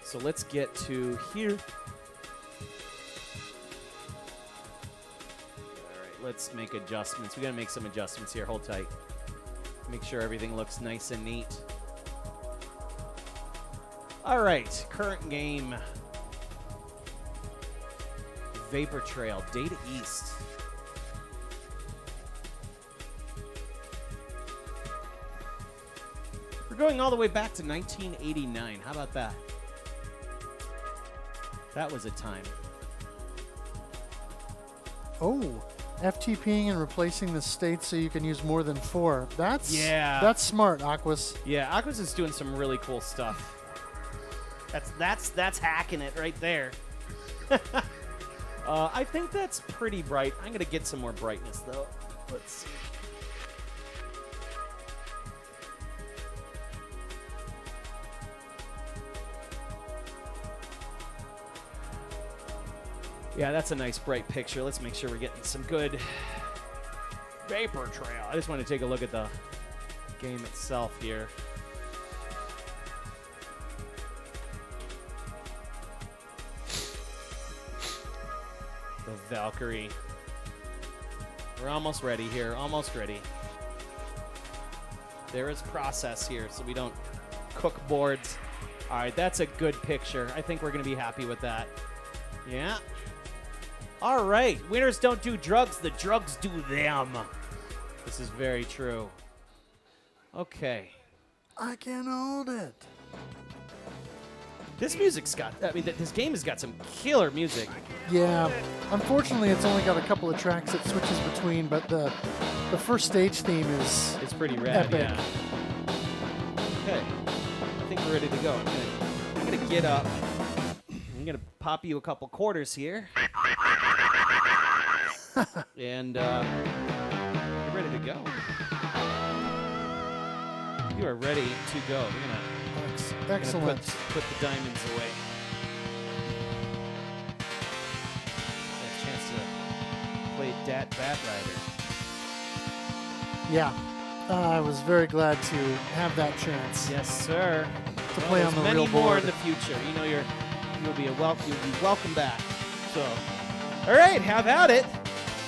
So let's get to here. All right, let's make adjustments. We got to make some adjustments here. Hold tight. Make sure everything looks nice and neat. All right, current game. Vapor Trail, Data East. We're going all the way back to 1989. How about that? That was a time. Oh, FTPing and replacing the states so you can use more than 4. That's smart, Aquas. Yeah, Aquas is doing some really cool stuff. That's hacking it right there. I think that's pretty bright. I'm gonna get some more brightness though. Let's see. Yeah, that's a nice bright picture. Let's make sure we're getting some good Vapor Trail. I just want to take a look at the game itself here. The Valkyrie. We're almost ready here. Almost ready. There is process here, so we don't cook boards. All right, that's a good picture. I think we're going to be happy with that. Yeah. All right. Winners don't do drugs. The drugs do them. This is very true. Okay. I can hold it. This music's got, I mean, this game has got some killer music. Yeah. Unfortunately, it's only got a couple of tracks it switches between, but the first stage theme is It's pretty rad, epic. yeah. Okay. I think we're ready to go. I'm gonna get up. I'm gonna pop you a couple quarters here. And you're ready to go. You are ready to go. We're gonna Excellent. Put the diamonds away. A chance to play Batrider. Yeah. I was very glad to have that chance. Yes, sir. To play on the many real more board. in the future. You know, you'll be welcome back. So, all right, have at it.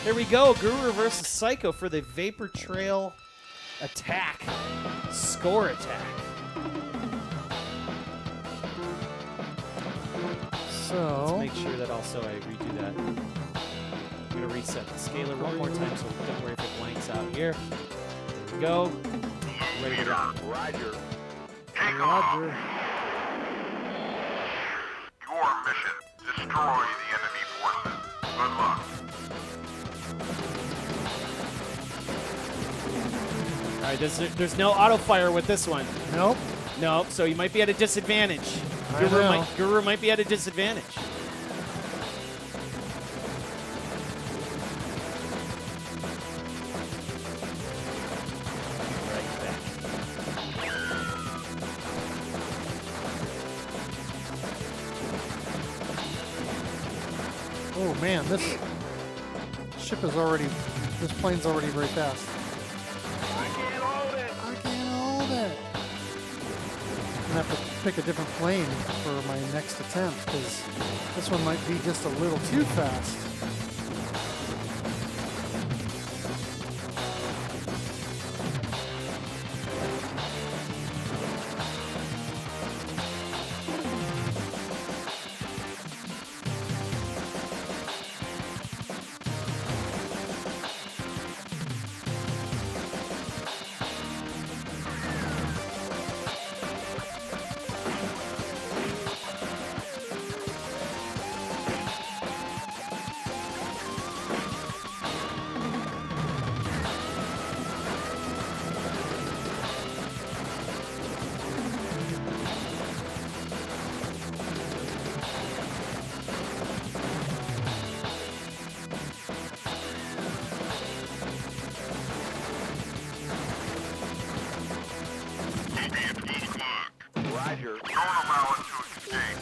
There we go. Guru versus Psycho for the Vapor Trail attack. Score attack. So Let's make sure that also I redo that. I'm going to reset the scaler one more time so don't worry if it blanks out here. There we go. Ready to rock. Roger. Roger. Your mission, destroy the enemy forces. Good luck. All right, there's no auto fire with this one. Nope. No, so you might be at a disadvantage. I know. Guru might be at a disadvantage. Right back. Oh man, this plane's already very fast. I can't hold it. I'm gonna have to pick a different plane for my next attempt because this one might be just a little too fast. Roger. Don't allow it to escape.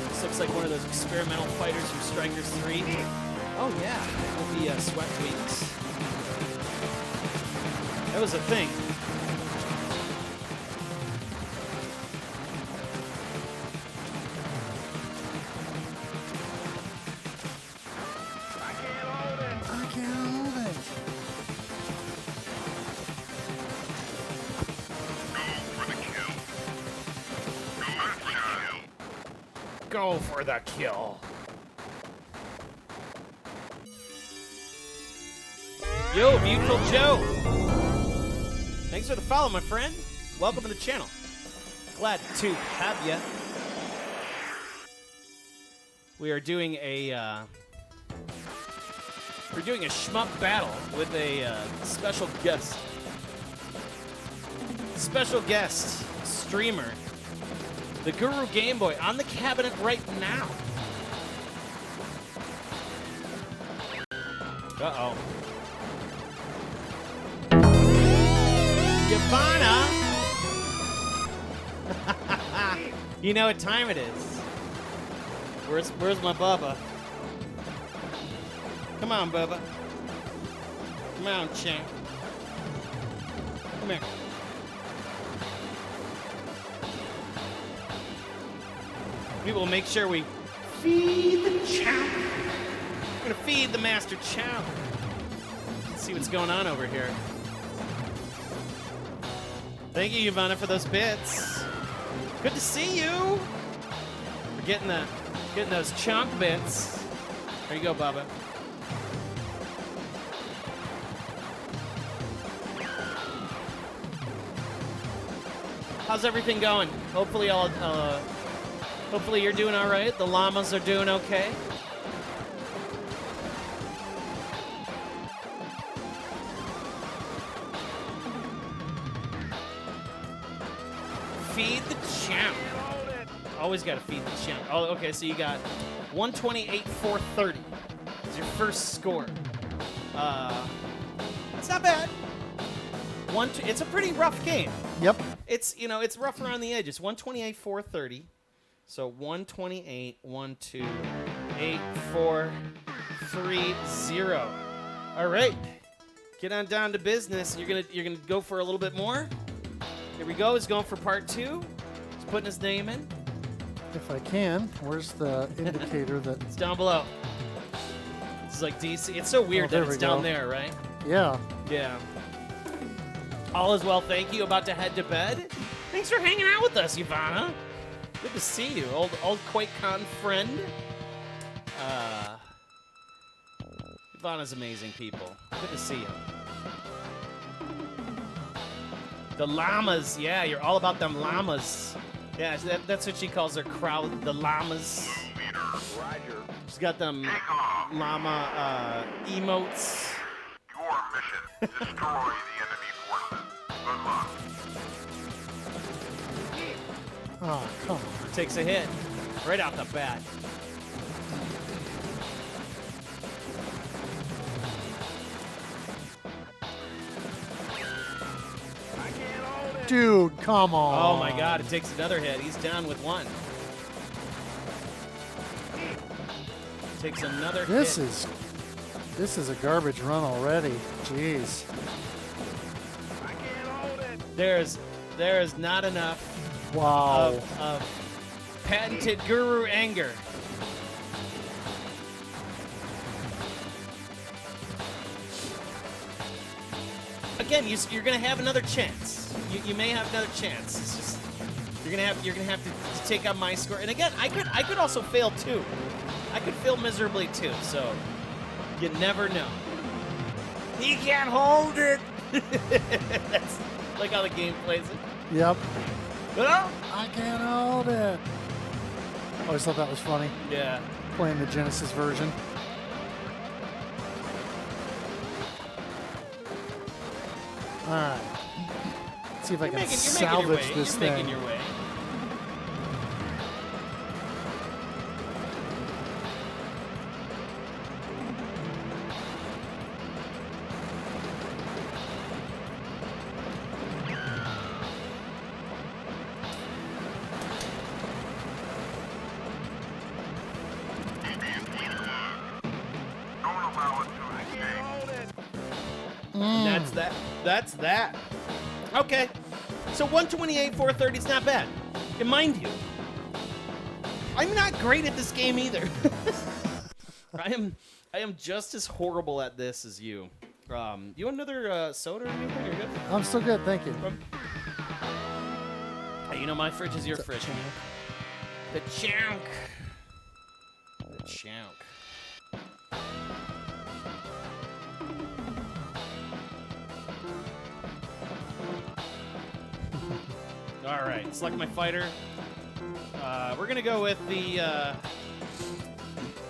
This looks like one of those experimental fighters from Strikers 3. Oh yeah, with the sweat wings. That was a thing. I can't hold it. Go for the kill. Yo, Beautiful Joe. Thanks for the follow, my friend. Welcome to the channel. Glad to have ya. We are doing a shmup battle with a special guest streamer, the GuruGameboy, on the cabinet right now. Uh-oh. Yavana! You know what time it is. Where's my Bubba? Come on, Bubba. Come on, champ. Come here. We will make sure we feed the champ. We're gonna feed the master champ. Let's see what's going on over here. Thank you, Yvonne, for those bits. Good to see you. We're getting those chunk bits. There you go, Bubba. How's everything going? Hopefully you're doing all right. The llamas are doing okay. Feed the champ. Always got to feed the champ. Oh, okay, so you got 128-430. Is your first score. It's not bad. It's a pretty rough game. Yep. It's rough around the edges. 128-430. So 128, 1, 2, 8, 4, 3, 0. All right. Get on down to business. You're gonna go for a little bit more. Here we go. He's going for part 2. He's putting his name in. If I can, where's the indicator that? It's down below. It's like DC. It's so weird that it's down there, right? Yeah. Yeah. All is well, thank you. About to head to bed. Thanks for hanging out with us, Ivana. Good to see you, old QuakeCon friend. Ivana's amazing people. Good to see you. The llamas, yeah, you're all about them llamas. Yeah, that's what she calls her crowd, the llamas. Roger. She's got them llama emotes. Your mission, destroy the enemy forces. Good luck. Oh, come on. Takes a hit right off the bat. Dude, come on. Oh my God, it takes another hit. He's down with 1. Takes another hit. This is a garbage run already. Jeez. There is not enough Wow. of patented guru anger. Again, you're gonna have another chance. You may have another chance. It's just you're gonna have to take out my score. And again, I could also fail too. I could fail miserably too. So you never know. He can't hold it. That's like how the game plays it. Yep. Well, I can't hold it. I always thought that was funny. yeah. Playing the Genesis version. All right. Let's see if I can salvage this You're thing. making your way. And that's that. That's that. Okay. So 128, 430 is not bad. And mind you, I'm not great at this game either. I am just as horrible at this as you. You want another soda or anything? You're good? I'm still good, thank you. Hey, you know my fridge is your fridge. The chunk. The chunk. All right, select my fighter. We're gonna go with the.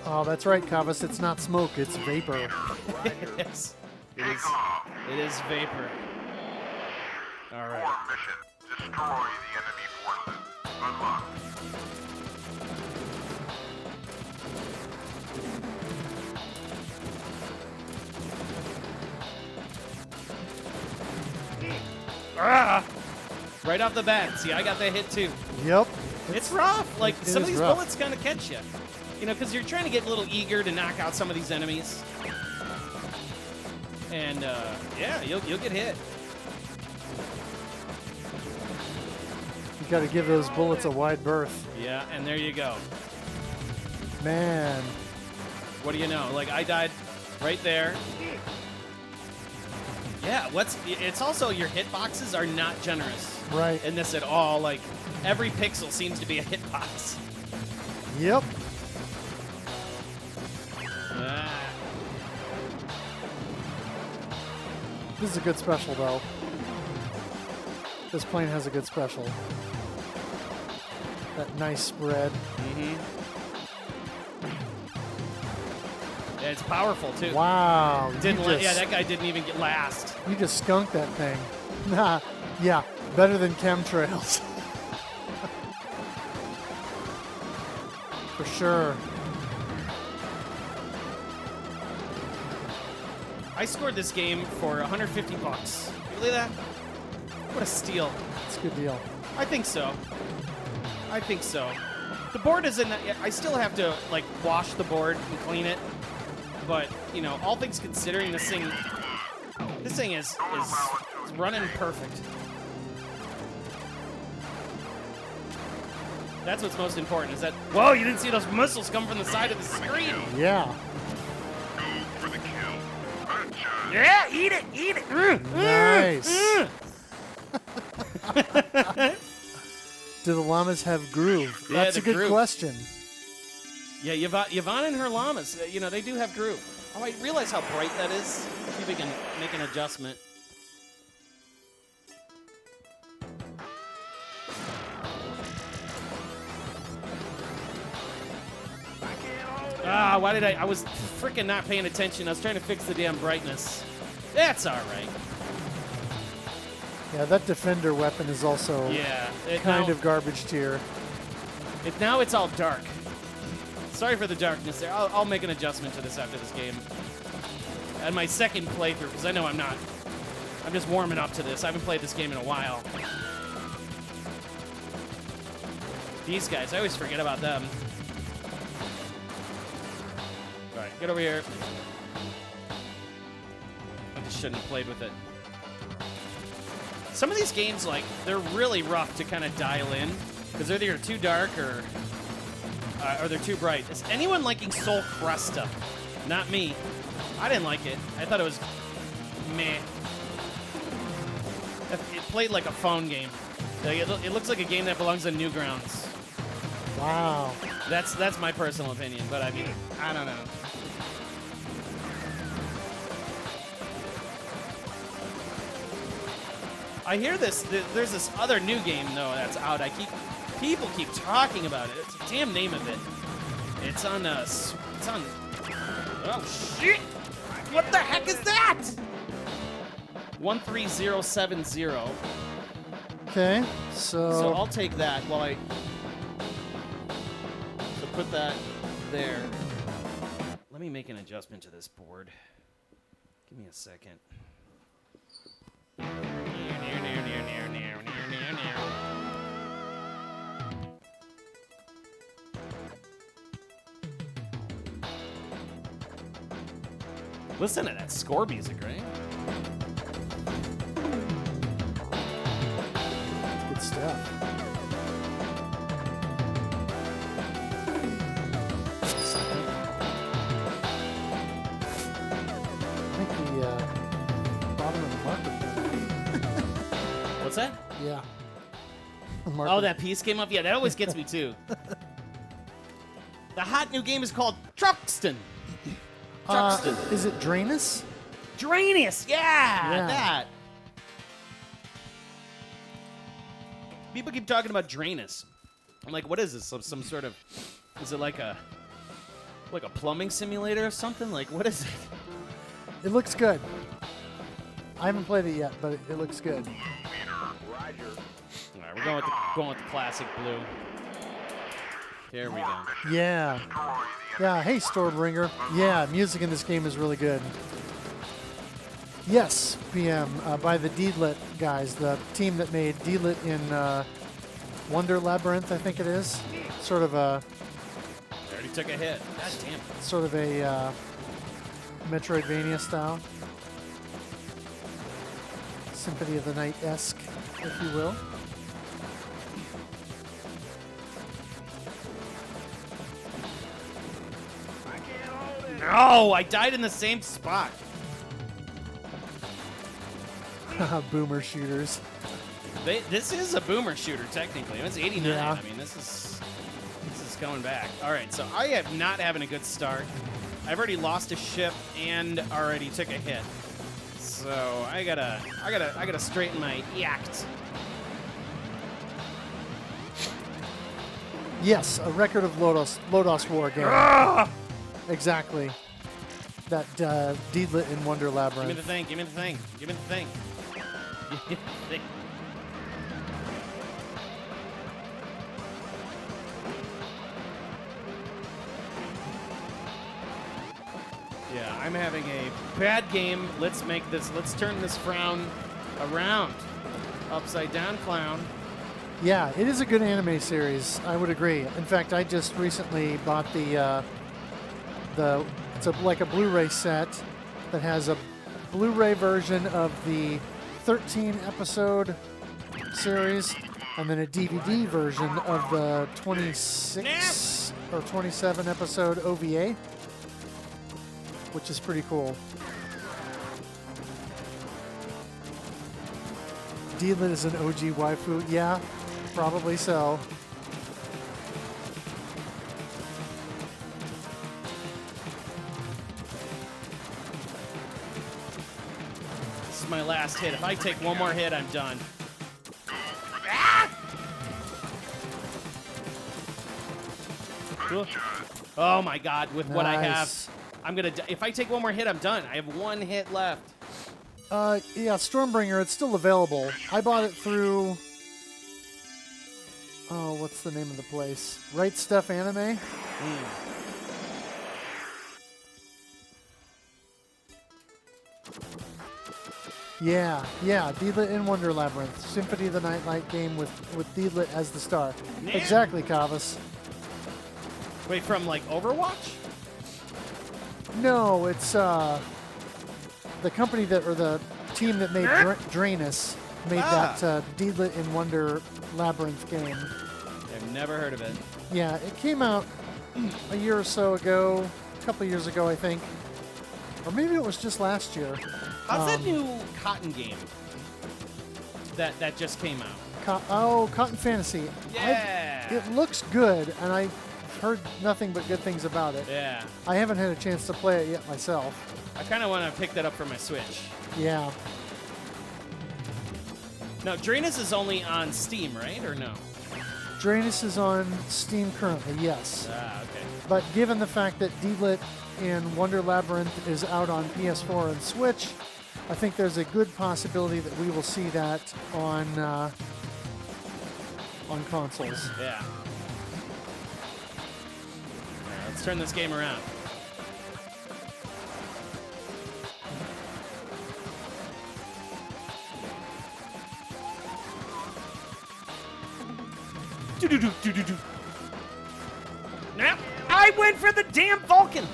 Oh, that's right, Kavas. It's not smoke, it's vapor. Yes, it is vapor. All right. Core mission. Destroy the enemy forces. Unlocked. Ah! Right off the bat. See, I got that hit too. Yep. It's rough. Like, it some of is these rough. bullets kind of catch you. You know, because you're trying to get a little eager to knock out some of these enemies. And, yeah, you'll get hit. You got to give those bullets a wide berth. Yeah, and there you go. Man. What do you know? Like, I died right there. Yeah, it's also your hitboxes are not generous. Right. In this at all. Like, every pixel seems to be a hitbox. Yep. Ah. This is a good special, though. This plane has a good special. That nice spread. Mm-hmm. Yeah, it's powerful, too. Wow. Yeah, that guy didn't even get last. You just skunked that thing. Nah, yeah, better than chemtrails. For sure. I scored this game for 150 bucks. You believe that? What a steal. It's a good deal. I think so. I think so. The board isn't. I still have to like wash the board and clean it. But you know, all things considering, this thing is running perfect. That's what's most important. Is that whoa? You didn't see those missiles come from the side of the screen. Yeah. For the kill. Good job. Yeah, eat it, eat it. Nice. Do the llamas have groove? Yeah, That's the a good groove. question. Yeah, Yvonne and her llamas, you know, they do have groove. Oh, I realize how bright that is. See if we can make an adjustment. Ah, why did I was freaking not paying attention. I was trying to fix the damn brightness. That's all right. Yeah, that defender weapon is also Yeah. kind of garbage tier. Now it's all dark. Sorry for the darkness there. I'll make an adjustment to this after this game. And my second playthrough, because I know I'm just warming up to this. I haven't played this game in a while. These guys, I always forget about them. All right, get over here. I just shouldn't have played with it. Some of these games, like, they're really rough to kind of dial in, because they're either too dark or they're too bright. Is anyone liking Soul Cresta? Not me. I didn't like it. I thought it was meh. It played like a phone game. Like, it looks like a game that belongs on Newgrounds. Wow. That's my personal opinion, but I mean, I don't know. I hear there's this other new game though that's out. People keep talking about it. It's the damn name of it. It's on oh shit! What the heck is that? 13070. Okay, So I'll take that while I. So put that there. Let me make an adjustment to this board. Give me a second. Listen to that score music, right? stuff. I think the bottom of the marker. What's that? Yeah. Oh, that piece came up? Yeah, that always gets me, too. The hot new game is called Truxton. Truxton. Is it Drainus? Drainus, Yeah. that. People keep talking about Drainus. I'm like, what is this? Some sort of, is it like a plumbing simulator or something? Like, what is it? It looks good. I haven't played it yet, but it looks good. All right, we're going with the classic blue. There we go. Yeah. Yeah, hey, Stormbringer. Yeah, music in this game is really good. Yes, PM, by the Deedlit guys, the team that made Deedlit in Wonder Labyrinth, I think it is. Sort of a... I already took a hit. God damn it. Sort of a Metroidvania style. Symphony of the Night-esque, if you will. No, I died in the same spot. Boomer shooters. This is a boomer shooter, technically. It's 89. Yeah. I mean, this is coming back. All right, so I am not having a good start. I've already lost a ship and already took a hit. So I gotta straighten my yacht. Yes, a record of Lodos War game. Exactly. That Deedlit in Wonder Labyrinth. Give me the thing. Give me the thing. Give me the thing. Give me the thing. Yeah, I'm having a bad game. Let's turn this frown around. Upside down clown. Yeah, it is a good anime series. I would agree. In fact, I just recently bought like a Blu-ray set that has a Blu-ray version of the 13 episode series and then a DVD version of the 26 or 27 episode OVA, which is pretty cool. Deedlit is an OG waifu. Yeah, probably so. This is my last hit. If I take one more hit, I'm done. Oh my God! With what I have, I'm gonna. If I take one more hit, I'm done. I have one hit left. Yeah, Stormbringer. It's still available. I bought it through. Oh, what's the name of the place? Right Stuff Anime. Yeah, Deedlit in Wonder Labyrinth. Symphony of the Night game with Deedlit as the star. Man. Exactly, Kavas. Wait, from like Overwatch? No, it's the company that, or the team that made Drainus made that Deedlit in Wonder Labyrinth game. I've never heard of it. Yeah, it came out a year or so ago, a couple years ago, I think. Or maybe it was just last year. How's that new Cotton game that just came out? Cotton Fantasy. Yeah. It looks good, and I've heard nothing but good things about it. Yeah. I haven't had a chance to play it yet myself. I kind of want to pick that up for my Switch. Yeah. Now, Drainus is only on Steam, right? Or no? Drainus is on Steam currently, yes. Ah, okay. But given the fact that Deedlit in Wonder Labyrinth is out on PS4 and Switch, I think there's a good possibility that we will see that on consoles. Yeah. Let's turn this game around. Now, I went for the damn Vulcan.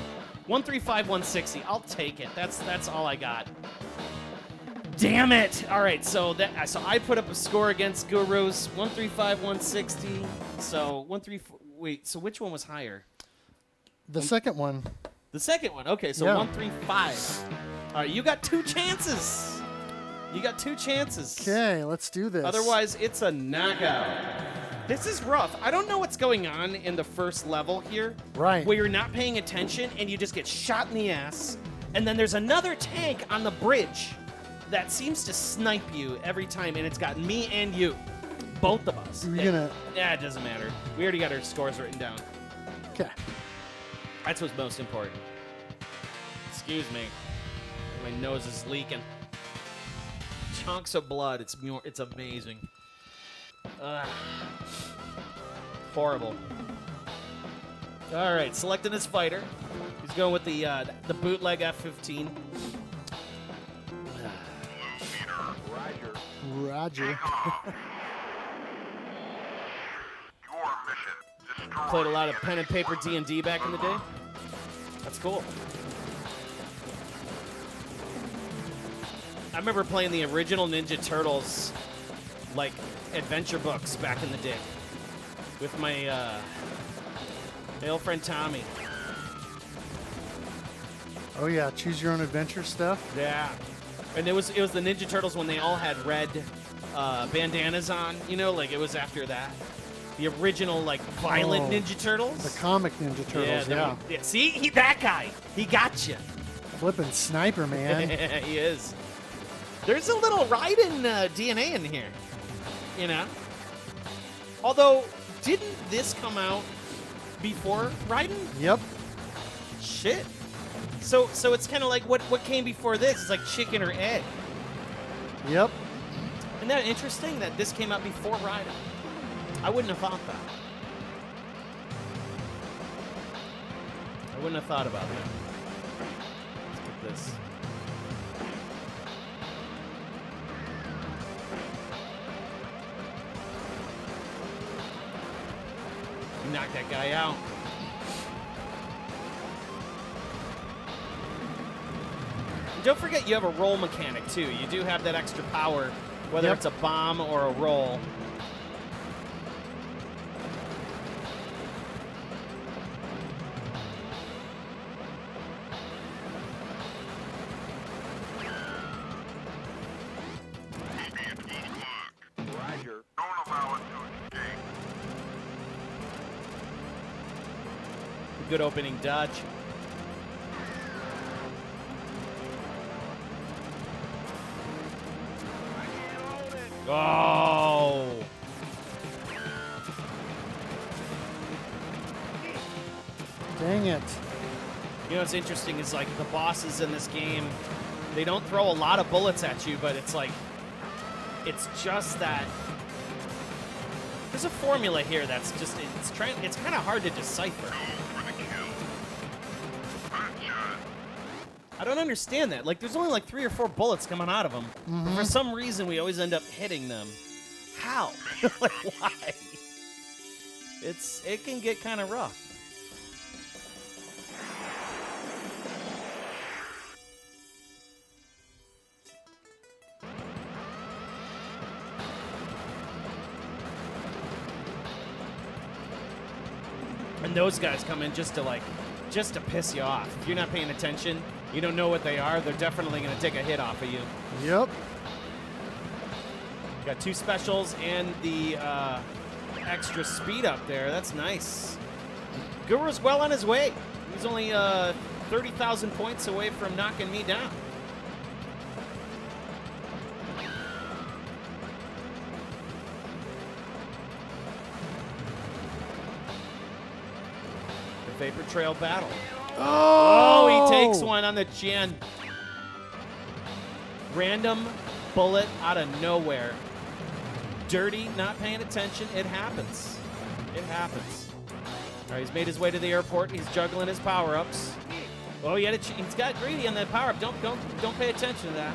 135, 160. I'll take it. That's all I got. Damn it! All right, so I put up a score against Guru's 135, 160. So 134. Wait, so which one was higher? The second one. The second one. Okay, so Yeah. 135. All right, you got 2 chances. You got 2 chances. Okay, let's do this. Otherwise, it's a knockout. This is rough. I don't know what's going on in the first level here. Right. Where you're not paying attention and you just get shot in the ass. And then there's another tank on the bridge that seems to snipe you every time, and it's got me and you. Both of us. You're gonna. Yeah, it doesn't matter. We already got our scores written down. Okay. That's what's most important. Excuse me. My nose is leaking. Chunks of blood. It's amazing. Horrible. All right, selecting this fighter. He's going with the bootleg F-15. Roger. Your mission. Destroy Played a lot of pen and paper D&D back in the day. That's cool. I remember playing the original Ninja Turtles, like, adventure books back in the day with my old friend Tommy. Oh yeah, choose your own adventure stuff. Yeah. And it was the Ninja Turtles when they all had red bandanas on, you know, like it was after that. The original, like, violent Oh, Ninja Turtles. The comic Ninja Turtles. Yeah. See, that guy, he got you. Flippin' sniper, man. He is. There's a little Raiden DNA in here, you know? Although, didn't this come out before Raiden? Yep. Shit. So it's kind of like what came before this? It's like chicken or egg. Yep. Isn't that interesting that this came out before Raiden? I wouldn't have thought that. I wouldn't have thought about that. Let's get this. Knock that guy out. And don't forget you have a roll mechanic too. You do have that extra power, whether Yep. it's a bomb or a roll. Roger. Don't allow it to escape. Good opening dodge. Oh! Dang it. You know what's interesting is, like, the bosses in this game, they don't throw a lot of bullets at you, but it's like, it's just that there's a formula here that's just, it's kind of hard to decipher. For the kill. Gotcha. I don't understand that. Like, there's only like 3 or 4 bullets coming out of them. But for some reason, we always end up hitting them. How? Like, why? It can get kind of rough. And those guys come in just to piss you off. If you're not paying attention, you don't know what they are, they're definitely going to take a hit off of you. Yep. Got 2 specials and the extra speed up there. That's nice. Guru's well on his way. He's only 30,000 points away from knocking me down. The Vapor Trail battle. Oh, he takes one on the chin. Random bullet out of nowhere. Dirty, not paying attention. It happens. It happens. All right, he's made his way to the airport. He's juggling his power-ups. Oh, he's got greedy on that power-up. Don't pay attention to that.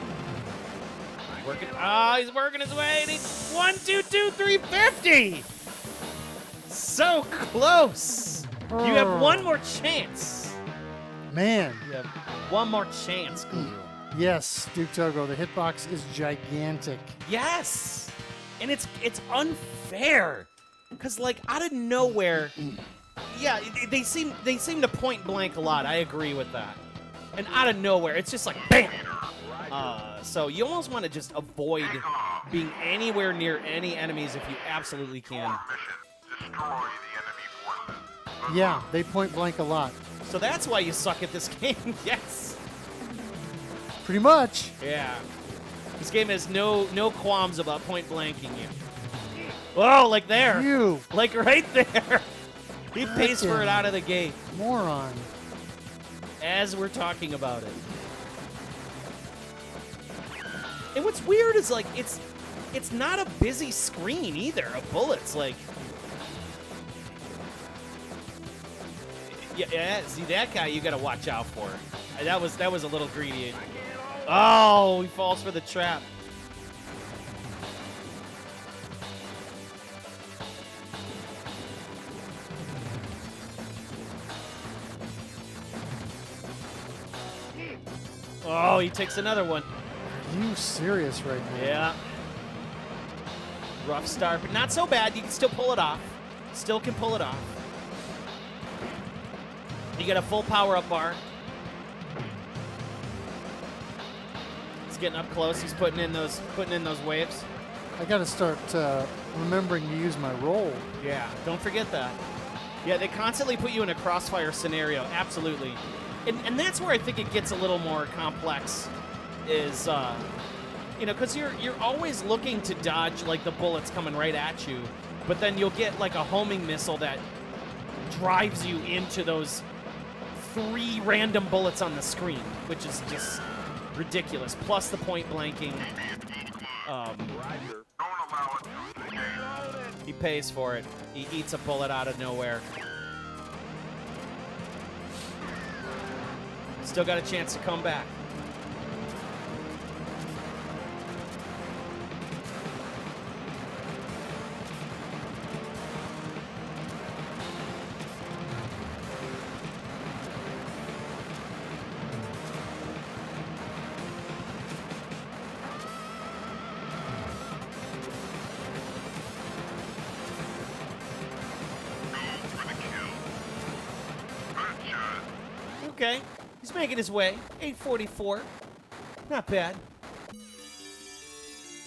Working. Oh, he's working his way. And he's 1, 2, 2, 350. So close. You have one more chance. Man. You have one more chance, Guru. Yes, Duke Togo. The hitbox is gigantic. Yes, and it's unfair, cause like out of nowhere, yeah, they seem to point blank a lot. I agree with that, and out of nowhere, it's just like bam. So you almost want to just avoid being anywhere near any enemies if you absolutely can. Mission. Destroy the enemy forces. Yeah, they point blank a lot. So that's why you suck at this game. Yes. Pretty much. Yeah. This game has no qualms about point blanking you. Whoa, like there. You Like right there. He pays for it out of the gate moron. as we're talking about it. And what's weird is like it's not a busy screen either of bullets. Like yeah, see that guy you gotta watch out for. That was a little greedy. Oh, he falls for the trap. Oh, he takes another one. Are you serious right now? Yeah. Rough start, but not so bad. You can still pull it off. Still can pull it off. You get a full power-up bar. He's getting up close. He's putting in those waves. I got to start remembering to use my roll. Yeah, don't forget that. Yeah, they constantly put you in a crossfire scenario. Absolutely. And that's where I think it gets a little more complex. Is because you're always looking to dodge like the bullets coming right at you, but then you'll get like a homing missile that drives you into those 3 random bullets on the screen, which is just ridiculous. Plus the point blanking. Don't allow it to escape. He pays for it. He eats a bullet out of nowhere. Still got a chance to come back. Okay, he's making his way. 844. Not bad.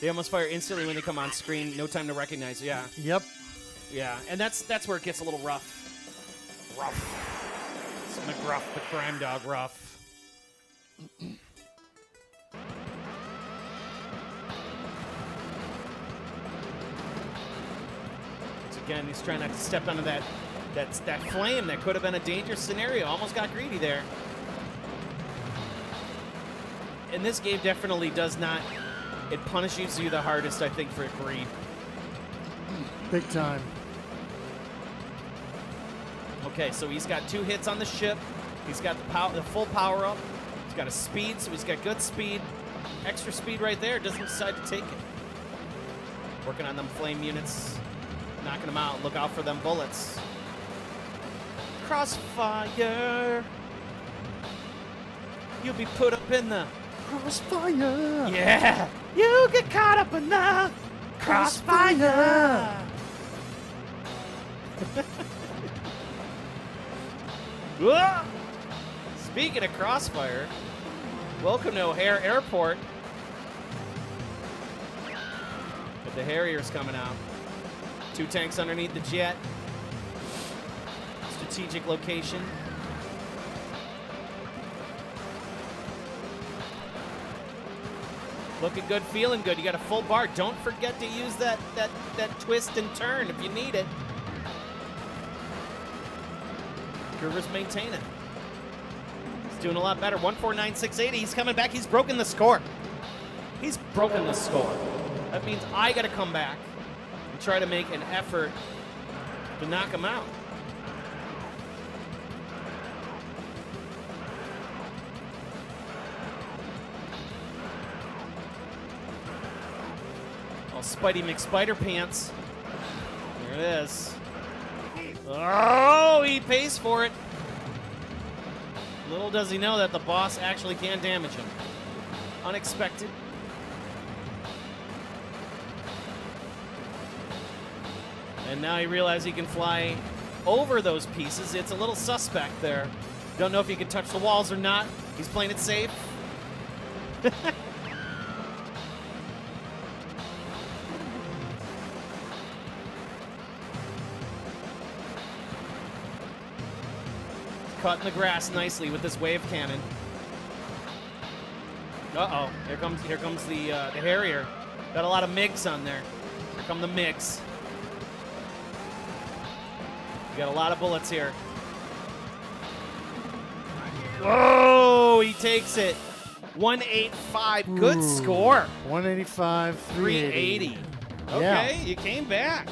They almost fire instantly when they come on screen. No time to recognize. Yeah. Yep. Yeah, and that's where it gets a little rough. Rough. It's McGruff, the crime dog rough. Once again, he's trying not to step onto that flame that could have been a dangerous scenario. Almost got greedy there. And this game definitely does not. It punishes you the hardest, I think, for greed. Big time. Okay, so he's got 2 hits on the ship. He's got the full power up. He's got a speed, so he's got good speed. Extra speed right there. Doesn't decide to take it. Working on them flame units. Knocking them out. Look out for them bullets. Crossfire. You'll be put up in the Crossfire. Yeah. You get caught up in the crossfire. Whoa! Speaking of crossfire, welcome to O'Hare Airport. But the Harrier's coming out. 2 tanks underneath the jet. Strategic location. Looking good, feeling good. You got a full bar. Don't forget to use that twist and turn if you need it. Guru's maintaining. He's doing a lot better. 149,680. He's coming back. He's broken the score. He's broken the score. That means I got to come back and try to make an effort to knock him out. Oh, Spidey McSpider Pants. There it is. Oh, he pays for it. Little does he know that the boss actually can damage him. Unexpected. And now he realizes he can fly over those pieces. It's a little suspect there. Don't know if he can touch the walls or not. He's playing it safe. Caught in the grass nicely with this wave cannon. Uh-oh, here comes the Harrier. Got a lot of MiGs on there. Here come the MiGs. You got a lot of bullets here. Whoa, he takes it. 185, good score. 185, 380. Okay, Yeah. you came back.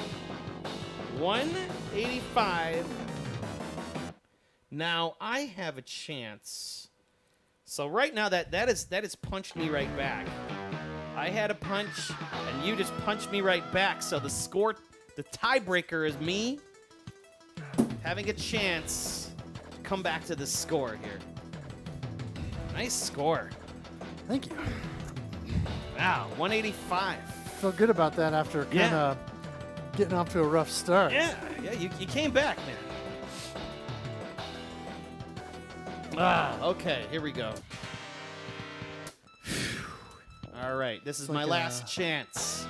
185. Now I have a chance. So right now that has punched me right back. I had a punch, and you just punched me right back. So the score, the tiebreaker is me having a chance to come back to the score here. Nice score. Thank you. Wow, 185. Feel good about that after kind of getting off to a rough start. Yeah, you came back, man. Okay, here we go. All right, this is my last chance.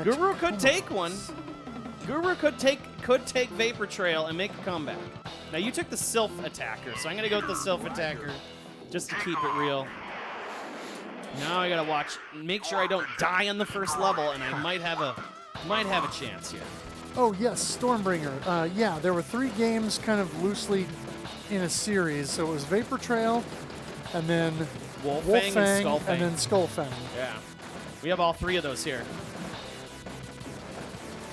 Guru could take one. Guru could take Vapor Trail and make a comeback. Now you took the Sylph Attacker, so I'm gonna go with the Sylph Attacker just to keep it real. Now I gotta watch, make sure I don't die on the first level, and I might have a chance here. Oh yes, Stormbringer. Yeah, there were 3 games kind of loosely in a series. So it was Vapor Trail, and then Wolfang and Skullfang. and then Skullfang. Yeah, we have all 3 of those here.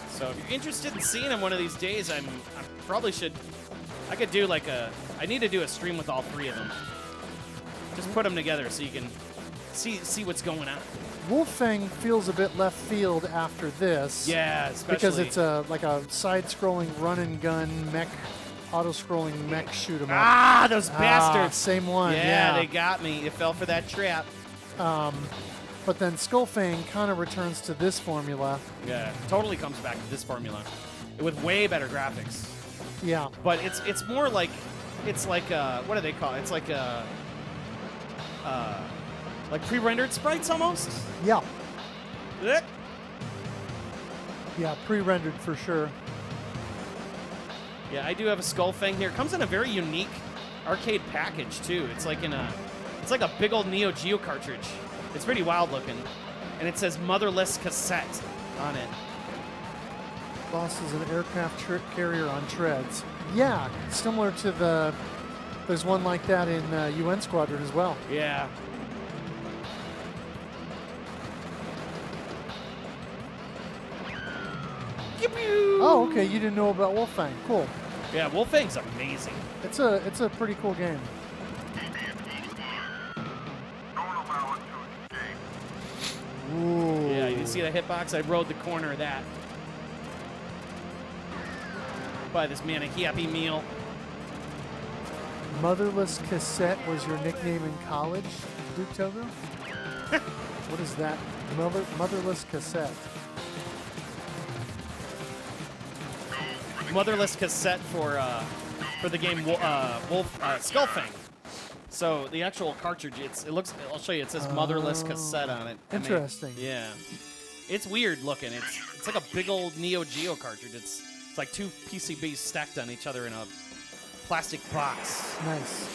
So if you're interested in seeing them one of these days, I probably should. I could do like I need to do a stream with all 3 of them. Just put them together so you can see what's going on. Wolfang feels a bit left field after this. Yeah, especially because it's like a side-scrolling run-and-gun mech, auto-scrolling mech shoot 'em up. Those bastards. Same one. Yeah, they got me. You fell for that trap. But then Skullfang kind of returns to this formula. Yeah, totally comes back to this formula with way better graphics. Yeah. But it's more like, it's like what do they call it? It's like like pre-rendered sprites almost. Yeah. Blech. Yeah, pre-rendered for sure. Yeah, I do have a Skullfang here. It comes in a very unique arcade package too. It's like it's like a big old Neo Geo cartridge. It's pretty wild looking, and it says "Motherless Cassette" on it. Boss is an aircraft carrier on treads. Yeah, similar to there's one like that in UN Squadron as well. Yeah. Oh, okay. You didn't know about Wolfang. Cool. Yeah, Wolfang's amazing. It's a pretty cool game. Don't allow it to escape. Ooh. Yeah, you see the hitbox? I rode the corner of that. By this man a Happy Meal. Motherless Cassette was your nickname in college, Duke Togo? What is that? Motherless Cassette. Motherless Cassette for the game Skullfang. So the actual cartridge, it looks. I'll show you. It says Motherless Cassette on it. Interesting. Yeah, it's weird looking. It's like a big old Neo Geo cartridge. It's like 2 PCBs stacked on each other in a plastic box. Nice.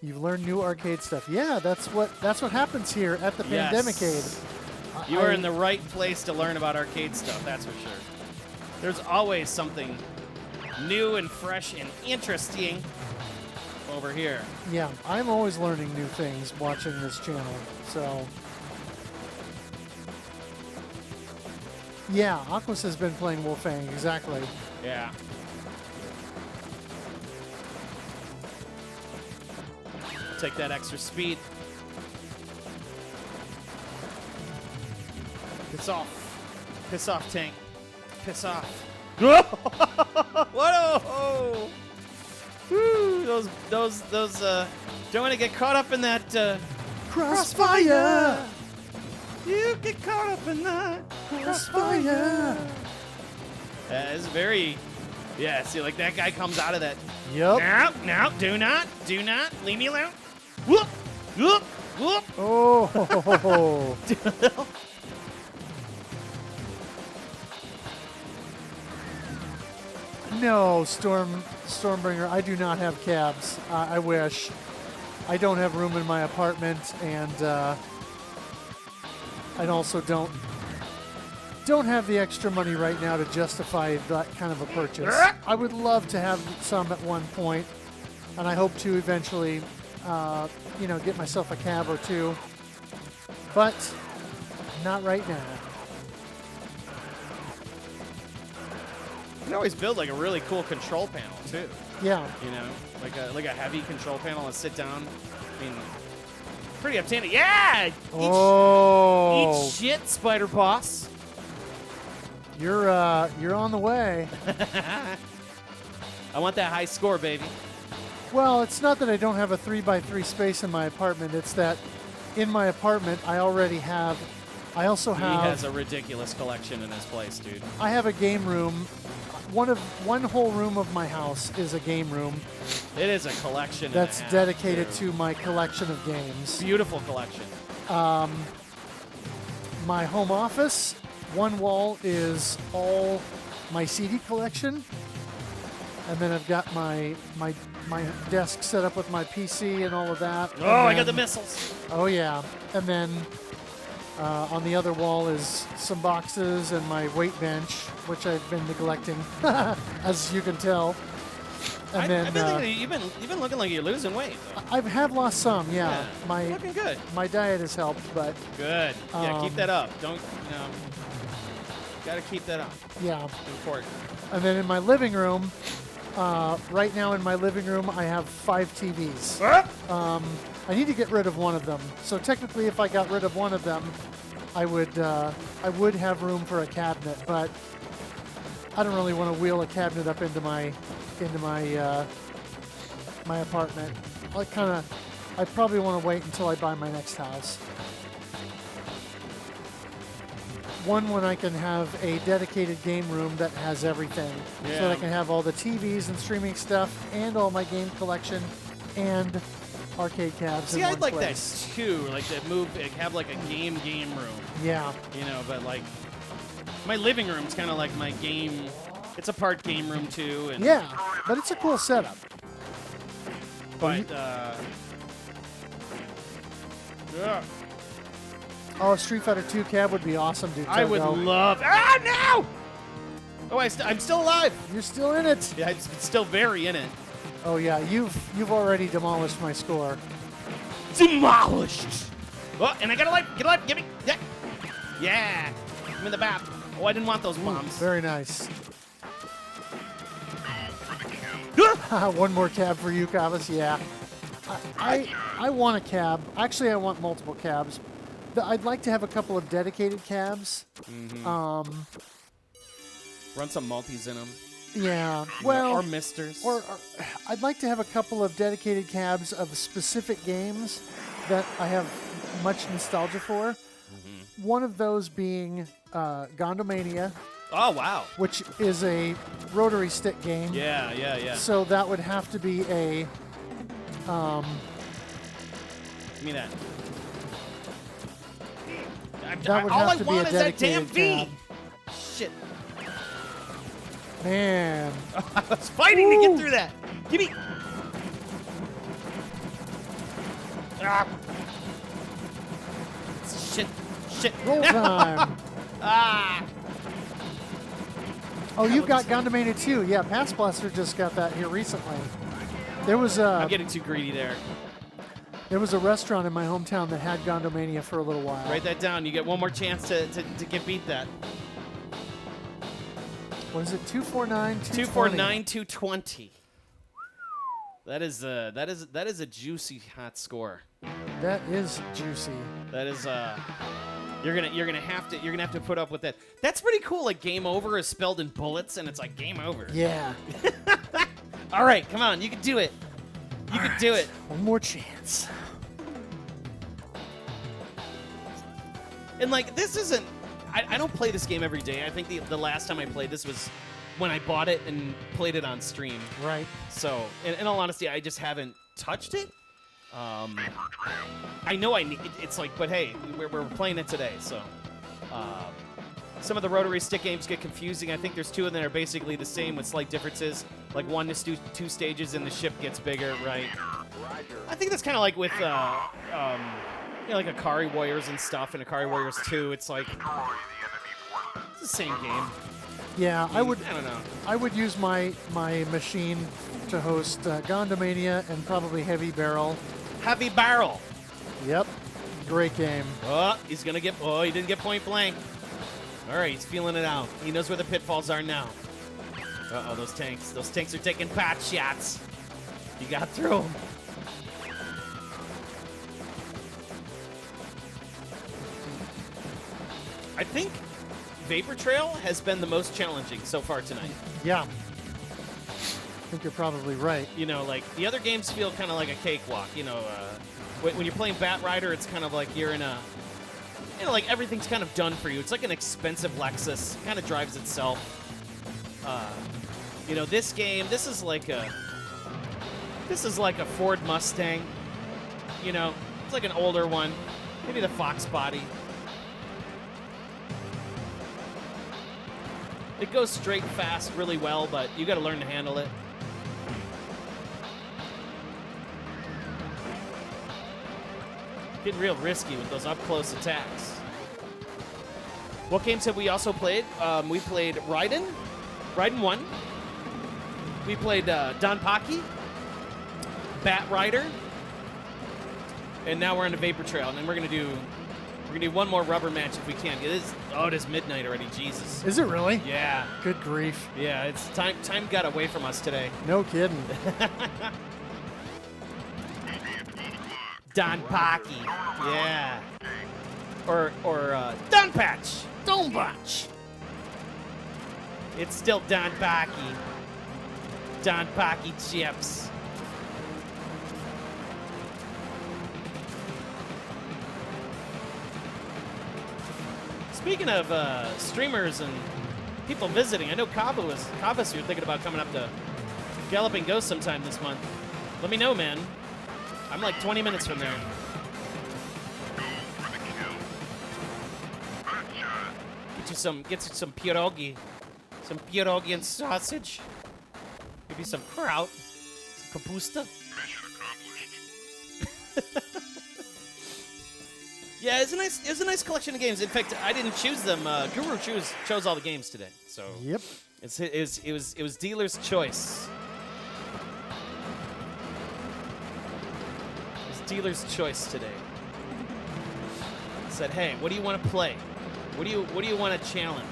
You've learned new arcade stuff. Yeah, that's what happens here at the Yes. PANDEMiCADE. You are in the right place to learn about arcade stuff, that's for sure. There's always something new and fresh and interesting over here. Yeah, I'm always learning new things watching this channel. So, yeah, Aquas has been playing Wolfang, exactly. Yeah. Take that extra speed. Piss off. Piss off, tank. Piss off. What? Oh! Woo, don't want to get caught up in that Crossfire! You get caught up in that Crossfire! It's very, yeah. See, like that guy comes out of that. Yep. No, do not, leave me alone. Whoop, whoop, whoop. Oh. No, Stormbringer, I do not have cabs. I wish. I don't have room in my apartment, and I also don't have the extra money right now to justify that kind of a purchase. I would love to have some at one point, and I hope to eventually, get myself a cab or two, but not right now. You can always build like a really cool control panel too. Yeah. You know, like a heavy control panel and sit down. I mean, pretty upstanding. Yeah. Oh. Eat shit, Spider Boss. You're on the way. I want that high score, baby. Well, it's not that I don't have a 3x3 space in my apartment. It's that in my apartment I also have. He has a ridiculous collection in his place, dude. I have a game room. One whole room of my house is a game room. It is a collection. That's and a half, dedicated dude. to my collection of games. Beautiful collection. My home office, one wall is all my CD collection, and then I've got my desk set up with my PC and all of that. Oh, I got the missiles. Oh yeah, and then on the other wall is some boxes and my weight bench, which I've been neglecting, as you can tell. And then I've been thinking you've been looking like you're losing weight. Though. I have lost some. Yeah, looking good. My diet has helped, but Good. Yeah, keep that up. Don't got to keep that up. Yeah. Important. And then in my living room, right now in my living room, I have 5 TVs. I need to get rid of one of them. So technically, if I got rid of one of them, I would have room for a cabinet. But I don't really want to wheel a cabinet up into my my apartment. I probably want to wait until I buy my next house. One when I can have a dedicated game room that has everything. Yeah. So that I can have all the TVs and streaming stuff and all my game collection and arcade cabs. See, in I'd one like place. that too. Like that move, like, have like a game room. Yeah. You know, but like my living room's kind of like my game. It's a part game room too. And Yeah, but it's a cool setup. But yeah. Oh, Street Fighter 2 cab would be awesome, dude. I would Togo. love. Ah, no! Oh, I'm still alive. You're still in it. Yeah, I'm still very in it. Oh yeah, you've already demolished my score. Demolished. Oh, and I got a life. Get a life. Give me. Yeah. Yeah. I'm in the bath. Oh, I didn't want those bombs. Very nice. One more cab for you, Kavas. Yeah. I want a cab. Actually, I want multiple cabs. I'd like to have a couple of dedicated cabs. Mm-hmm. Run some multis in them. Yeah. Well, or misters. Or I'd like to have a couple of dedicated cabs of specific games that I have much nostalgia for. Mm-hmm. One of those being Gondomania. Oh, wow. Which is a rotary stick game. Yeah. So that would have to be a... Give me that. That would all have I to be want a is that damn dedicated V. cab. Shit. Man. I was fighting to get through that. Give me. Ah. Shit. Roll time. Ah. Oh, you've got Gondomania 2. Yeah, Pass Blaster just got that here recently. There was I'm getting too greedy there. There was a restaurant in my hometown that had Gondomania for a little while. Write that down. You get one more chance to get beat that. What is it? 249, 249, 220. That is a juicy hot score. That is juicy. That is you're gonna have to put up with that. That's pretty cool. Like game over is spelled in bullets, and it's like game over. Yeah. All right, come on, you can do it. You could do it. One more chance. And like, this isn't. I don't play this game every day. I think the last time I played this was when I bought it and played it on stream. Right. So, in all honesty, I just haven't touched it. I know I need. It's like, but hey, we're playing it today, so. Some of the rotary stick games get confusing. I think there's two of them that are basically the same with slight differences. Like 1 to 2 stages and the ship gets bigger, right? I think that's kind of like with, you know, like Akari Warriors and stuff, and Akari Warriors 2. It's like, it's the same game. Yeah, I don't know. I would use my machine to host Gondomania and probably Heavy Barrel. Heavy Barrel. Yep. Great game. Oh, he's going to get, he didn't get point blank. All right, he's feeling it out. He knows where the pitfalls are now. Uh-oh, those tanks. Those tanks are taking pot shots. You got through them. I think Vapor Trail has been the most challenging so far tonight. Yeah. I think you're probably right. You know, like, the other games feel kind of like a cakewalk. You know, when you're playing Batrider, it's kind of like you're in a... You know, like, everything's kind of done for you. It's like an expensive Lexus. It kind of drives itself. You know, this game, this is like a Ford Mustang. You know, it's like an older one. Maybe the Fox body. It goes straight fast really well, but you got to learn to handle it. Getting real risky with those up-close attacks. What games have we also played? We played Raiden 1. We played DonPachi, Batrider, and now we're on the Vapor Trail, and then we're gonna do one more rubber match if we can. It is midnight already. Jesus. Is it really? Yeah. Good grief. Yeah, it's time. Time got away from us today. No kidding. DonPachi. Yeah. Or DonPachi. DonPachi. It's still DonPachi. DonPachi chips. Speaking of streamers and people visiting, I know Kavas, you're thinking about coming up to Galloping Ghost sometime this month. Let me know, man. I'm like 20 minutes from there. Get you some pierogi. Some pierogi and sausage. Maybe some kraut. Some kapusta. Mission accomplished. Yeah, it's a nice collection of games. In fact, I didn't choose them. Guru chose all the games today. So Yep. it was dealer's choice. It was dealer's choice today. Said, hey, what do you want to play? What do you want to challenge?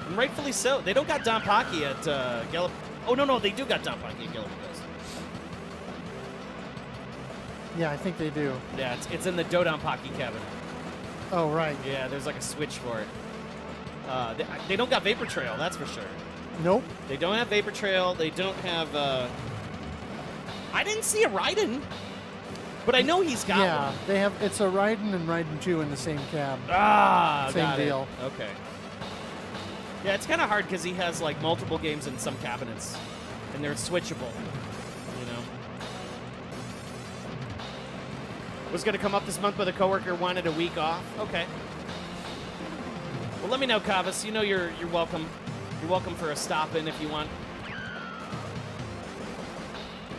And rightfully so. They don't got DonPachi at Gallop. Oh no, they do got DonPachi at Gallop Ghost. Yeah, I think they do. Yeah, it's in the DonPachi cabinet. Oh, right. Yeah, there's like a switch for it. They don't got Vapor Trail, that's for sure. Nope. They don't have Vapor Trail. They don't have. I didn't see a Raiden, but I know he's got Yeah, one. they have. It's a Raiden and Raiden 2 in the same cab. Ah, Same got deal. It. Okay. Yeah, it's kind of hard because he has like multiple games in some cabinets, and they're switchable. You know. Was going to come up this month, but a coworker wanted a week off. Okay. Well, let me know, Kavas. You know you're welcome. You're welcome for a stop in if you want.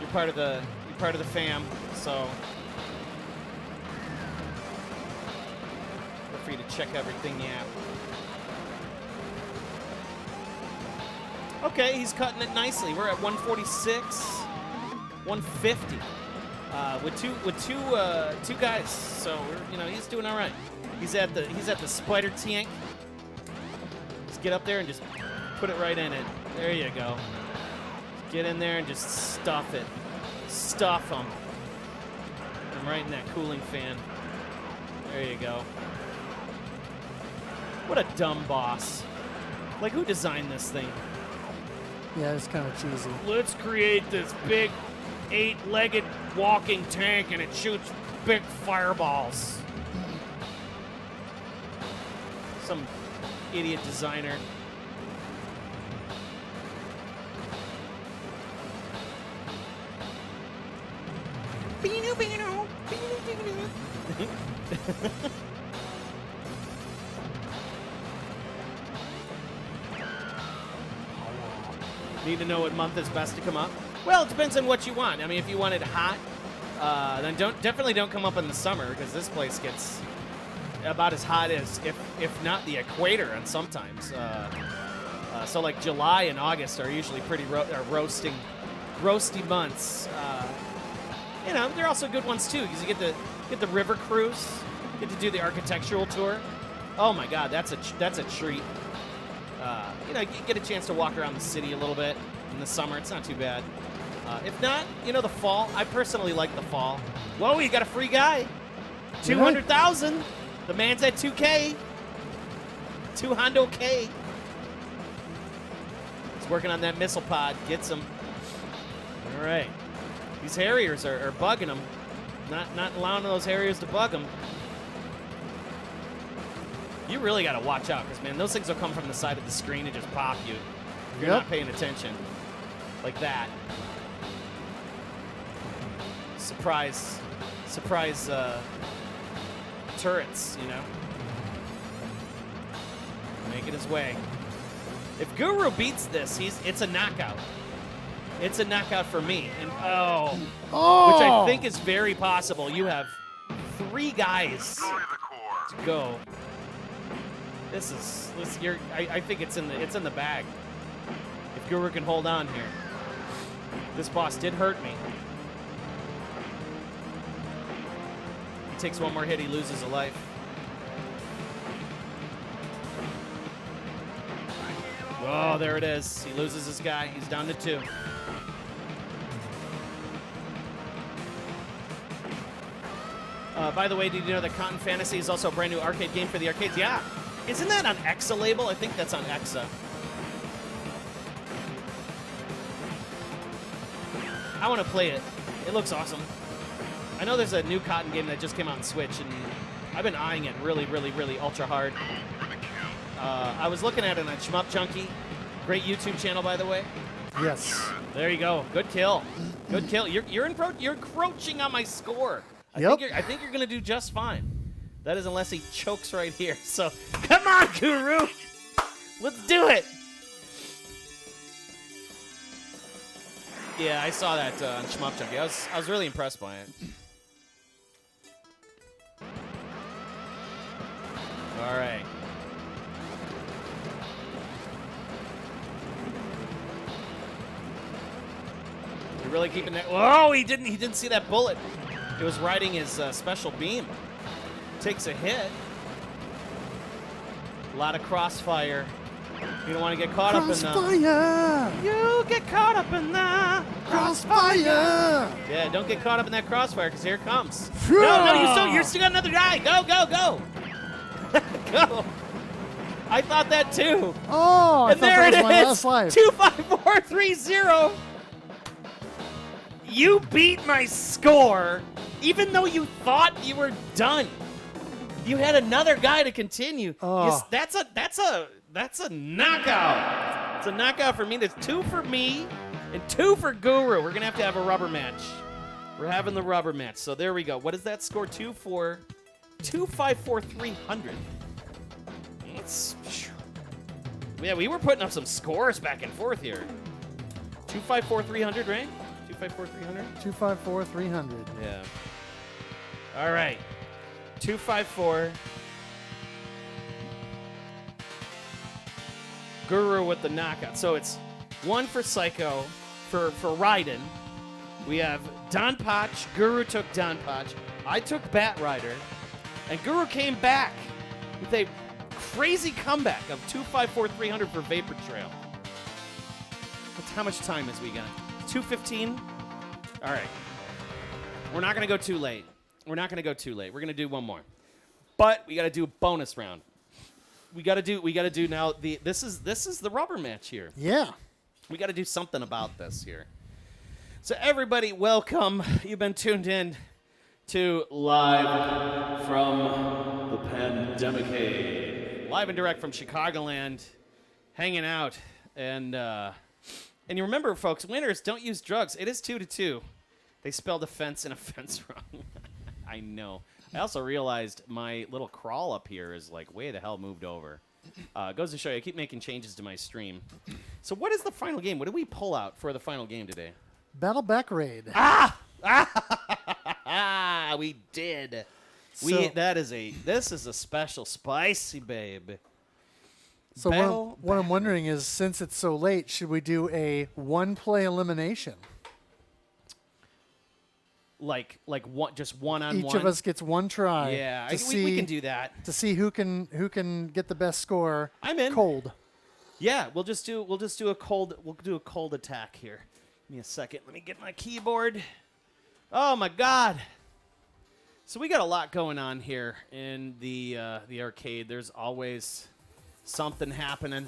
You're part of the fam, so feel free to check everything out. Okay, he's cutting it nicely. We're at 146, 150. With two guys, so he's doing all right. He's at the spider tank. Just get up there and just put it right in it. There you go. Get in there and just stuff it. Stuff them. I'm right in that cooling fan. There you go. What a dumb boss. Like, who designed this thing? Yeah, it's kind of cheesy. Let's create this big 8-legged walking tank and it shoots big fireballs. Some idiot designer. Need to know what month is best to come up? Well, it depends on what you want. I mean, if you want it hot, then definitely don't come up in the summer because this place gets about as hot as, if not the equator, and sometimes. So like July and August are usually pretty roasty months. You know, they're also good ones too because you get the river cruise, get to do the architectural tour. Oh my God, that's a treat. You know, you get a chance to walk around the city a little bit in the summer. It's not too bad. If not, you know, the fall. I personally like the fall. Whoa, you got a free guy. 200,000. The man's at 2K. 200K. He's working on that missile pod. Gets him. All right. These Harriers are bugging him. Not allowing those Harriers to bug him. You really got to watch out because, man, those things will come from the side of the screen and just pop you if you're not paying attention. Like that. Surprise turrets, you know. Making his way. If Guru beats this, it's a knockout. It's a knockout for me. And which I think is very possible. You have 3 guys to go. I think it's in the bag. If Guru can hold on here. This boss did hurt me. He takes one more hit, he loses a life. Oh, there it is. He loses his guy. He's down to 2. By the way, did you know that Cotton Fantasy is also a brand new arcade game for the arcades? Yeah. Isn't that on Exa label? I think that's on Exa. I want to play it. It looks awesome. I know there's a new Cotton game that just came out on Switch, and I've been eyeing it really, really, really ultra hard. I was looking at it on Shmup Junkie. Great YouTube channel, by the way. Yes. There you go. Good kill. Good kill. You're encroaching on my score. Yep. I think you're going to do just fine. That is unless he chokes right here. So, come on, Guru. Let's do it. Yeah, I saw that on Shmup Junkie. I was really impressed by it. All right. You're really keeping that. Oh, he didn't see that bullet. It was riding his special beam. Takes a hit. A lot of crossfire. You don't want to get caught up in the... Crossfire! You get caught up in the... Crossfire! Yeah, don't get caught up in that crossfire, because here it comes. No, you still got another guy. Go, go, go. Go. I thought that too. Oh, I and thought there that was it my is. last life. 25430. You beat my score, even though you thought you were done. You had another guy to continue. Oh. Yes, that's a knockout. It's a knockout for me. There's 2 for me and 2 for Guru. We're gonna have a rubber match. We're having the rubber match. So there we go. What is that score? 254,300. Yeah, we were putting up some scores back and forth here. 254,300, right? 254,300? 254,300. Yeah. All right. 254. Guru with the knockout. So it's 1 for Psycho, for Raiden. We have DonPachi. Guru took DonPachi. I took Batrider. And Guru came back with a crazy comeback of 254,300 for Vapor Trail. How much time is we got? 2:15? All right. We're not going to go too late. We're not going to go too late. We're going to do one more. But we got to do a bonus round. We got to do now this is the rubber match here. Yeah. We got to do something about this here. So everybody, welcome. You've been tuned in to Live from the PANDEMiCADE. live and direct from Chicagoland, hanging out, and you remember, folks, winners don't use drugs. It is 2-2. They spelled offense and offense wrong. I know. I also realized my little crawl up here is like way the hell moved over. Goes to show you, I keep making changes to my stream. So what is the final game? What did we pull out for the final game today? Battle Bakraid. We did. So- This is a special spicy babe. So Battle what I'm wondering is, since it's so late, should we do a one-play elimination? Like one, just one-on-one. Each of us gets one try. Yeah, to see, we can do that. to see who can get the best score. I'm in. Cold. Yeah, we'll do a cold attack here. Give me a second. Let me get my keyboard. Oh my God. So we got a lot going on here in the arcade. There's always something happening.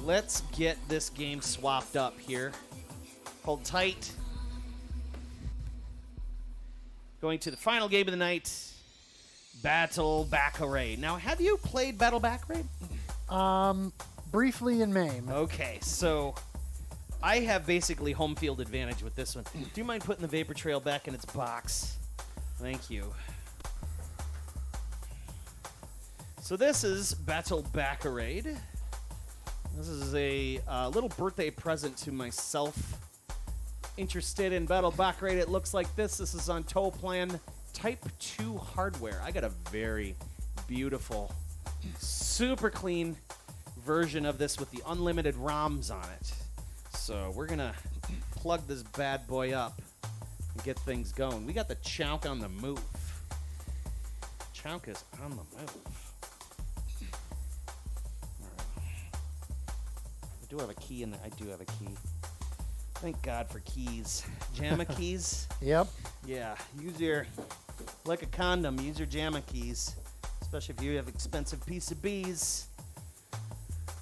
Let's get this game swapped up here. Hold tight. Going to the final game of the night, Battle Bakraid. Now, have you played Battle Bakraid? Briefly in MAME. Okay, so I have basically home field advantage with this one. Do you mind putting the vapor trail back in its box? Thank you. So this is Battle Bakraid. This is a little birthday present to myself. Interested in Battle Bakraid, it looks like this. This is on Toe Plan Type 2 hardware. I got a very beautiful, super clean version of this with the unlimited ROMs on it. So we're going to plug this bad boy up and get things going. We got the Chonk on the move. Chonk is on the move. All right. I do have a key in there. I do have a key. Thank God for keys. JAMA keys? Yep. Yeah. Use your, like a condom, use your JAMA keys. Especially if you have expensive PCBs.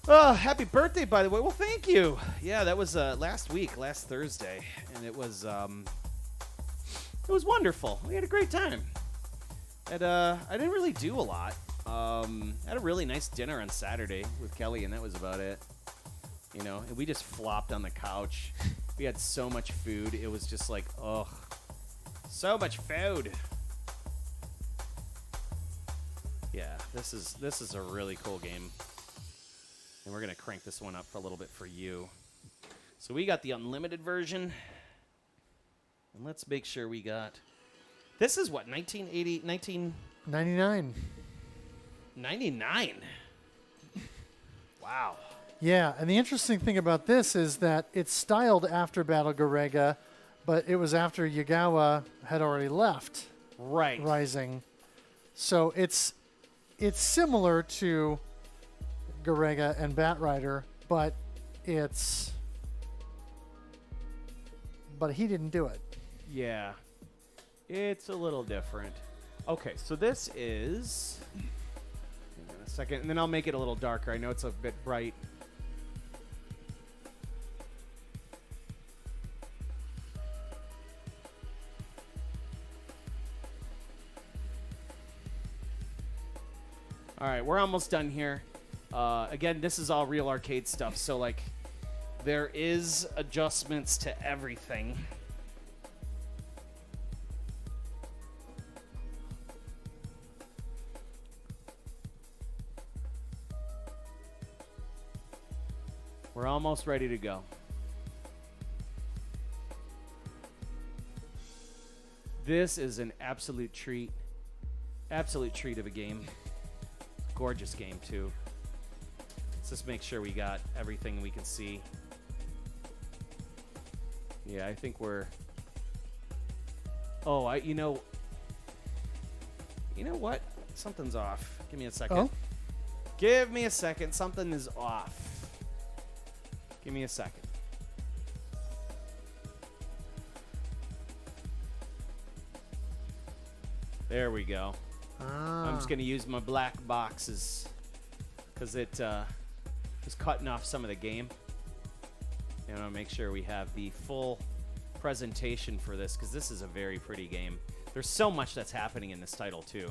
Oh, happy birthday, by the way. Well, thank you. Yeah, that was last week, last Thursday. And it was wonderful. We had a great time. And I didn't really do a lot. Had a really nice dinner on Saturday with Kelly, and that was about it. You know, and we just flopped on the couch. We had so much food. It was just like, ugh, so much food. Yeah, this is a really cool game. And we're going to crank this one up for a little bit for you. So we got the unlimited version. And let's make sure we got... This is what, 99. 99? Wow. Yeah, and the interesting thing about this is that it's styled after Battle Garegga, but it was after Yagawa had already left Right. Raizing. So it's similar to Garegga and Batrider, but he didn't do it. Yeah. It's a little different. Okay, so this is... Hang on a second, and then I'll make it a little darker. I know it's a bit bright. All right, we're almost done here. Again, this is all real arcade stuff, so like there is adjustments to everything. We're almost ready to go. This is an absolute treat. Absolute treat of a game. Gorgeous game, too. Let's just make sure we got everything we can see. Yeah, I think we're... Oh, you know what? Something's off. Give me a second. Oh? Give me a second. Something is off. Give me a second. There we go. I'm just going to use my black boxes because it was cutting off some of the game. And I'll make sure we have the full presentation for this, because this is a very pretty game. There's so much that's happening in this title, too.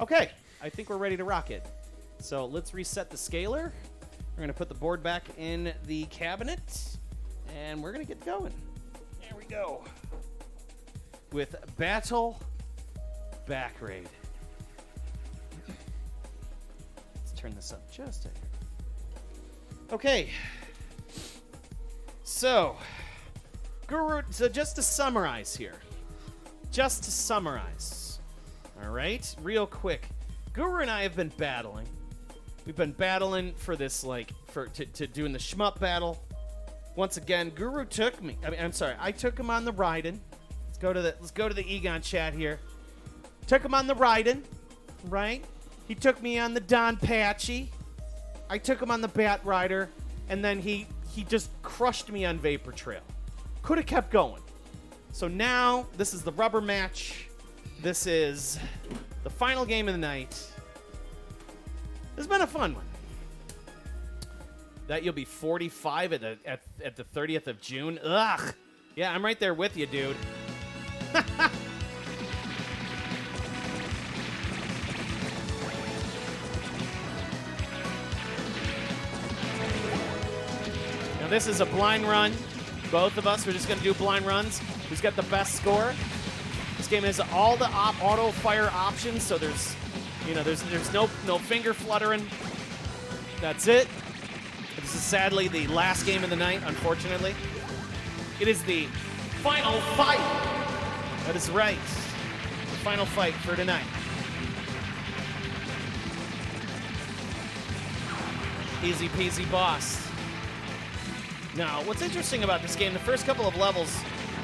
Okay, I think we're ready to rock it. So let's reset the scaler. We're going to put the board back in the cabinet, and we're going to get going. There we go. With Battle Bakraid. Let's turn this up just a hair. Okay. So just to summarize here. Just to summarize. All right? Real quick. Guru and I have been battling. We've been battling for this, like, to doing the shmup battle. Once again, Guru took me. I took him on the Raiden. Let's go to the Egon chat here. Took him on the Raiden, right? He took me on the DonPachi. I took him on the Batrider, and then he just crushed me on Vapor Trail. Could have kept going. So now this is the rubber match. This is the final game of the night. This has been a fun one. That you'll be 45 at the 30th of June. Ugh. Yeah, I'm right there with you, dude. Now this is a blind run. Both of us are just going to do blind runs. Who's got the best score? This game has all the auto fire options, so there's no finger fluttering. That's it. This is sadly the last game of the night, unfortunately. It is the final fight. That is right. The final fight for tonight. Easy peasy boss. Now, what's interesting about this game, the first couple of levels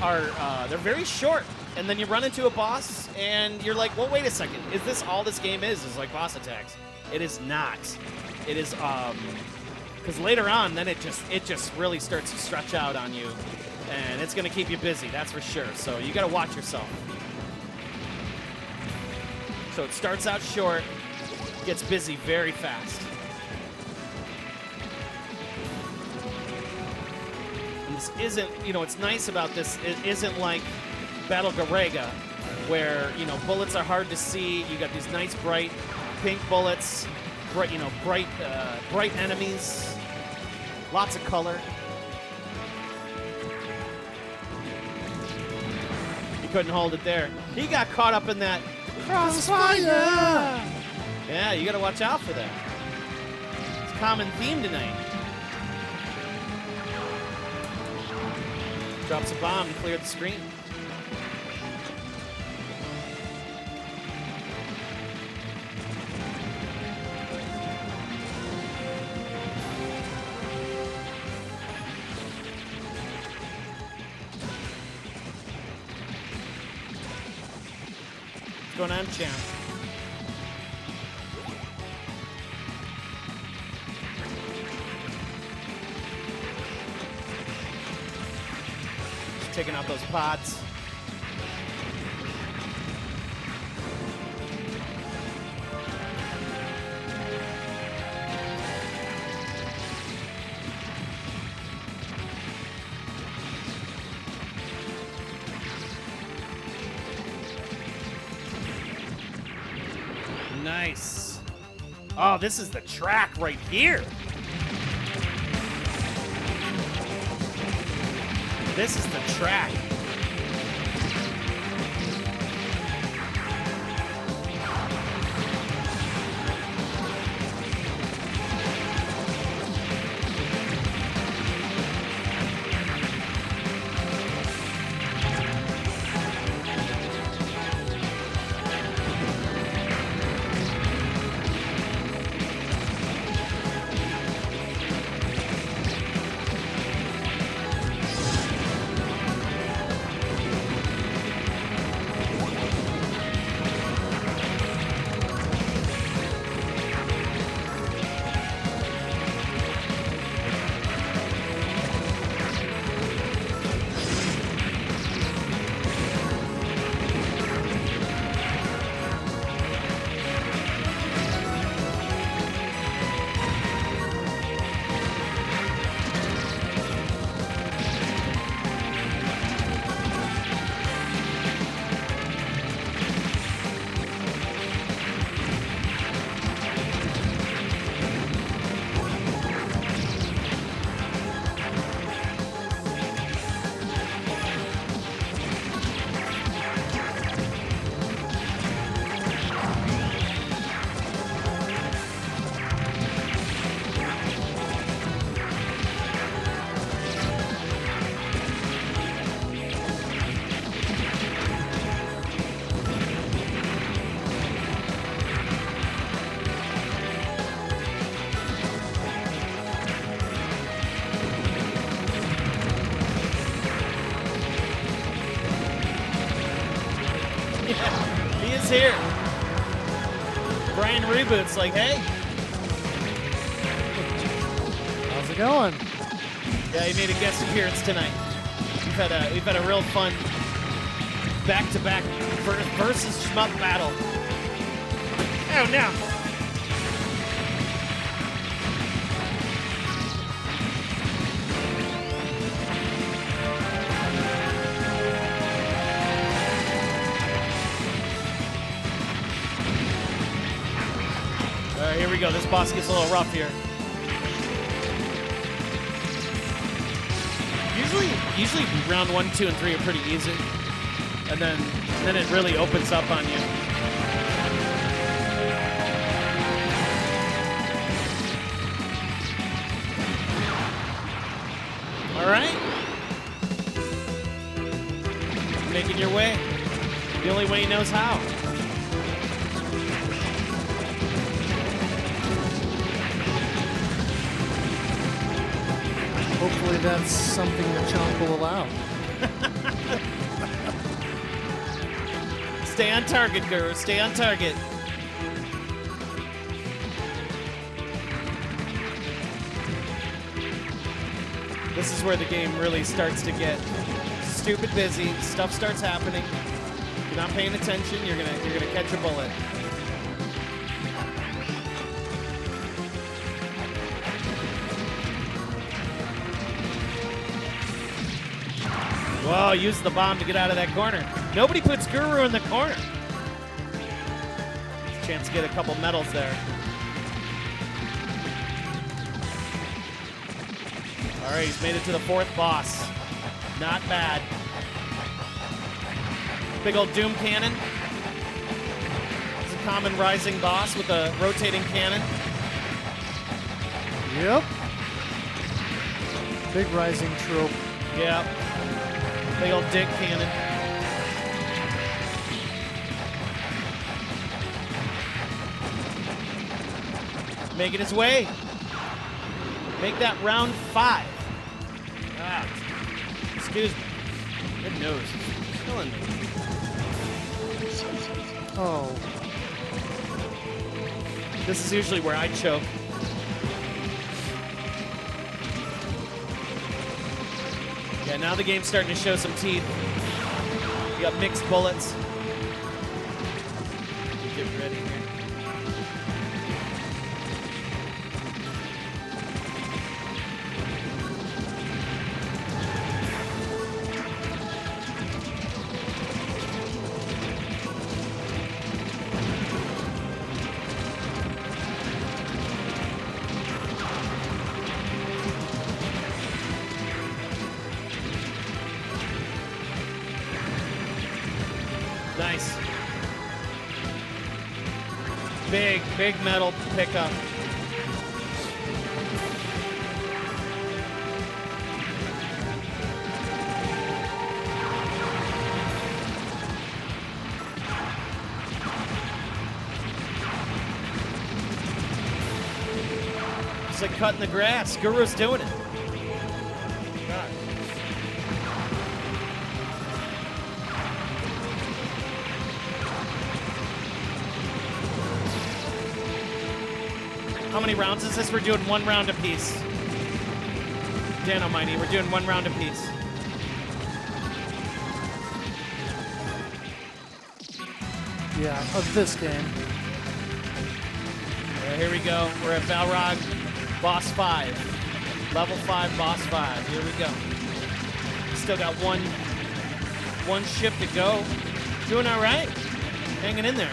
are, they're very short. And then you run into a boss, and you're like, well, wait a second. Is this all this game is like boss attacks? It is not. It is, because later on, then it just really starts to stretch out on you. And it's going to keep you busy, that's for sure. So you got to watch yourself. So it starts out short, gets busy very fast. And this isn't, what's nice about this, it isn't like Battle Garegga, where, bullets are hard to see. You got these nice bright pink bullets, bright enemies, lots of color. He couldn't hold it there. He got caught up in that crossfire. Yeah, you got to watch out for that. It's a common theme tonight. Drops a bomb and cleared the screen. What's going on, champ? Just taking out those pods. Nice. Oh, this is the track right here. This is the track. Brian's here. Brian Reboot's like, hey. How's it going? Yeah, he made a guest appearance tonight. We've had a real fun back-to-back versus shmup battle. Oh no! All right, here we go. This boss gets a little rough here. Usually round 1, 2, and 3 are pretty easy, and then it really opens up on you. All right, making your way the only way he knows how. Hopefully that's something that Chomp will allow. Stay on target, Guru. Stay on target. This is where the game really starts to get stupid busy. Stuff starts happening. If you're not paying attention, you're gonna catch a bullet. Whoa, use the bomb to get out of that corner. Nobody puts Guru in the corner. Chance to get a couple medals there. All right, he's made it to the 4th boss. Not bad. Big old Doom cannon. It's a common Raizing boss with a rotating cannon. Yep. Big Raizing trope. Yep. Big old dick cannon. Making his way. Make that round 5. Ah, excuse me. Good nose. It's killing me. Oh. This is usually where I choke. Yeah, now the game's starting to show some teeth. You got mixed bullets. Get ready here. Nice. Big metal pickup. It's like cutting the grass. Guru's doing it. God. How many rounds is this? We're doing 1 round apiece. Dan Almighty, we're doing 1 round apiece. Yeah, of this game. Here we go. We're at Balrog, boss 5. Level 5, boss 5. Here we go. Still got one shift to go. Doing all right. Hanging in there.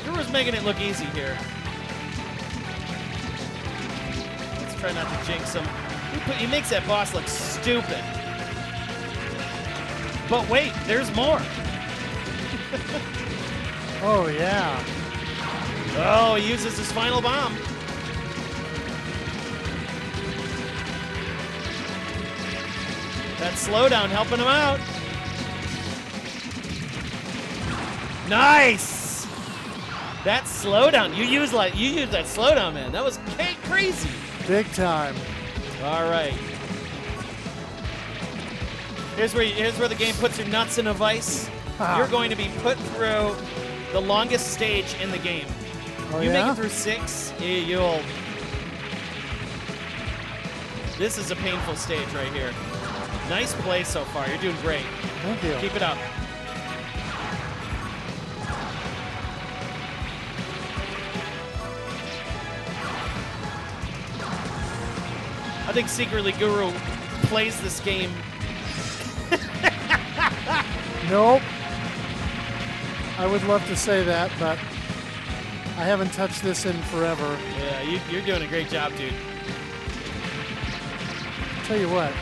Guru's making it look easy here. Let's try not to jinx him. He makes that boss look stupid. But wait, there's more. Oh, yeah. Oh, he uses his final bomb. That slowdown helping him out. Nice. That slowdown. You use that slowdown, man. That was crazy. Big time. All right. Here's where the game puts your nuts in a vice. You're going to be put through the longest stage in the game. Oh, you yeah? make it through 6, you'll... This is a painful stage right here. Nice play so far. You're doing great. Thank you. Keep it up. I think secretly Guru plays this game. Nope. I would love to say that, but I haven't touched this in forever. Yeah, you're doing a great job, dude. Tell you what,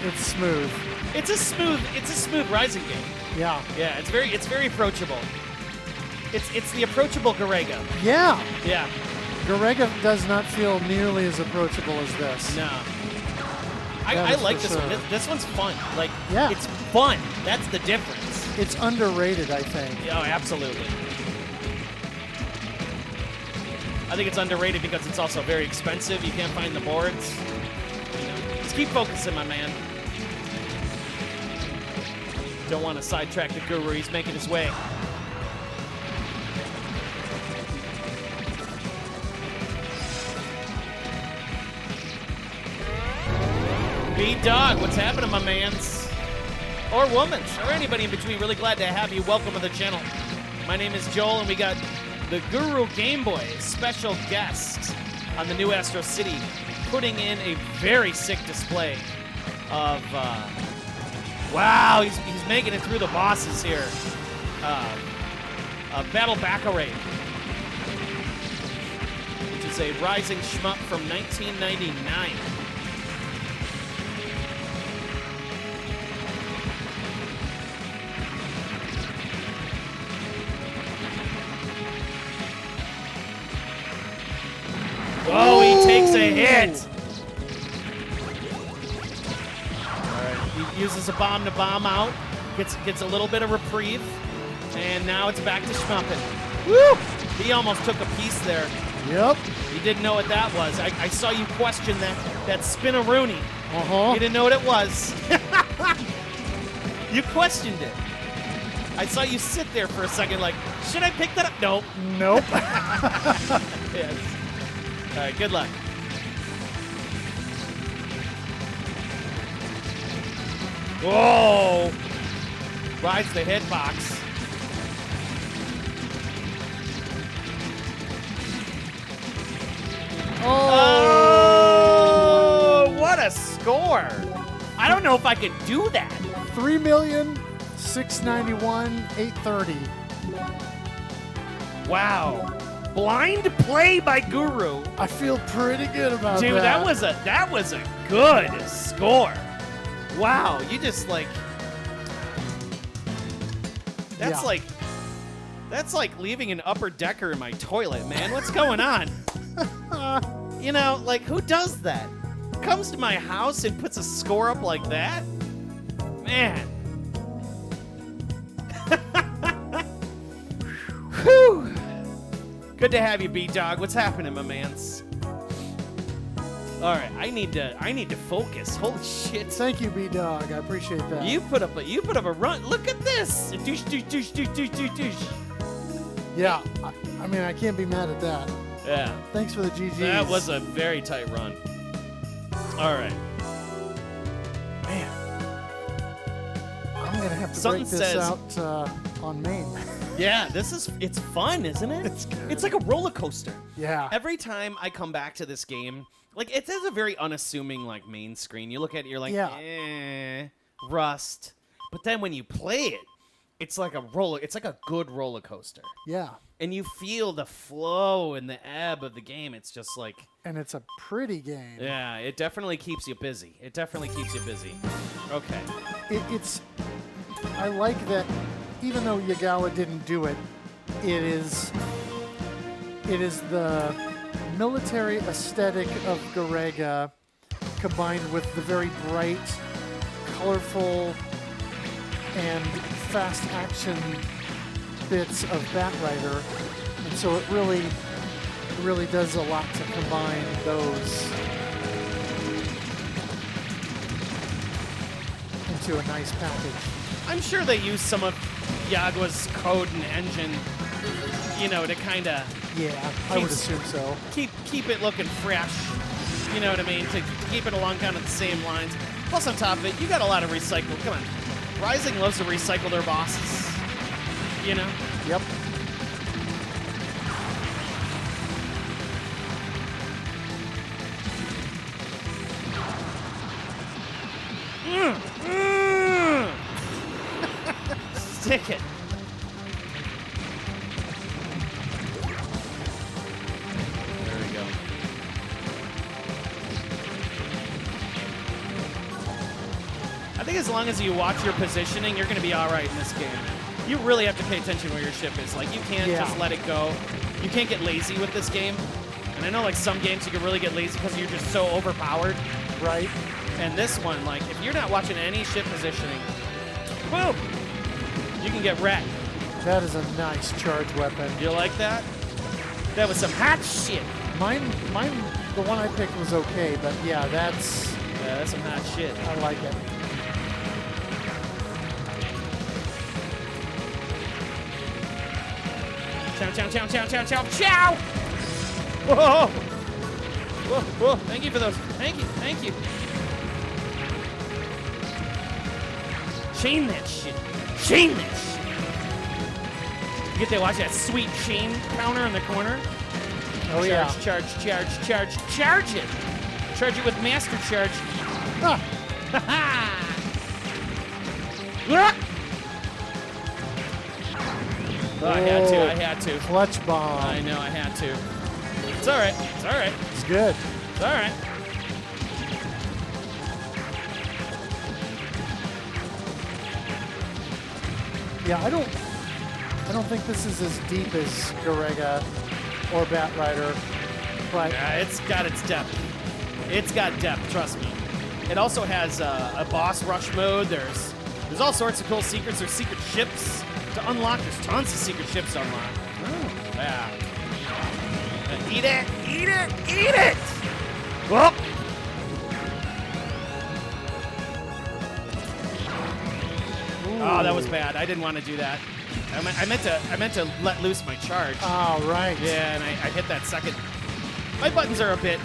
it's smooth. It's a smooth Raizing game. Yeah. Yeah, it's very approachable. It's the approachable Garegga. Yeah. Yeah. Garegga does not feel nearly as approachable as this. No. That I is like for this one. sure. This one's fun. Like, Yeah. it's fun. That's the difference. It's underrated, I think. Oh, absolutely. I think it's underrated because it's also very expensive. You can't find the boards. You know, just keep focusing, my man. Don't want to sidetrack the Guru. He's making his way. B-Dog, what's happening, my mans? Or womans, or anybody in between. Really glad to have you. Welcome to the channel. My name is Joel, and we got the GuruGameboy special guest on the new Astro City, putting in a very sick display of, wow, he's making it through the bosses here. Battle Bakraid, which is a Raizing shmup from 1999. Oh, he takes a hit. All right, he uses a bomb to bomb out, gets a little bit of reprieve, and now it's back to shmupping. Woo! He almost took a piece there. Yep. You didn't know what that was. I saw you question that spinaroonie. Uh-huh. You didn't know what it was. You questioned it. I saw you sit there for a second like, should I pick that up? Nope. Nope. Yes. All right, good luck. Whoa! Rides the hitbox. Oh, what a score! I don't know if I could do that. 3,691,830. Wow. Blind play by Guru. I feel pretty good about Dude, that. that was a good score. Wow, you just like that's Yeah. that's like leaving an upper decker in my toilet, man. What's going on? You know, like who does that? Comes to my house and puts a score up like that? Man. Whew. Good to have you, B-Dog. What's happening, my mans? All right, I need to focus. Holy shit! Thank you, B-Dog. I appreciate that. You put up a run. Look at this. Douche, douche, douche, douche, douche, douche, douche. Yeah. I mean, I can't be mad at that. Yeah, Thanks for the GGs. that was a very tight run. All right, Man. I'm going to have to Something break this says- out on main. yeah, it's fun, isn't it? It's good. It's like a roller coaster. Yeah. Every time I come back to this game, like it has a very unassuming like main screen. You look at it, you're like, Yeah. Rust. But then when you play it, it's like a good roller coaster. Yeah. And you feel the flow and the ebb of the game. It's just like, And it's a pretty game. yeah, it definitely keeps you busy. It definitely keeps you busy. Okay. I like that even though Yagawa didn't do it, it is the military aesthetic of Garegga combined with the very bright, colorful, and fast action bits of Batrider. And so it really does a lot to combine those. into a nice package. I'm sure they use some of Yagwa's code and engine, you know, to kind of Yeah, I would assume so. keep it looking fresh. You know what I mean? To keep it along kind of the same lines. Plus, on top of it, you got a lot of recycled. Come on, Raizing loves to recycle their bosses. You know? Yep. Stick it. There we go. I think as long as you watch your positioning, you're going to be all right in this game. You really have to pay attention where your ship is. Like, you can't just let it go. You can't get lazy with this game. And I know, like, some games you can really get lazy because you're just so overpowered. Right. And this one, like, if you're not watching any ship positioning, boom, you can get wrecked. That is a nice charge weapon. You like that? That was some hot shit. Mine, the one I picked was okay, but yeah, that's some hot shit. I like it. Chow, chow, chow, chow, chow, chow, chow! Whoa! Whoa, whoa, thank you for those. Thank you, thank you. Chain that shit. Chain that shit. You get to watch that sweet chain counter in the corner. Oh, yeah. Charge, charge it. Charge it with master charge. Ah. Oh, I had to. Clutch bomb. I know, I had to. It's all right. It's all right. It's good. It's all right. Yeah, I don't think this is as deep as Garegga or Batrider, but Yeah, it's got its depth. It's got depth, trust me. It also has a boss rush mode. There's all sorts of cool secrets. There's secret ships to unlock. There's tons of secret ships to unlock. Oh, yeah. Eat it! Eat it! Eat it! Whoop! Oh, that was bad. I didn't want to do that. I meant to let loose my charge. oh, right. Yeah, and I hit that second. My buttons are a bit.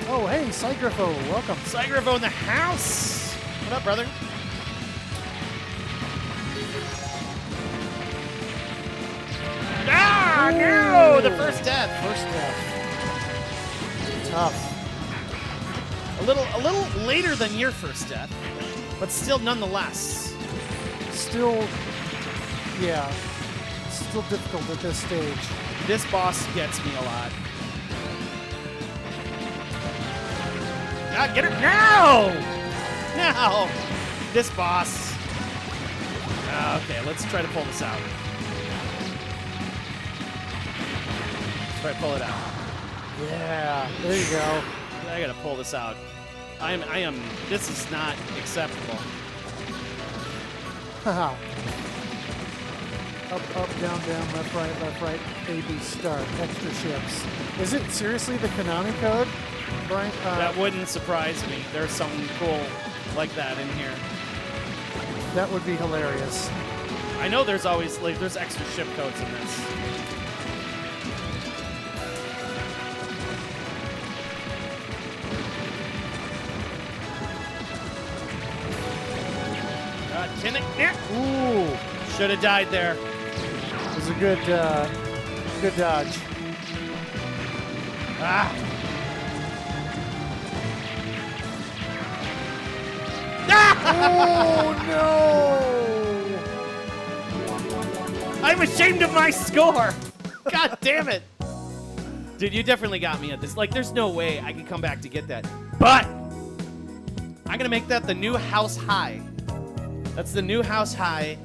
Oh, hey, Cygrapho, welcome. Cygrapho in the house. What up, brother? Ah, no! The first death. First death. Tough. A little later than your first death, but still nonetheless. Still, yeah, still difficult at this stage. This boss gets me a lot. Ah, get her now! No! This boss. Okay, let's try to pull this out. Let's try to pull it out. Yeah, there you go. I gotta pull this out. I am. This is not acceptable. Haha. Up, up, down, left, right, A, B, start. Extra ships. Is it seriously the Konami code, Brian? That wouldn't surprise me. There's something cool like that in here. That would be hilarious. I know there's always there's extra ship codes in this. Ooh, Should have died there. it was a good dodge. Ah. Oh no! I'm ashamed of my score. God damn it. Dude, you definitely got me at this. Like, there's no way I can come back to get that. But I'm going to make that the new house high. That's the new house high,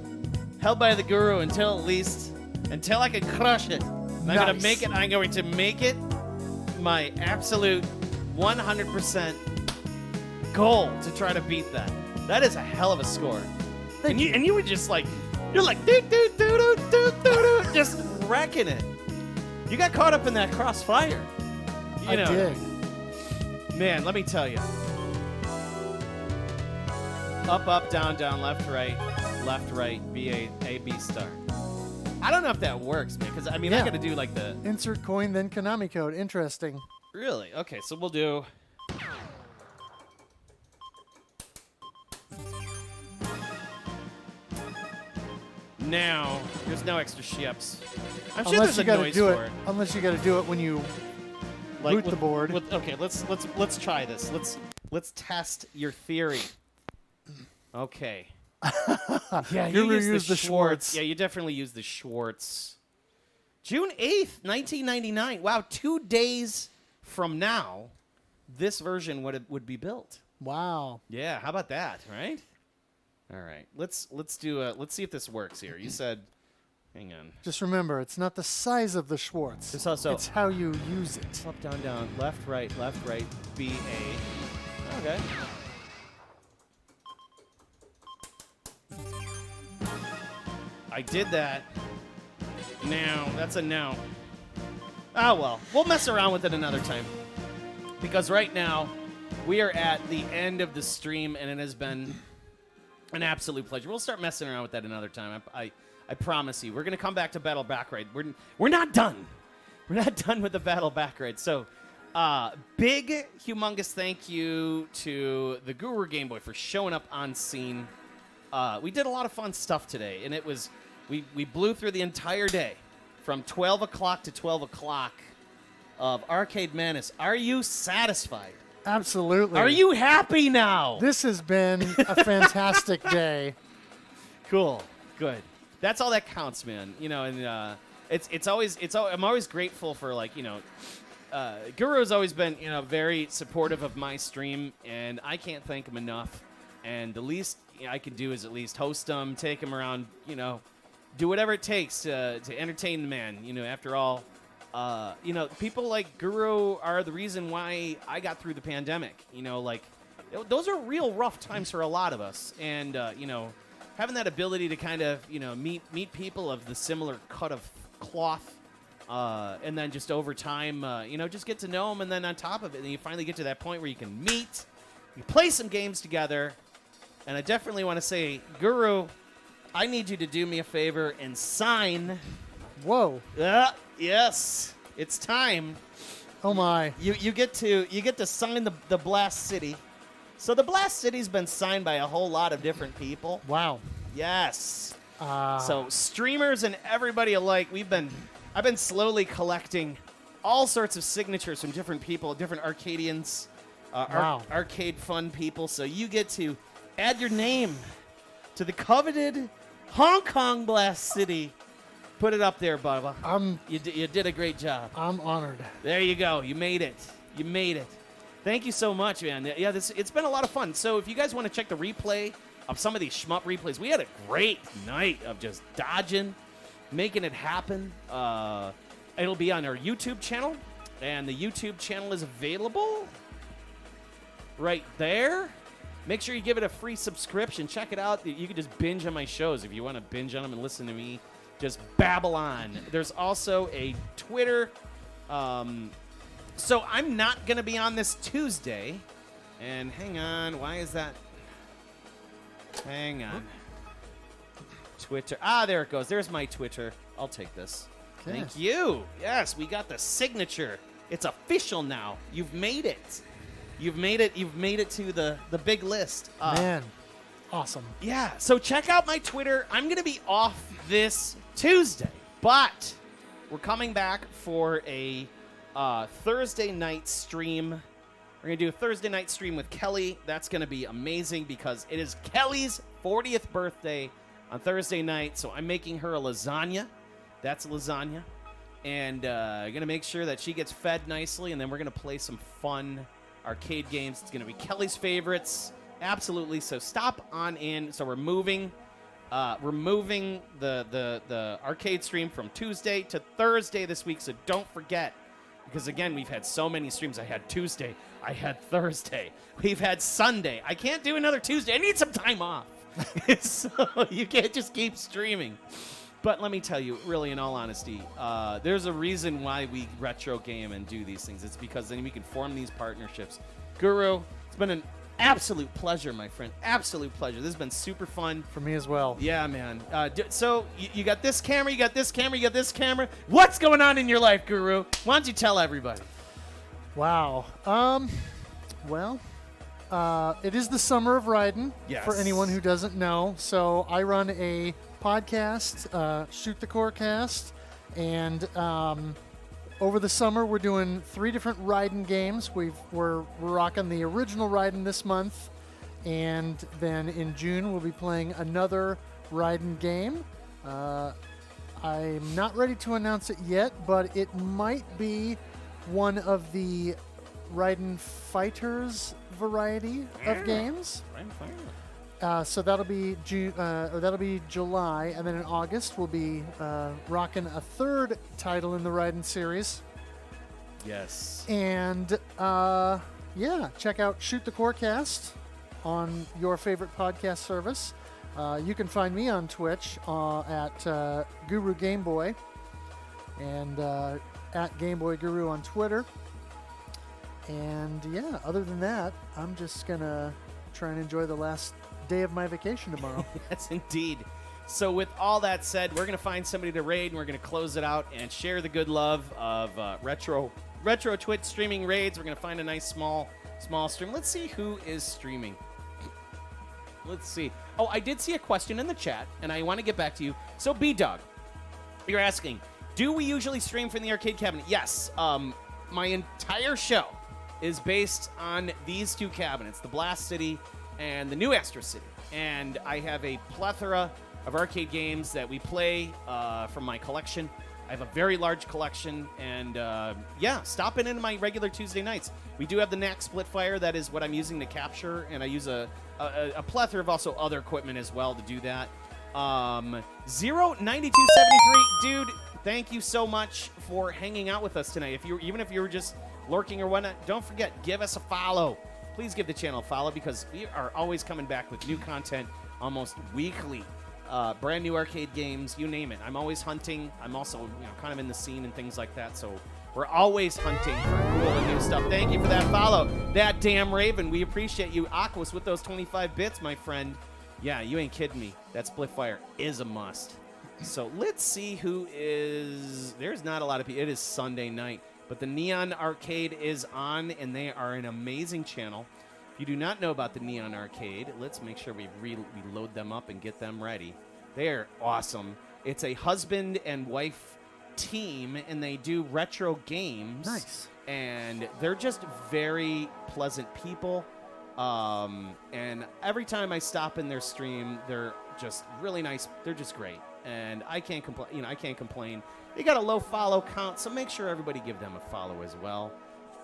held by the Guru until I can crush it. And I'm going to make it. I'm going to make it my absolute 100% goal to try to beat that. That is a hell of a score. And you were just like, you're like, just wrecking it. You got caught up in that crossfire. I did. Man, let me tell you. Up, up, down, down, left, right, B, A, B star. I don't know if that works, man, because, I mean, I got to do, like, the... Insert coin, then Konami code. Interesting. Really? Okay, so we'll do... Now, there's no extra ships. I'm sure Unless there's you a got to noise do for it. it. Unless you got to do it when you Like boot the board. Okay, let's try this. Let's test your theory. Okay. Yeah, you use the Schwartz. Yeah, you definitely use the Schwartz. June 8th, 1999. Wow, 2 days from now, this version would be built. Wow. Yeah, how about that, right? All right, let's see if this works here. You said, hang on. Just remember, it's not the size of the Schwartz. It's also it's how you use it. up, down, down, left, right, B, A. Okay. I did that. Now, that's a no. Oh, well, we'll mess around with it another time. Because right now, we are at the end of the stream, and it has been an absolute pleasure. We'll start messing around with that another time. I promise you. We're going to come back to Battle Bakraid. We're not done. We're not done with the Battle Bakraid. So, big, humongous thank you to the GuruGameboy for showing up on scene. We did a lot of fun stuff today, and it was... We blew through the entire day from 12 o'clock to 12 o'clock of Arcade Menace. Are you satisfied? Absolutely. Are you happy now? This has been a fantastic day. Cool. Good. That's all that counts, man. You know, and I'm always grateful for, like, you know, Guru has always been, you know, very supportive of my stream, and I can't thank him enough. And the least I can do is at least host him, take him around, you know, do whatever it takes to entertain the man. You know, after all, you know, people like Guru are the reason why I got through the pandemic. You know, like, those are real rough times for a lot of us. And, you know, having that ability to kind of, you know, meet people of the similar cut of cloth, and then just over time, you know, just get to know them. And then on top of it, and you finally get to that point where you can meet, you play some games together. And I definitely want to say, Guru, I need you to do me a favor and sign. Whoa. Yes. It's time. Oh my. You get to sign the Blast City. So the Blast City's been signed by a whole lot of different people. Wow. Yes. So streamers and everybody alike, I've been slowly collecting all sorts of signatures from different people, different Arcadians, wow. arcade fun people. So you get to add your name to the coveted Hong Kong Blast City. Put it up there, Bubba. You did a great job. I'm honored. There you go. You made it. You made it. Thank you so much, man. Yeah, it's been a lot of fun. So if you guys want to check the replay of some of these shmup replays, we had a great night of just dodging, making it happen. It'll be on our YouTube channel, and the YouTube channel is available right there. Make sure you give it a free subscription. Check it out. You can just binge on my shows if you want to binge on them and listen to me just babble on. There's also a Twitter. So I'm not going to be on this Tuesday. And hang on. Why is that? Hang on. Twitter. There it goes. There's my Twitter. I'll take this. Okay. Thank you. Yes, we got the signature. It's official now. You've made it. You've made it to the big list. Man, awesome. Yeah, so check out my Twitter. I'm going to be off this Tuesday, but we're coming back for a Thursday night stream. We're going to do a Thursday night stream with Kelly. That's going to be amazing because it is Kelly's 40th birthday on Thursday night, so I'm making her a lasagna. That's lasagna. And I'm going to make sure that she gets fed nicely, and then we're going to play some fun arcade games. It's going to be Kelly's favorites. Absolutely. So stop on in. So we're moving the arcade stream from Tuesday to Thursday this week. So don't forget, because again, we've had so many streams. I had Tuesday. I had Thursday. We've had Sunday. I can't do another Tuesday. I need some time off. So you can't just keep streaming. But let me tell you, really, in all honesty, there's a reason why we retro game and do these things. It's because then we can form these partnerships. Guru, it's been absolute pleasure, my friend. Absolute pleasure. This has been super fun. For me as well. Yeah, man. So you got this camera, you got this camera, you got this camera. What's going on in your life, Guru? Why don't you tell everybody? Wow. Well, it is the summer of Raiden, Yes. for anyone who doesn't know. So I run a podcast, Shoot the Core Cast, and over the summer we're doing 3 different Raiden games. We're rocking the original Raiden this month, and then in June we'll be playing another Raiden game. I'm not ready to announce it yet, but it might be one of the Raiden Fighters variety of games. So that'll be July, and then in August we'll be rocking a 3rd title in the Raiden series. Yes. And yeah, check out Shoot the Corecast on your favorite podcast service. You can find me on Twitch at GuruGameboy and at GameBoyGuru on Twitter. And yeah, other than that, I'm just gonna try and enjoy the last day of my vacation tomorrow. Yes, indeed. So with all that said, we're going to find somebody to raid, and we're going to close it out and share the good love of retro Twitch streaming raids. We're going to find a nice small stream. Let's see who is streaming. Let's see. Oh, I did see a question in the chat, and I want to get back to you. So B-Dog, you're asking, do we usually stream from the arcade cabinet? Yes. My entire show is based on these 2 cabinets, the Blast City and the New Astro City. And I have a plethora of arcade games that we play from my collection. I have a very large collection, and yeah, stop in my regular Tuesday nights. We do have the NAC Splitfire. That is what I'm using to capture, and I use a plethora of also other equipment as well to do that. 09273, dude, thank you so much for hanging out with us tonight. Even if you were just lurking or whatnot, don't forget, give us a follow. Please give the channel a follow, because we are always coming back with new content almost weekly. Brand new arcade games, you name it. I'm always hunting. I'm also kind of in the scene and things like that, so we're always hunting for cool and new stuff. Thank you for that follow. That damn Raven, we appreciate you. Aquas with those 25 bits, my friend. Yeah, you ain't kidding me. That Splitfire is a must. So let's see who is... There's not a lot of people. It is Sunday night. But the Neon Arcade is on, and they are an amazing channel. If you do not know about the Neon Arcade, let's make sure we load them up and get them ready. They are awesome. It's a husband and wife team, and they do retro games. Nice. And they're just very pleasant people. And every time I stop in their stream, they're just really nice. They're just great. And I can't complain. I can't complain. They got a low follow count, so make sure everybody give them a follow as well.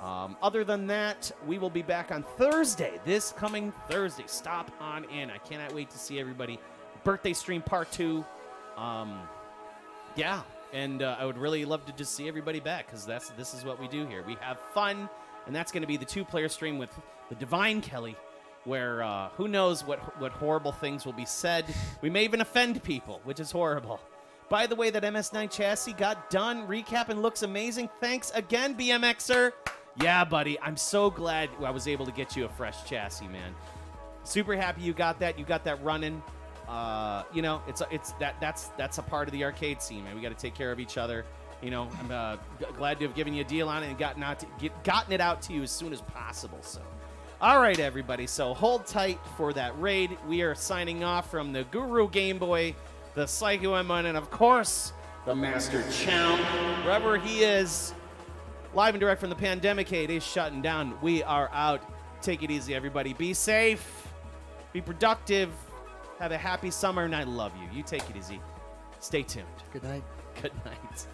Other than that, we will be back on Thursday, this coming Thursday. Stop on in. I cannot wait to see everybody. Birthday stream part 2. Yeah, and I would really love to just see everybody back, because this is what we do here. We have fun, and that's going to be the 2-player stream with the Divine Kelly, where who knows what horrible things will be said. We may even offend people, which is horrible. By the way, that MS9 chassis got done. Recapping looks amazing. Thanks again, BMXer. Yeah, buddy. I'm so glad I was able to get you a fresh chassis, man. Super happy you got that. You got that running. That's a part of the arcade scene, man. We got to take care of each other. I'm glad to have given you a deal on it and gotten it out to you as soon as possible. So, all right, everybody. So hold tight for that raid. We are signing off from the GuruGameboy, the PSYKOM1, and of course, the Master Chow. Wherever he is, live and direct from the PANDEMiCADE is shutting down. We are out. Take it easy, everybody. Be safe. Be productive. Have a happy summer, and I love you. You take it easy. Stay tuned. Good night. Good night.